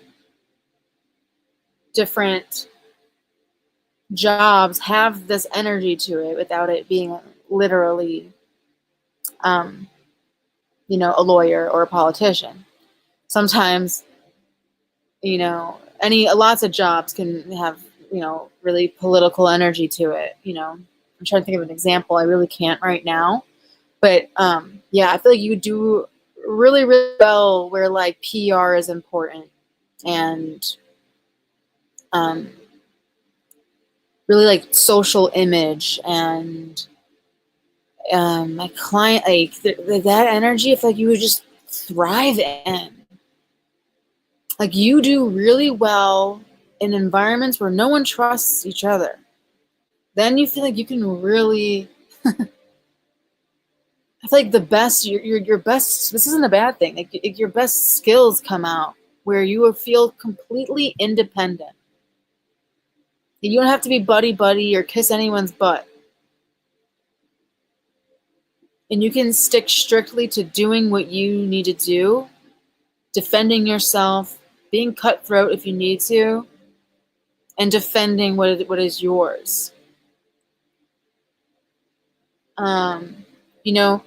different jobs have this energy to it without it being literally, a lawyer or a politician. Sometimes, lots of jobs can have really political energy to it. I'm trying to think of an example. I really can't right now. But yeah, I feel like you do really, really well where like PR is important and really like social image and my client, like that energy, I feel like you would just thrive in. Like you do really well in environments where no one trusts each other. Then you feel like you can really I feel like the best, your best, this isn't a bad thing. Like your best skills come out where you will feel completely independent. You don't have to be buddy or kiss anyone's butt. And you can stick strictly to doing what you need to do, defending yourself, being cutthroat if you need to, and defending what is yours. You know,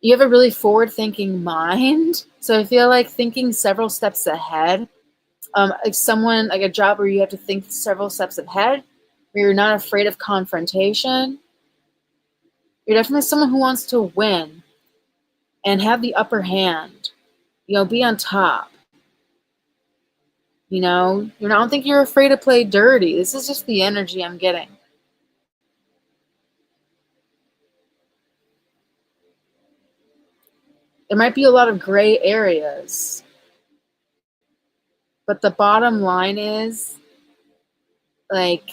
you have a really forward-thinking mind. So I feel like thinking several steps ahead, like someone, like a job where you have to think several steps ahead, where you're not afraid of confrontation. You're definitely someone who wants to win and have the upper hand, be on top. I don't think you're afraid to play dirty. This is just the energy I'm getting. There might be a lot of gray areas, but the bottom line is, like,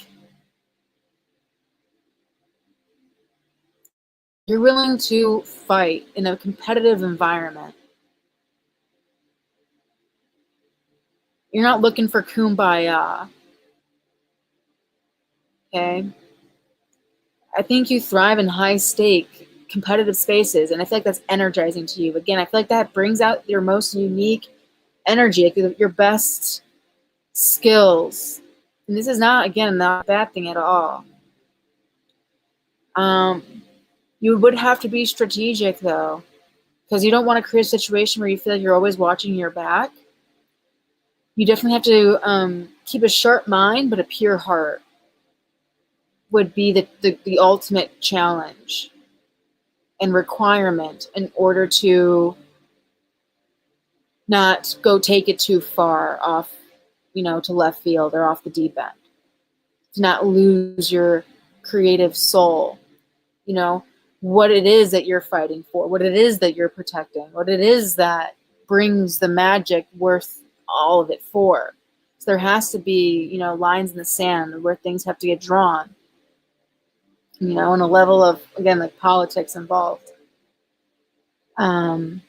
you're willing to fight in a competitive environment. You're not looking for kumbaya. Okay? I think you thrive in high stake competitive spaces, and I feel like that's energizing to you. Again, I feel like that brings out your most unique energy, like your best skills. And this is not a bad thing at all. You would have to be strategic though, because you don't want to create a situation where you feel like you're always watching your back. You definitely have to keep a sharp mind, but a pure heart would be the ultimate challenge and requirement in order to not go take it too far off, to left field or off the deep end. To not lose your creative soul, what it is that you're fighting for, what it is that you're protecting, what it is that brings the magic worth all of it for. So there has to be, lines in the sand where things have to get drawn, and a level of, again, like politics involved. But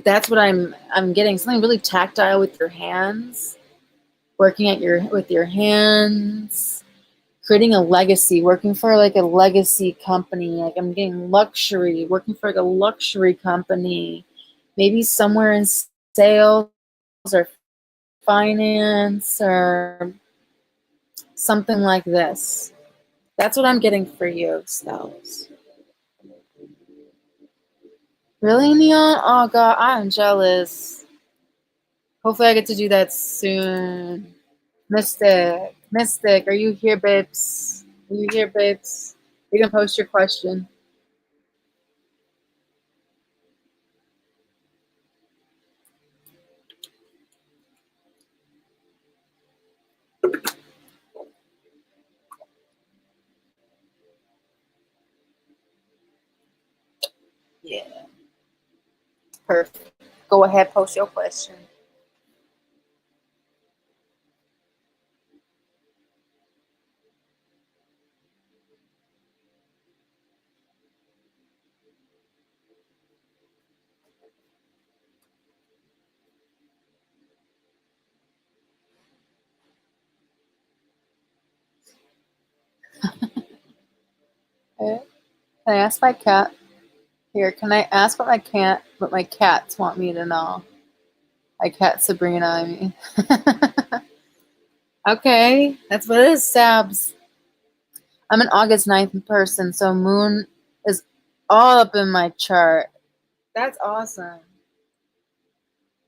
that's what I'm getting, something really tactile with your hands, working with your hands, creating a legacy, working for like a legacy company. Like I'm getting luxury, working for like a luxury company, maybe somewhere in sales or finance or something like this. That's what I'm getting for you, Stels. Really, Neon? Oh God, I'm jealous. Hopefully I get to do that soon. Mystic, are you here, babes? Are you here, babes? You can post your question. Yeah. Perfect. Go ahead, post your question. Okay. Can I ask my cat? Here, can I ask what my cats want me to know? My cat Sabrina, I mean. Okay, that's what it is, Sabs. I'm an August 9th person, so moon is all up in my chart. That's awesome.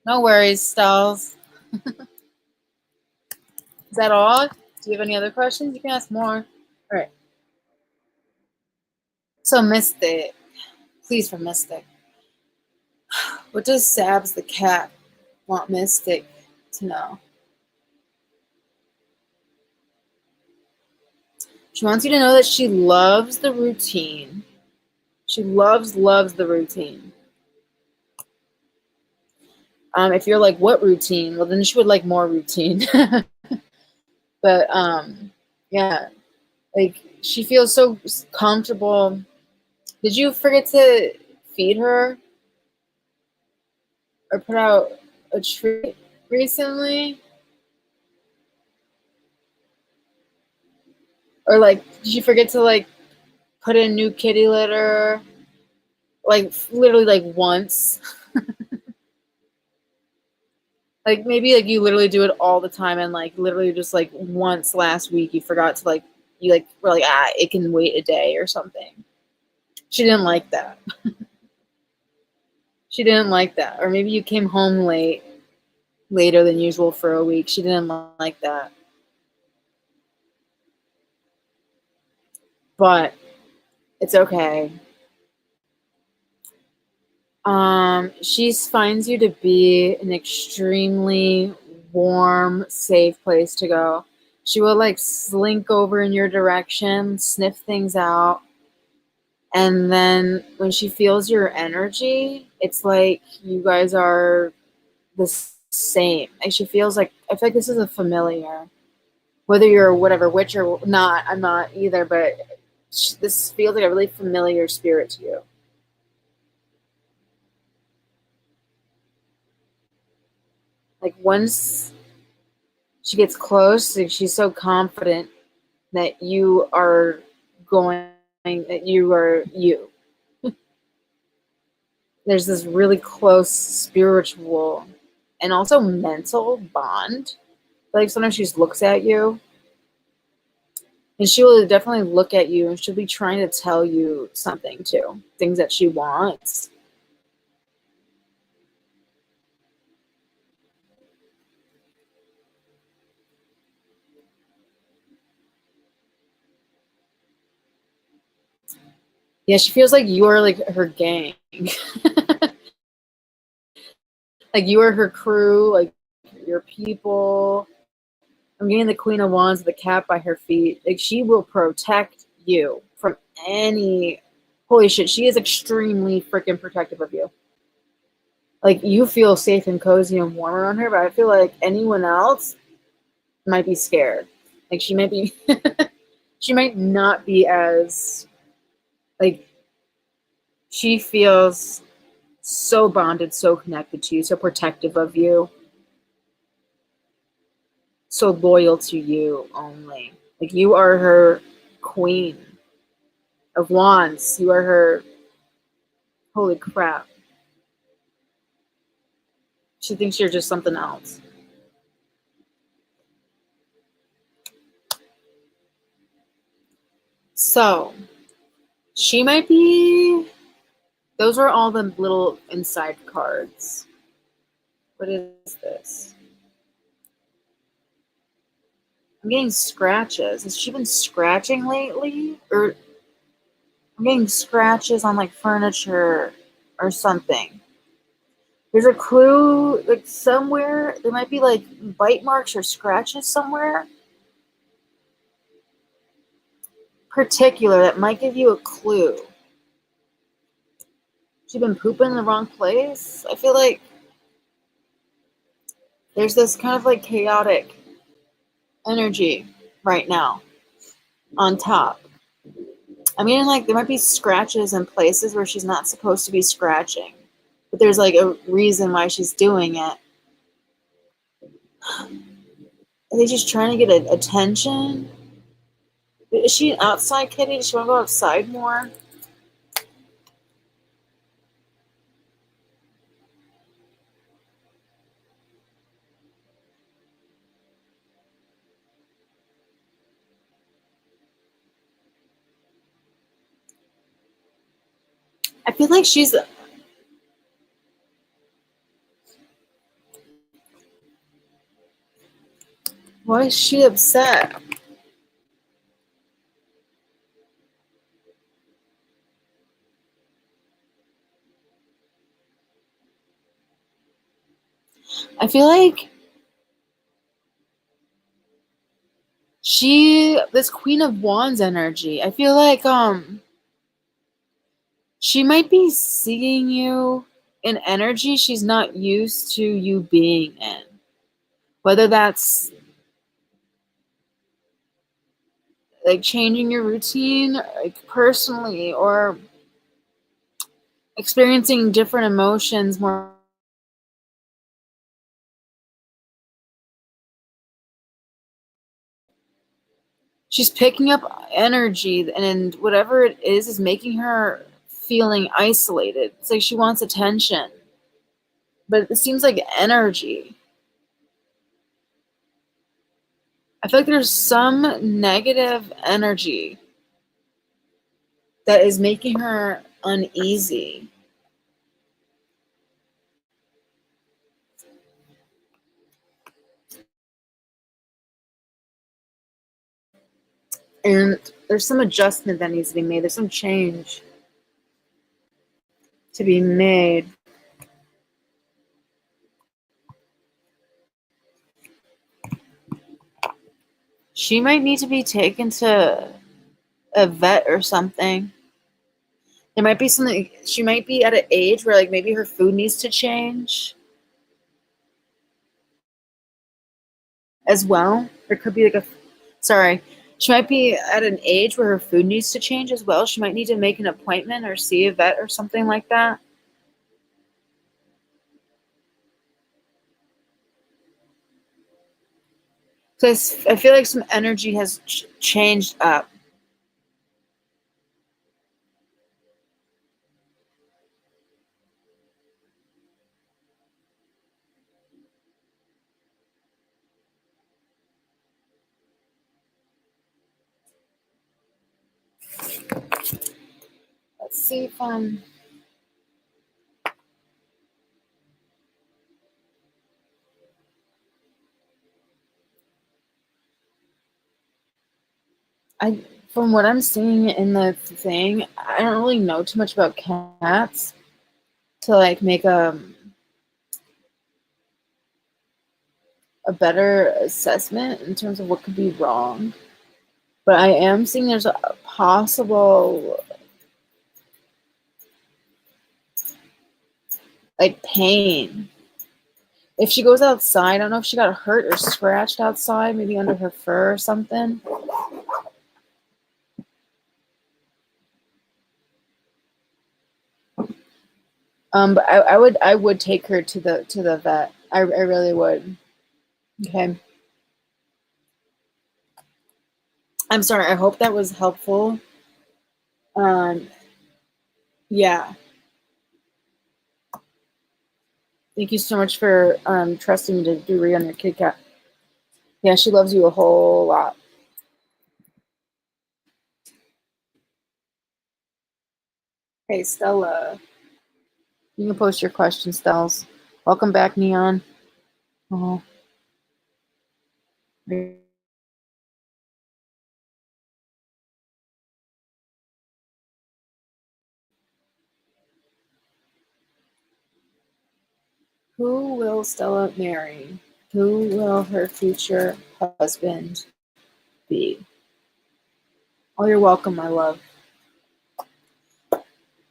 No worries, Stalls. Is that all? Do you have any other questions? You can ask more. All right. So Mystic, please for Mystic. What does Sabs the cat want Mystic to know? She wants you to know that she loves the routine. She loves the routine. If you're like, what routine? Well, then she would like more routine. But yeah, like she feels so comfortable. Did you forget to feed her or put out a treat recently? Or like, did you forget to like put in new kitty litter? Like literally like once. Like maybe like you literally do it all the time and like literally just like once last week you forgot to like you like were like it can wait a day or something. She didn't like that. She didn't like that. Or maybe you came home later than usual for a week. She didn't like that. But it's okay. She finds you to be an extremely warm, safe place to go. She will like slink over in your direction, sniff things out, and then when she feels your energy, it's like you guys are the same. Like she feels like I feel like this is a familiar. Whether you're whatever witch or not, I'm not either, but this feels like a really familiar spirit to you. Like once she gets close, like she's so confident that you are going, that you are you. There's this really close spiritual and also mental bond. Like sometimes she just looks at you and she will definitely look at you and she'll be trying to tell you something too, things that she wants. Yeah, she feels like you're like her gang. Like you are her crew, like your people. I'm getting the Queen of Wands with the cat by her feet. Like she will protect you from any. Holy shit, she is extremely freaking protective of you. Like you feel safe and cozy and warm around her, but I feel like anyone else might be scared. Like she might be, she might not be as like she feels so bonded, so connected to you, so protective of you, so loyal to you only. Like you are her queen of wands. You are her. Holy crap. She thinks you're just something else. So she might be. Those are all the little inside cards. What is this? I'm getting scratches. Has she been scratching lately? Or I'm getting scratches on like furniture or something. There's a clue, like somewhere. There might be like bite marks or scratches somewhere. Particular that might give you a clue. She been pooping in the wrong place? I feel like there's this kind of like chaotic energy right now on top. I mean, like, there might be scratches in places where she's not supposed to be scratching, but there's like a reason why she's doing it. Are they just trying to get attention? Is she an outside kitty? Does she want to go outside more? I feel like she's. Why is she upset? I feel like this Queen of Wands energy, I feel like she might be seeing you in energy she's not used to you being in. Whether that's like changing your routine, like personally, or experiencing different emotions more. She's picking up energy, and whatever it is making her feeling isolated. It's like she wants attention, but it seems like energy. I feel like there's some negative energy that is making her uneasy. And there's some adjustment that needs to be made. There's some change to be made. She might need to be taken to a vet or something. There might be something, she might be at an age where like maybe her food needs to change as well. There could be like she might be at an age where her food needs to change as well. She might need to make an appointment or see a vet or something like that. Because I feel like some energy has changed up. Let's see if from what I'm seeing in the thing, I don't really know too much about cats to like make a better assessment in terms of what could be wrong. But I am seeing there's a possible like pain. If she goes outside, I don't know if she got hurt or scratched outside, maybe under her fur or something. But I would take her to the vet. I really would. Okay. I'm sorry. I hope that was helpful. Um, yeah. Thank you so much for trusting me to do read on your kitty cat. Yeah, she loves you a whole lot. Hey, Stella. You can post your questions, Stells. Welcome back, Neon. Oh. Who will Stella marry? Who will her future husband be? Oh, you're welcome, my love.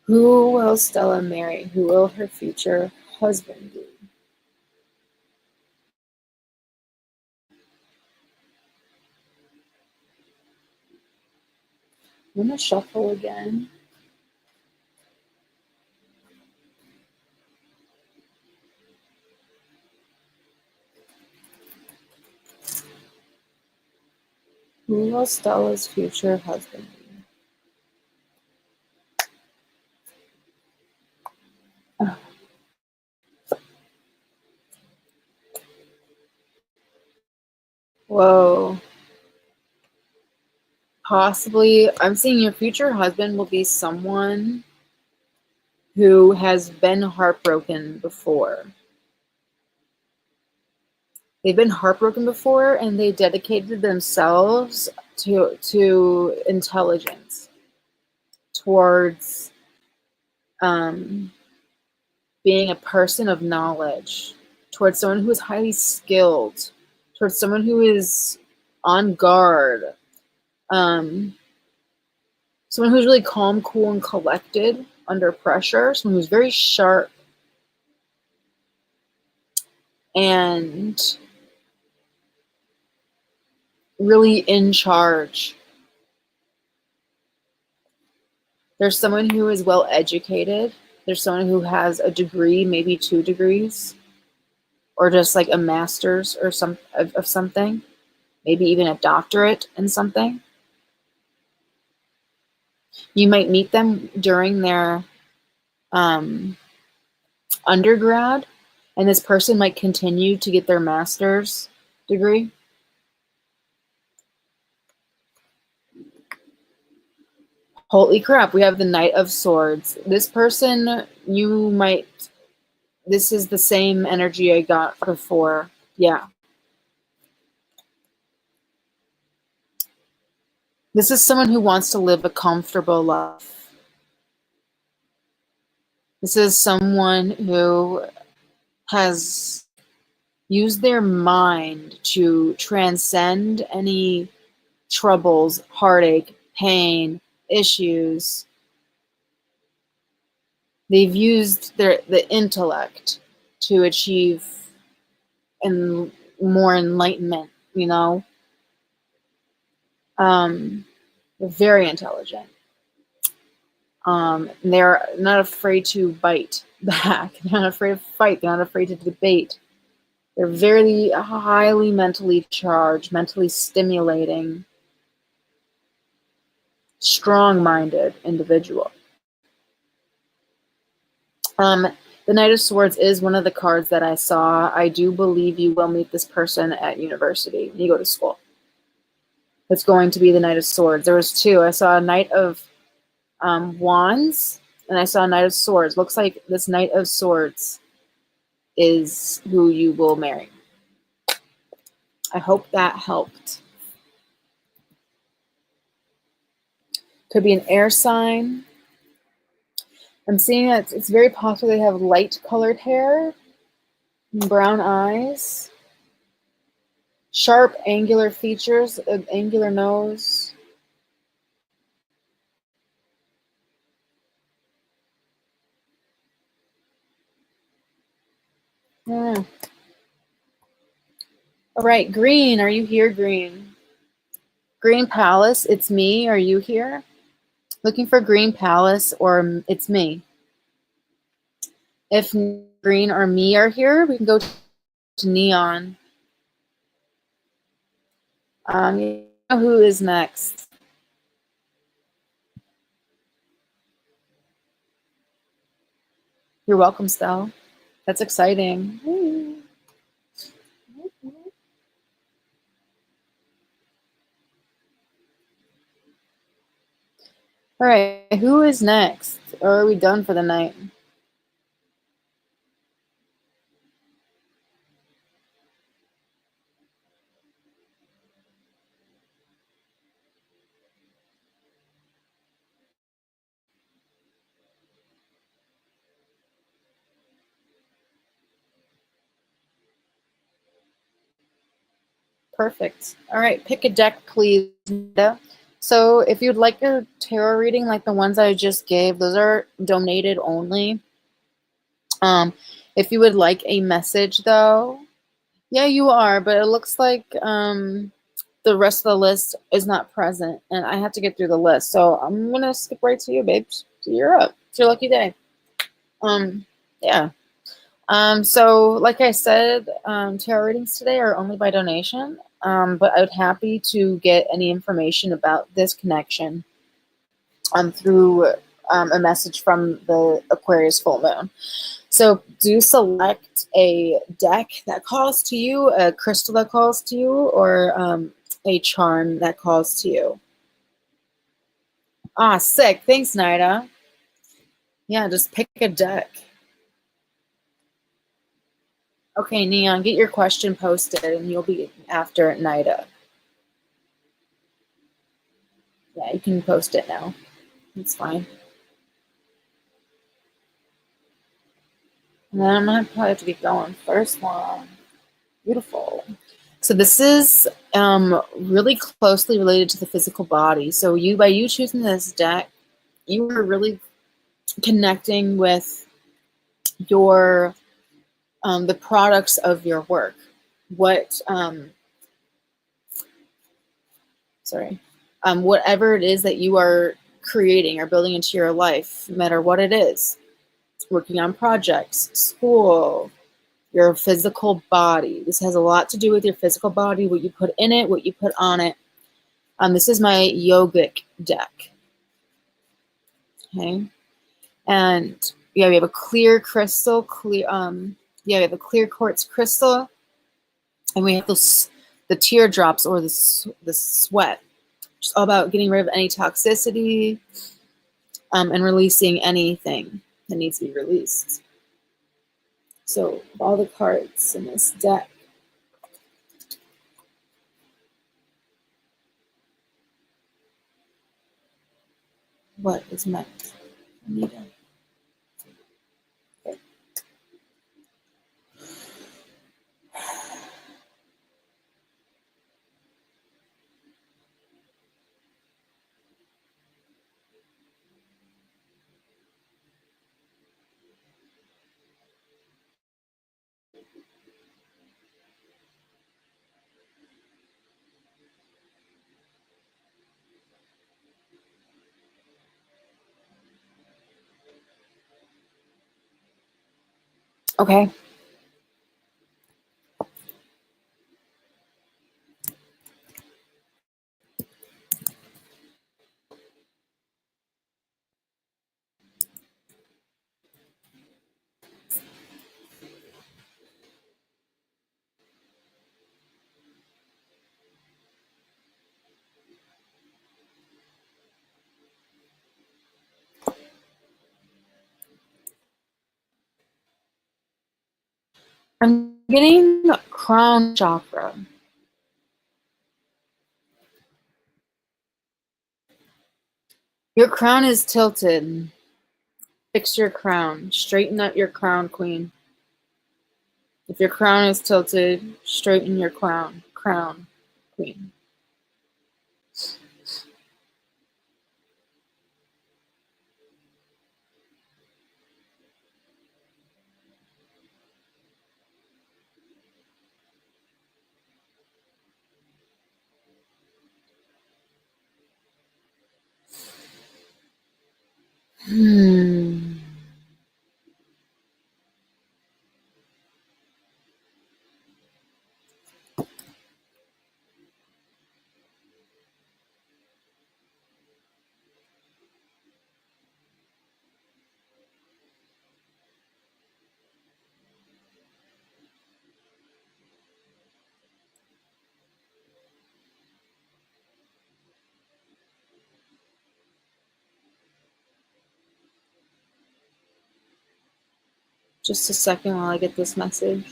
Who will Stella marry? Who will her future husband be? I'm gonna shuffle again. Who will Stella's future husband be? Oh. Whoa. Possibly, I'm seeing your future husband will be someone who has been heartbroken before. They've been heartbroken before, and they dedicated themselves to intelligence, towards being a person of knowledge, towards someone who is highly skilled, towards someone who is on guard, someone who's really calm, cool, and collected under pressure, someone who's very sharp and really in charge. There's someone who is well educated. There's someone who has a degree, maybe 2 degrees, or just like a master's or of something, maybe even a doctorate in something. You might meet them during their undergrad, and this person might continue to get their master's degree. Holy crap, we have the Knight of Swords. This person, this is the same energy I got before. Yeah. This is someone who wants to live a comfortable life. This is someone who has used their mind to transcend any troubles, heartache, pain, issues. They've used the intellect to achieve more enlightenment, you know. They're very intelligent. They're not afraid to bite back. They're not afraid to fight. They're not afraid to debate. They're very highly mentally charged, mentally stimulating, strong-minded individual. The Knight of Swords is one of the cards that I saw. I do believe you will meet this person at university when you go to school. It's going to be the Knight of Swords. There was 2. I saw a Knight of Wands, and I saw a Knight of Swords. Looks like this Knight of Swords is who you will marry. I hope that helped. Could be an air sign. I'm seeing that it's very possible they have light colored hair, brown eyes, sharp angular features, an angular nose. Yeah. All right, Green, are you here, Green? Green Palace, it's me. Are you here? Looking for Green Palace, or it's me. If Green or me are here, we can go to Neon. You know who is next? You're welcome, Stell. That's exciting. All right, who is next? Or are we done for the night? Perfect. All right, pick a deck, please. So if you'd like a tarot reading like the ones I just gave, those are donated only. If you would like a message, though, yeah, you are, but it looks like the rest of the list is not present, and I have to get through the list. So I'm going to skip right to you, babes. So you're up. It's your lucky day. Yeah. So like I said, tarot readings today are only by donation, but I would happy to get any information about this connection through a message from the Aquarius full moon. So do select a deck that calls to you, a crystal that calls to you, or a charm that calls to you. Ah, sick. Thanks, Nida. Yeah, just pick a deck. Okay, Neon, get your question posted and you'll be after at Nida. Yeah, you can post it now. It's fine. And then I'm gonna probably have to get going. First one. Beautiful. So this is really closely related to the physical body. So by you choosing this deck, you are really connecting with your the products of your work. Whatever it is that you are creating or building into your life, no matter what it is, working on projects, school, your physical body. This has a lot to do with your physical body, what you put in it, what you put on it. This is my yogic deck. Okay. And yeah, we have a clear crystal, we have a clear quartz crystal, and we have the teardrops or the sweat. It's all about getting rid of any toxicity and releasing anything that needs to be released. So all the cards in this deck. What is meant? Anita. Okay. Okay. I'm getting crown chakra. Your crown is tilted. Fix your crown. Straighten up your crown, queen. If your crown is tilted, straighten your crown, queen. Just a second while I get this message.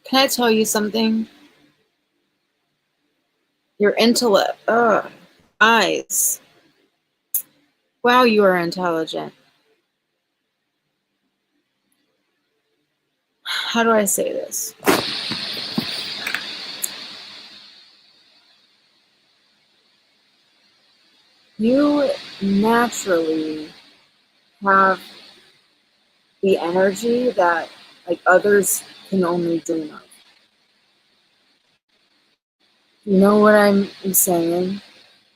Can I tell you something? Your intellect, eyes. Wow, you are intelligent. How do I say this? You naturally have the energy that like others can only dream of. You know what I'm saying?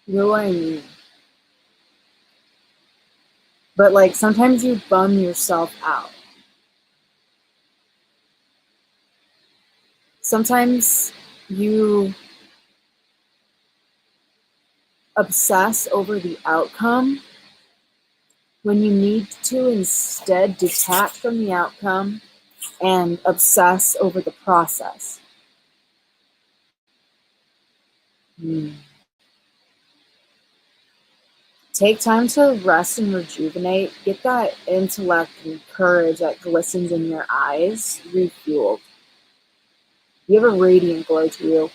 You know what I mean? But like sometimes you bum yourself out. Sometimes you obsess over the outcome when you need to instead detach from the outcome and obsess over the process. Take time to rest and rejuvenate. Get that intellect and courage that glistens in your eyes refueled. You have a radiant glow to you,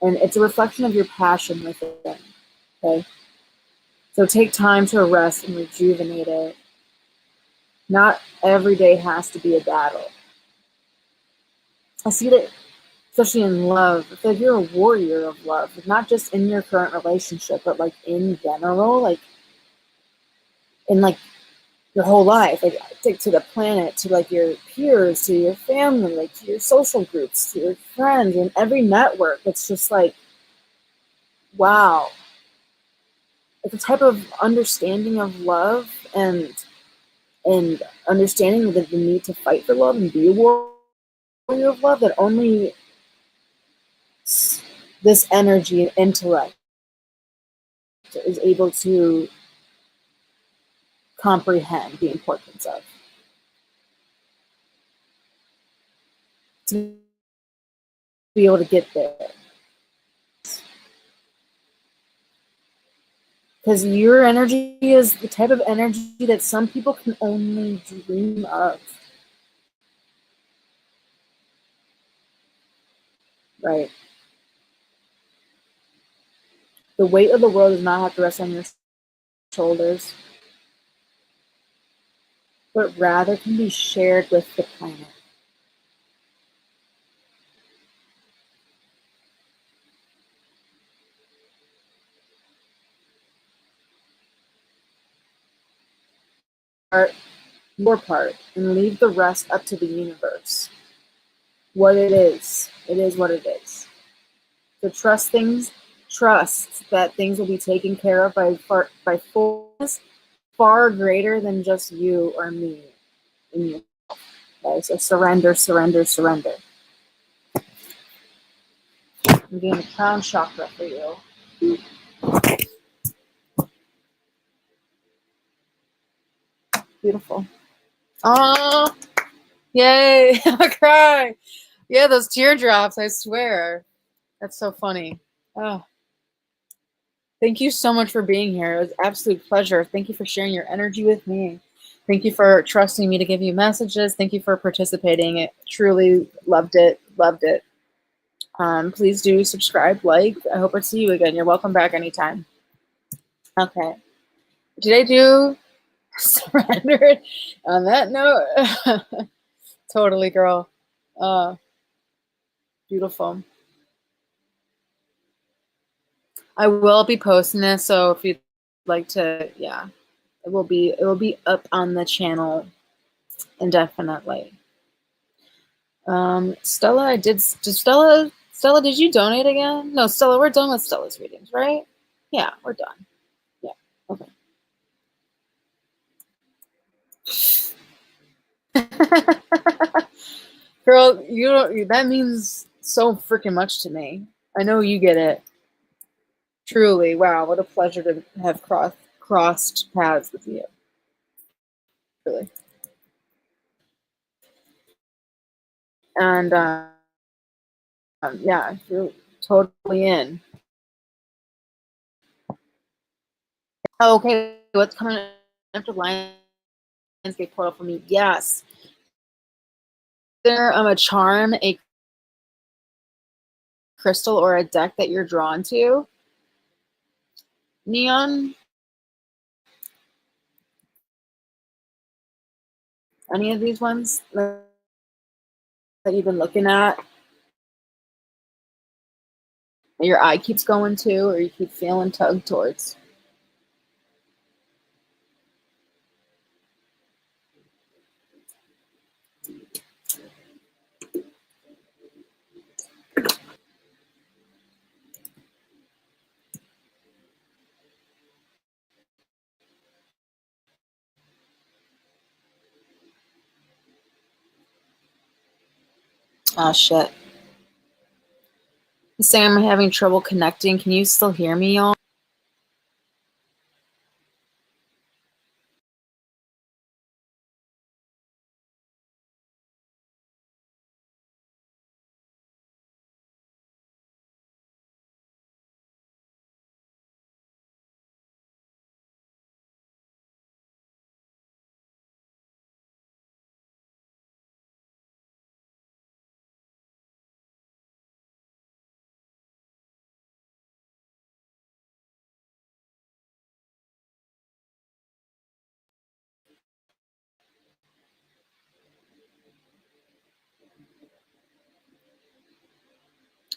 and it's a reflection of your passion within. Okay? So take time to rest and rejuvenate it. Not every day has to be a battle. I see that, especially in love. I feel like you're a warrior of love, not just in your current relationship, but like in general, like in like your whole life, like to the planet, to like your peers, to your family, like to your social groups, to your friends, and every network. It's just like, wow. It's a type of understanding of love and understanding the need to fight for love and be a warrior of love that only this energy and intellect is able to comprehend the importance of. To be able to get there. Because your energy is the type of energy that some people can only dream of. Right? The weight of the world does not have to rest on your shoulders, but rather can be shared with the planet. Your part, and leave the rest up to the universe. What it is what it is. So trust that things will be taken care of by force far greater than just you or me in you. Okay, so surrender, surrender, surrender. I'm doing the crown chakra for you. Beautiful. Oh, yay! I cry. Yeah, those teardrops, I swear. That's so funny. Oh, thank you so much for being here. It was an absolute pleasure. Thank you for sharing your energy with me. Thank you for trusting me to give you messages. Thank you for participating. It truly loved it. Loved it. Please do subscribe, like. I hope I see you again. You're welcome back anytime. Okay. Did I do surrender on that note? Totally, girl. Beautiful. I will be posting this, so if you'd like to, yeah, it will be up on the channel indefinitely. Stella, Stella, did you donate again? No, Stella, we're done with Stella's readings, right? Yeah, we're done. Yeah, okay. Girl, that means so freaking much to me. I know you get it. Truly, wow, what a pleasure to have crossed paths with you. Really. And yeah, you're totally in. Oh, okay, what's coming after Lionsgate Portal for me? Yes. There, a charm, a crystal, or a deck that you're drawn to. Neon? Any of these ones that you've been looking at? Your eye keeps going to, or you keep feeling tugged towards? Oh, shit. Saying I'm having trouble connecting. Can you still hear me, y'all?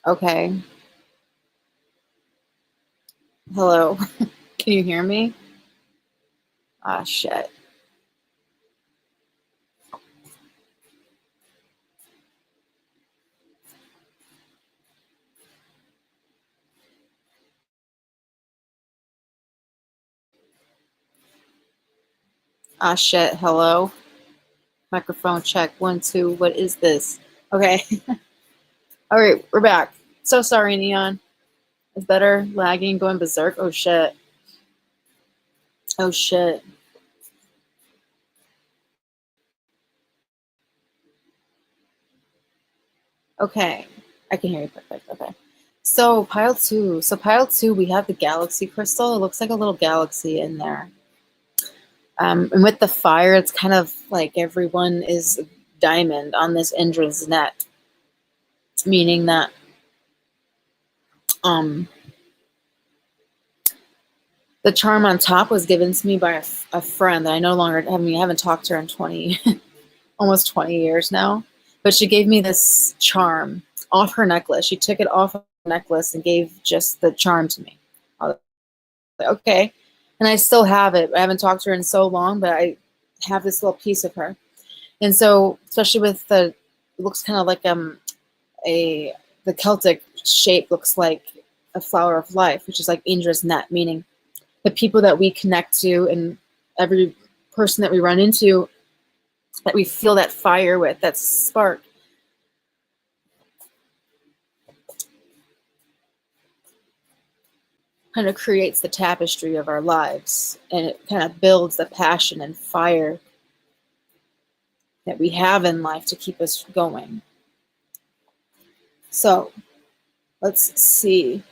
Okay. Hello. Can you hear me? Ah, shit. Ah, shit. Hello. Microphone check. 1, 2. What is this? Okay. All right. We're back. So sorry, Neon. It's better. Lagging. Going berserk. Oh, shit. Oh, shit. Okay. I can hear you perfect. Okay. So pile 2. So pile 2, we have the galaxy crystal. It looks like a little galaxy in there. And with the fire, it's kind of like everyone is diamond on this Indra's net, meaning that the charm on top was given to me by a friend that I no longer haven't talked to her in 20, almost 20 years now. But she gave me this charm off her necklace. She took it off her necklace and gave just the charm to me. I was like, okay. And I still have it. I haven't talked to her in so long, but I have this little piece of her. And so, especially with it looks kind of like the Celtic shape looks like a flower of life, which is like Indra's net, meaning the people that we connect to and every person that we run into that we feel that fire with, that spark. Kind of creates the tapestry of our lives, and it kind of builds the passion and fire that we have in life to keep us going. So let's see.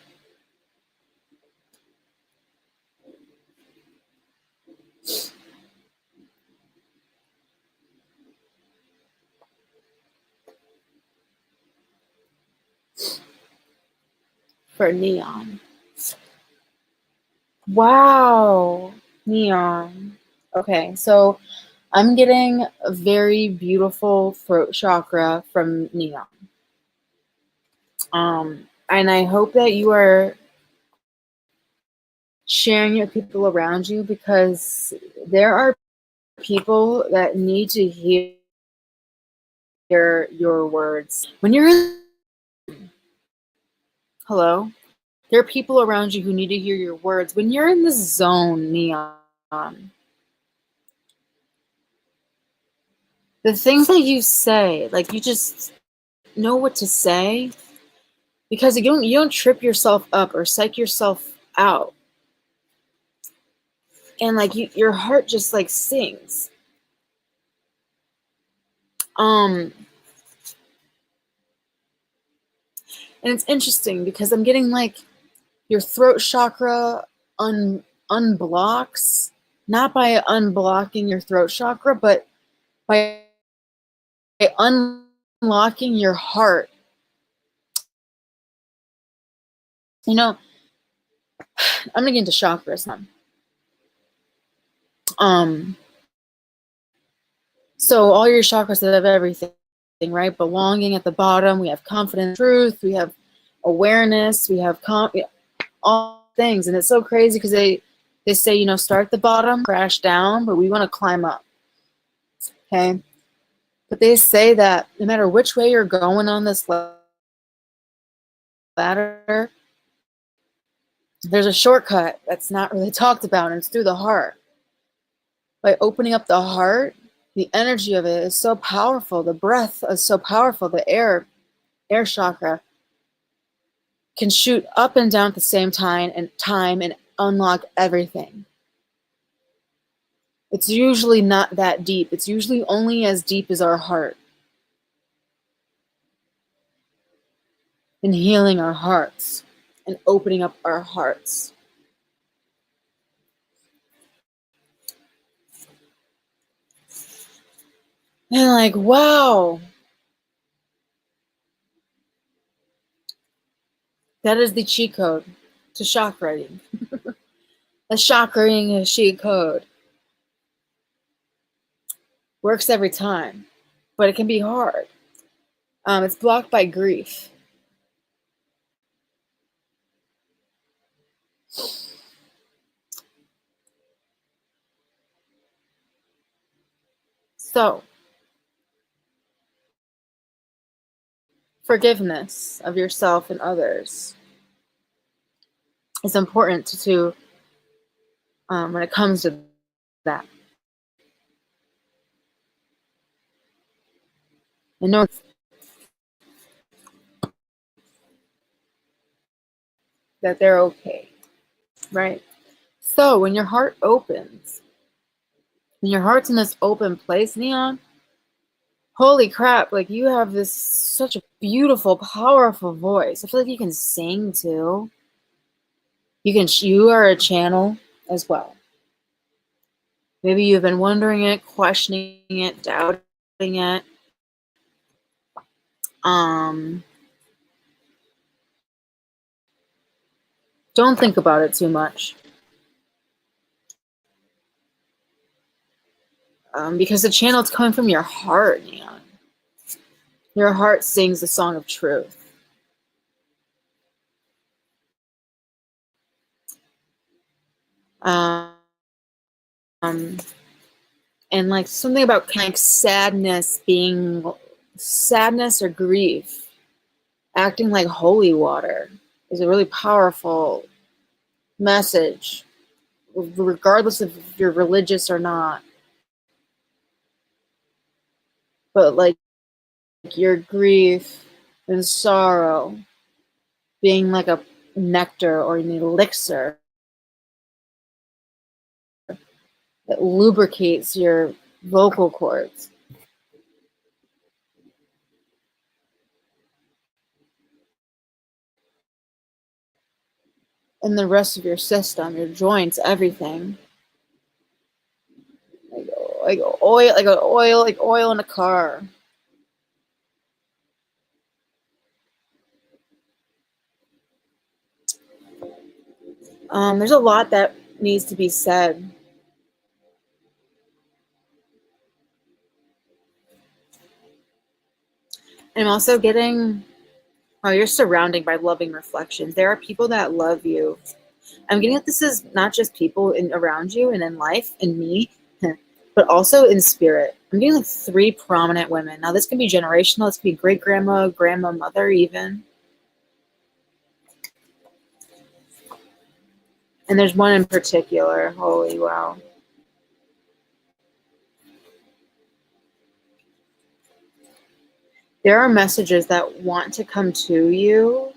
For Neon. Wow. Neon. Okay, so I'm getting a very beautiful throat chakra from Neon. And I hope that you are sharing your people around you, because there are people that need to hear your words. When you're in, hello, there are people around you who need to hear your words. When you're in the zone, Neon, the things that you say, like you just know what to say, because you don't trip yourself up or psych yourself out, and like your heart just like sings. And it's interesting because I'm getting like your throat chakra unblocks, not by unblocking your throat chakra, but by unlocking your heart. You know, I'm gonna get into chakras now. So all your chakras have everything, right? Belonging at the bottom. We have confidence, truth. We have awareness. We have all things, and it's so crazy because they say, you know, start at the bottom, crash down, but we want to climb up. Okay, but they say that no matter which way you're going on this ladder, there's a shortcut that's not really talked about, and it's through the heart. By opening up the heart, the energy of it is so powerful. The breath is so powerful. The air chakra can shoot up and down at the same time and unlock everything. It's usually not that deep. It's usually only as deep as our heart. And healing our hearts and opening up our hearts. And like, wow. That is the cheat code to chakraing. The chakraing is cheat code. Works every time, but it can be hard. It's blocked by grief. So, forgiveness of yourself and others is important to when it comes to that. And know that they're okay, right? So when your heart opens, when your heart's in this open place, Neon, holy crap, like you have this such a beautiful, powerful voice. I feel like you can sing too. You are a channel as well. Maybe you've been wondering it, questioning it, doubting it. Don't think about it too much. Because the channel is coming from your heart, Neon. Your heart sings the song of truth. Um, and like something about kind of sadness or grief, acting like holy water is a really powerful message, regardless of if you're religious or not. But like your grief and sorrow being like a nectar or an elixir that lubricates your vocal cords and the rest of your system, your joints, everything. Like oil in a car. There's a lot that needs to be said. And I'm also getting, oh, you're surrounded by loving reflections. There are people that love you. I'm getting that this is not just people around you and in life and me, but also in spirit. I'm getting like 3 prominent women. Now this can be generational. This can be great grandma, grandma, mother, even. And there's one in particular. Holy wow. There are messages that want to come to you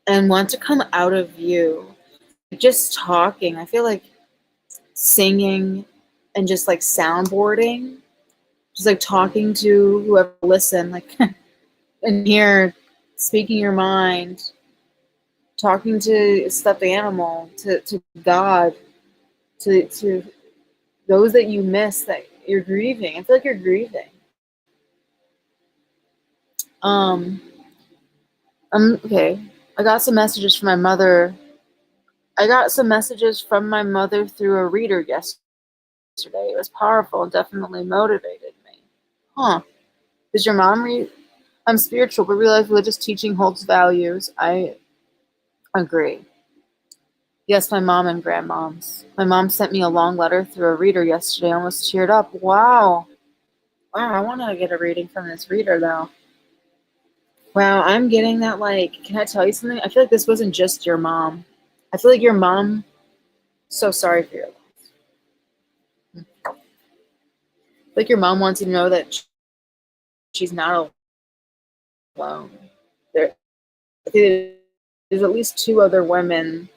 and want to come out of you. Just talking. I feel like singing and just like soundboarding, just like talking to whoever listen, like in here, speaking your mind, talking to stuffed animal, to God, to those that you miss that you're grieving. I feel like you're grieving. Um, okay. I got some messages from my mother. I got some messages from my mother through a reader yesterday. It was powerful and definitely motivated me. Huh. Does your mom read? I'm spiritual, but realize religious teaching holds values. I agree. Yes, my mom and grandmoms. My mom sent me a long letter through a reader yesterday. I almost teared up. Wow. Wow, I want to get a reading from this reader, though. Wow, I'm getting that, like, can I tell you something? I feel like this wasn't just your mom. I feel like your mom, so sorry for your loss. Like your mom wants you to know that she's not alone. There, there's at least 2 other women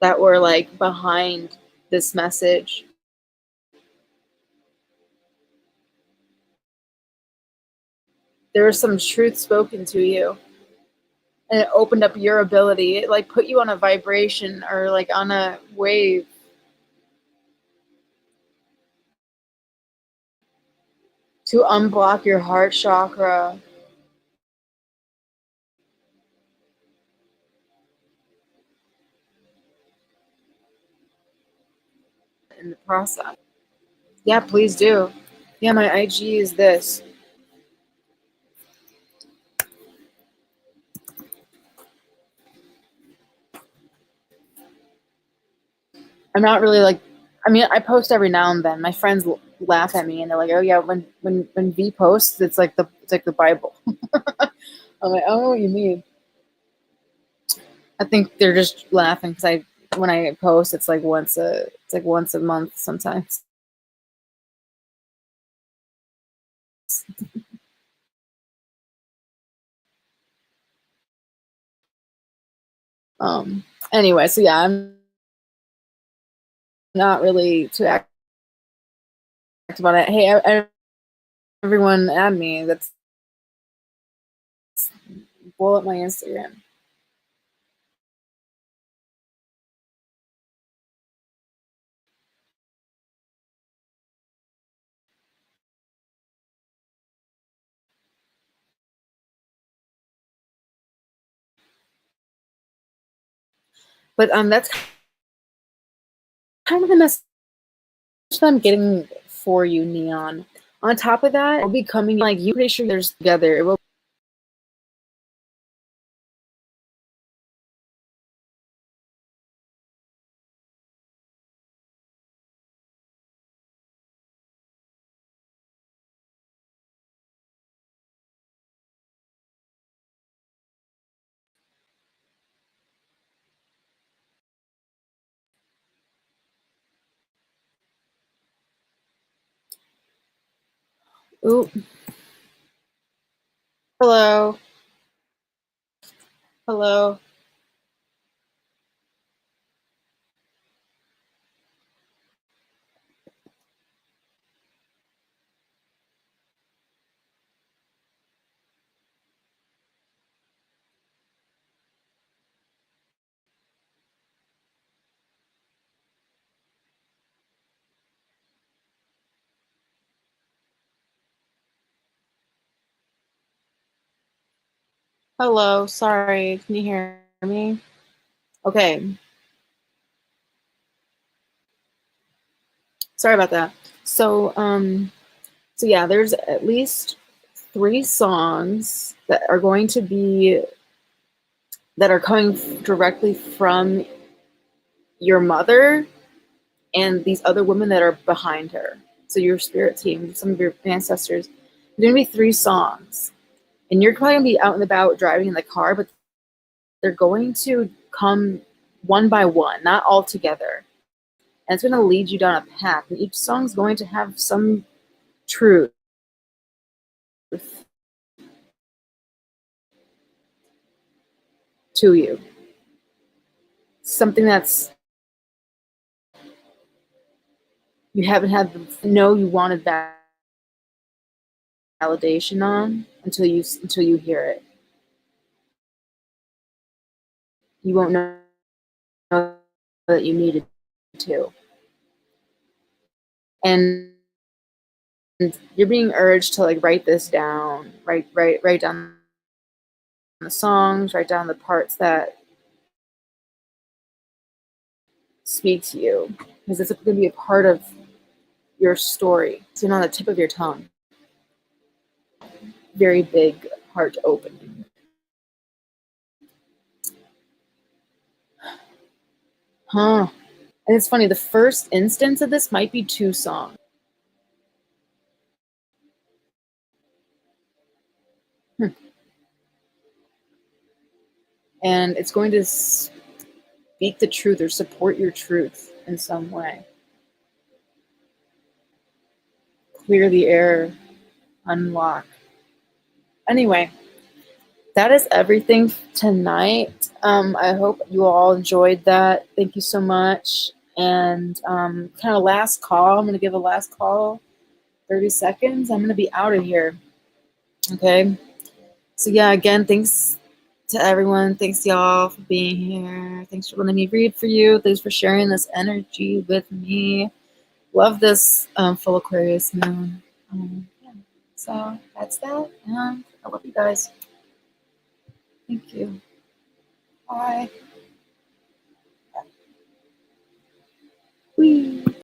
that were like behind this message. There was some truth spoken to you, and it opened up your ability. It like put you on a vibration or like on a wave to unblock your heart chakra. In the process. Yeah, please do. Yeah, my IG is this. I'm not really like I mean, I post every now and then. My friends laugh at me and they're like, "Oh yeah, when V posts, it's like the Bible." I'm like, "Oh, what you mean?" I think they're just laughing because when I post, it's like once a month sometimes. Anyway, so yeah, I'm not really too active about it. Hey, everyone add me. That's blow up my Instagram. But that's kind of the message that I'm getting for you, Neon. On top of that, it'll be coming like you pretty sure there's together. It will. Ooh, hello, hello, hello. Sorry, can you hear me? Okay, sorry about that. So yeah, there's at least 3 songs that are going to be that are coming directly from your mother and these other women that are behind her. So your spirit team, some of your ancestors. There's gonna be 3 songs, and you're probably gonna be out and about driving in the car, but they're going to come one by one, not all together. And it's gonna lead you down a path, and each song's going to have some truth to you, something that's you haven't had the know you wanted validation on until you hear it. You won't know that you needed to. And you're being urged to like write this down, write down the songs, write down the parts that speak to you, because it's going to be a part of your story. It's on the tip of your tongue. Very big heart opening. Huh. And it's funny, the first instance of this might be 2 songs. Hmm. And it's going to speak the truth or support your truth in some way. Clear the air, unlock. Anyway, that is everything tonight. I hope you all enjoyed that. Thank you so much. And kind of last call. I'm going to give a last call, 30 seconds. I'm going to be out of here. Okay. So, yeah, again, thanks to everyone. Thanks, y'all, for being here. Thanks for letting me read for you. Thanks for sharing this energy with me. Love this full Aquarius moon. Yeah. So, that's that. And I love you guys. Thank you. Bye. Whee!